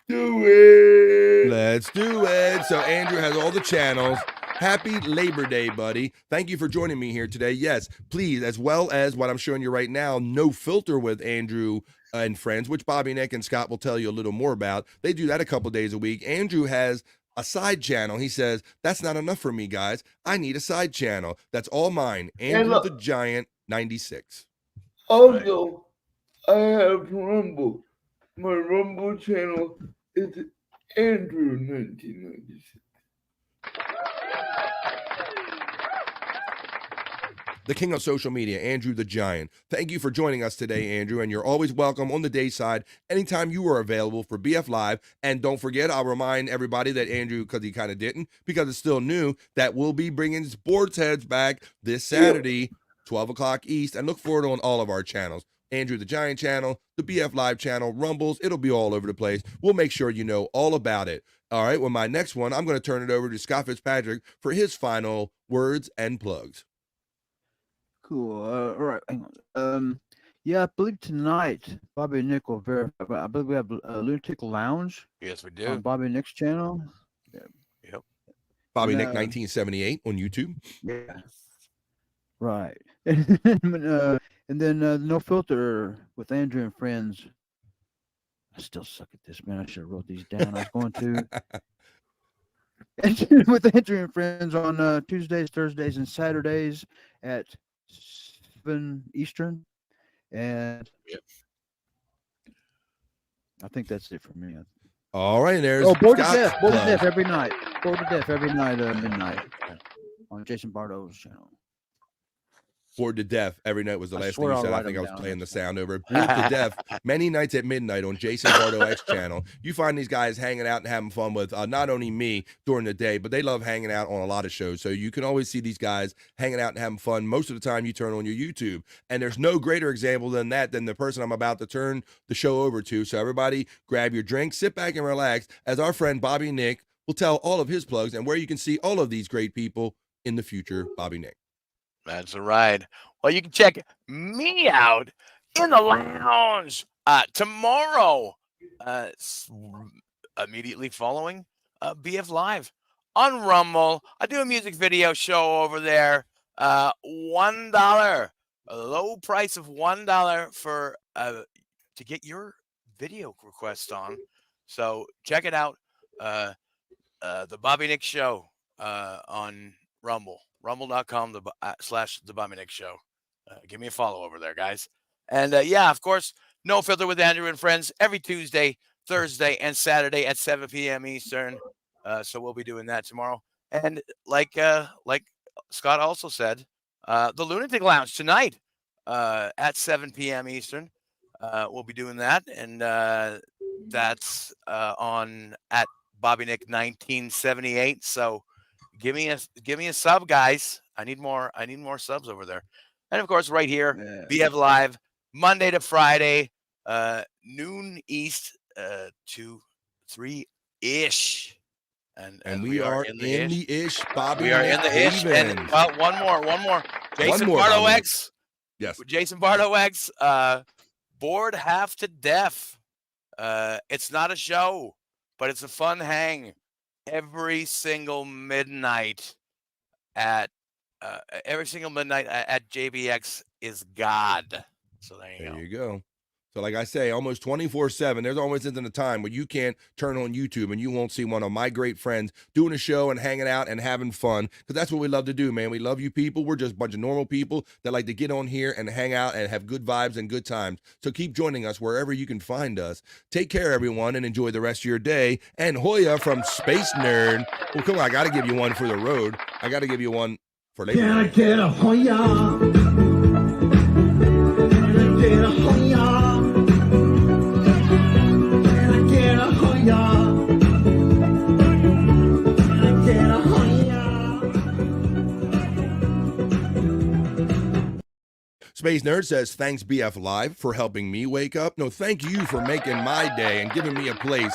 L: do it.
I: Let's do it. So Andrew has all the channels. Happy Labor Day, buddy. Thank you for joining me here today. Yes, please, as well as what I'm showing you right now, No Filter with Andrew and Friends, which Bobby, Nick, and Scott will tell you a little more about. They do that a couple days a week. Andrew has a side channel. He says, that's not enough for me, guys. I need a side channel. That's all mine. Andrew the Giant 96.
L: Also, I have Rumble. My Rumble channel is Andrew 1996.
I: The king of social media, Andrew the Giant. Thank you for joining us today, Andrew, and you're always welcome on the day side anytime you are available for BF Live. And don't forget, I'll remind everybody that Andrew, because he kind of didn't, because it's still new, that we'll be bringing Sports Heads back this Saturday, 12 o'clock East, and look for it on all of our channels. Andrew the Giant channel, the BF Live channel, Rumbles, it'll be all over the place. We'll make sure you know all about it. All right, well, my next one, I'm going to turn it over to Scott Fitzpatrick for his final words and plugs.
K: Cool. All right. Hang on. Yeah, I believe tonight Bobby and Nick will verify. But I believe we have a Lunatic Lounge.
J: Yes, we do.
K: On Bobby and Nick's channel. Yeah.
J: Yep.
I: Bobby Nick 1978 on YouTube.
K: Yeah. Right. And then No Filter with Andrew and Friends. I still suck at this, man. I should have wrote these down. I was going to. With Andrew and Friends on Tuesdays, Thursdays, and Saturdays at 7 Eastern. And I think that's it for me.
I: All right, there's
K: Bored to Death. Bored to Death every night. Bored to Death every night midnight on Jason Bardo's channel.
I: Bored to Death every night was the last thing you
K: I'll
I: said. I
K: write
I: think I
K: them
I: was
K: down.
I: playing the sound over it. Bored to Death many nights at midnight on Jason Bardo X channel. You find these guys hanging out and having fun with not only me during the day, but they love hanging out on a lot of shows. So you can always see these guys hanging out and having fun. Most of the time you turn on your YouTube. And there's no greater example than that than the person I'm about to turn the show over to. So everybody grab your drink, sit back and relax as our friend Bobby Nick will tell all of his plugs and where you can see all of these great people in the future. Bobby Nick.
J: That's right. Well, you can check me out in the lounge tomorrow, immediately following BF Live on Rumble. I do a music video show over there. $1, a low price of $1 for to get your video request on. So check it out. The Bobby Nick Show on Rumble. Rumble.com / the Bobby Nick Show. Give me a follow over there, guys. And yeah, of course, No Filter with Andrew and Friends every Tuesday, Thursday, and Saturday at 7 p.m. Eastern. So we'll be doing that tomorrow. And like Scott also said, the Lunatic Lounge tonight at 7 p.m. Eastern. We'll be doing that, and that's on at Bobby Nick 1978. So give me a sub, guys. I need more subs over there. And of course, right here, BF Live, Monday to Friday, noon East to 3-ish. And
I: we are in the ish, Bobby.
J: We are in the ish. And one more. Jason Bardo X.
I: Yes.
J: Jason Bardo X. Bored half to death. It's not a show, but it's a fun hang every single midnight at JBX is God. So there
I: you go. So like I say, almost 24/7, there's always isn't a time where you can't turn on YouTube and you won't see one of my great friends doing a show and hanging out and having fun, because that's what we love to do, man. We love you people. We're just a bunch of normal people that like to get on here and hang out and have good vibes and good times. So keep joining us wherever you can find us. Take care, everyone, and enjoy the rest of your day. And Hoya from Space Nerd. Well, come on, I got to give you one for the road. I got to give you one for later.
T: Can I get a Hoya? Can I get a Hoya? Get a Hoya. Get a Hoya.
I: Space Nerd says, thanks BF Live for helping me wake up. No, thank you for making my day and giving me a place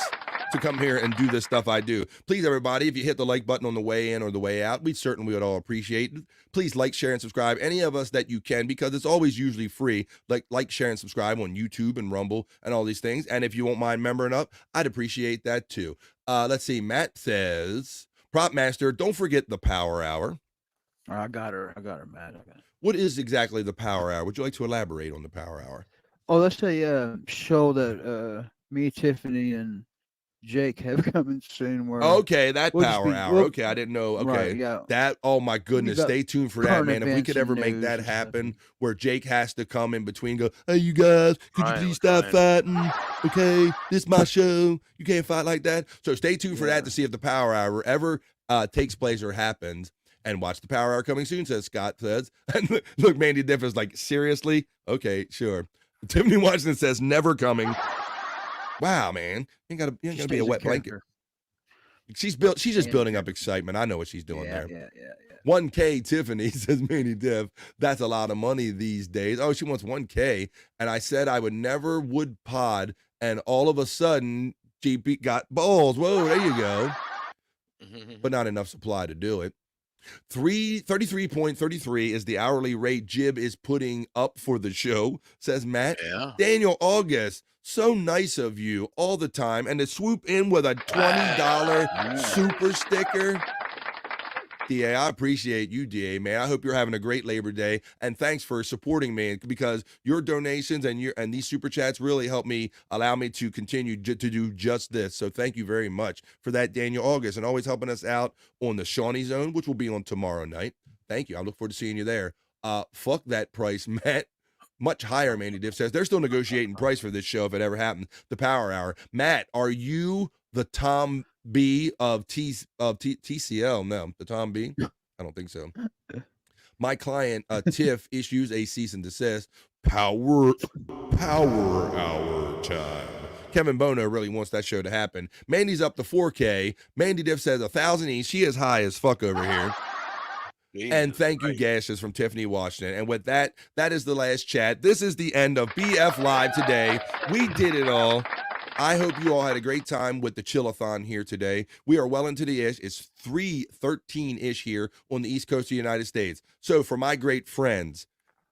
I: to come here and do this stuff I do. Please, everybody, if you hit the like button on the way in or the way out, we certainly would all appreciate it. Please like, share, and subscribe any of us that you can, because it's always usually free. Like, share, and subscribe on YouTube and Rumble and all these things. And if you won't mind membering up, I'd appreciate that too. Let's see. Matt says, Prop Master, don't forget the Power Hour.
K: I got her, Matt.
I: What is exactly the Power Hour? Would you like to elaborate on the Power Hour?
K: Oh, that's a show that me, Tiffany, and Jake have coming soon. Where
I: Okay, that
K: we'll just
I: Power
K: be-
I: Hour.
K: we'll-
I: Okay, I didn't know. Okay,
K: Right, yeah.
I: that. Oh my goodness!
K: got
I: Stay tuned for that,
K: current
I: man. If we
K: events
I: could ever
K: and
I: make
K: news
I: that
K: and stuff.
I: happen, where Jake has to come in between, go, hey, you guys, could you
J: Right,
I: please stop fighting? Okay, this is my show. You can't fight like that. So stay tuned for that to see if the Power Hour ever takes place or happens. And watch the Power Hour coming soon, says Scott says. And look, Mandy Diff is like, seriously? Okay, sure. Tiffany Washington says, never coming. Wow, man. You ain't gotta be
K: stays
I: a
K: a
I: wet blanket.
K: character.
I: She's just building up excitement. I know what she's doing there.
K: Yeah.
I: 1K Tiffany, says Mandy Diff. That's a lot of money these days. Oh, she wants 1K. And I said I would pod, and all of a sudden GP got balls. Whoa, there you go. But not enough supply to do it. 33.33 is the hourly rate Jib is putting up for the show, says Matt.
J: Yeah.
I: Daniel August, so nice of you all the time. And to swoop in with a $20 super sticker. DA, I appreciate you, DA, man. I hope you're having a great Labor Day, and thanks for supporting me, because your donations and these super chats really help me, allow me to continue to do just this. So thank you very much for that, Daniel August, and always helping us out on the Shawnee Zone, which will be on tomorrow night. Thank you. I look forward to seeing you there. Fuck that price, Matt. Much higher, Mandy Diff says. They're still negotiating price for this show if it ever happened. The Power Hour. Matt, are you the Tom B of TCL? No, the Tom B? I don't think so. My client, Tiff, issues a cease and desist. Power Hour time. Kevin Bono really wants that show to happen. Mandy's up to 4K. Mandy Diff says 1,000 each. She is high as fuck over here. And thank you, Gashes, from Tiffany Washington. And with that, that is the last chat. This is the end of BF Live today. We did it all. I hope you all had a great time with the Chill-ethon here today. We are well into the ish. It's 3:13-ish here on the East Coast of the United States. So for my great friends,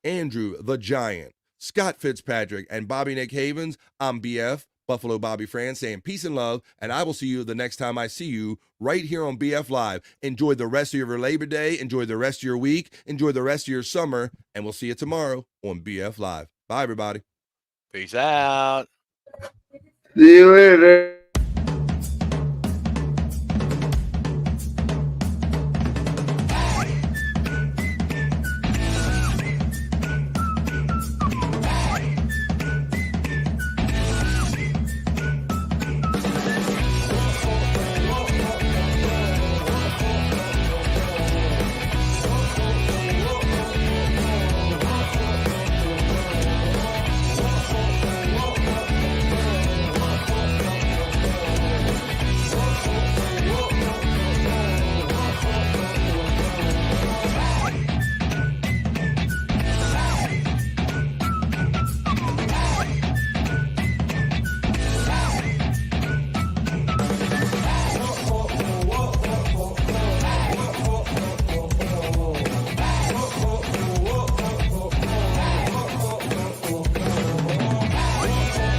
I: Andrew the Giant, Scott Fitzpatrick, and Bobby Nick Havens, I'm BF, Buffalo Bobby Fran, saying peace and love, and I will see you the next time I see you right here on BF Live. Enjoy the rest of your Labor Day. Enjoy the rest of your week. Enjoy the rest of your summer, and we'll see you tomorrow on BF Live. Bye, everybody.
J: Peace out.
L: See you later.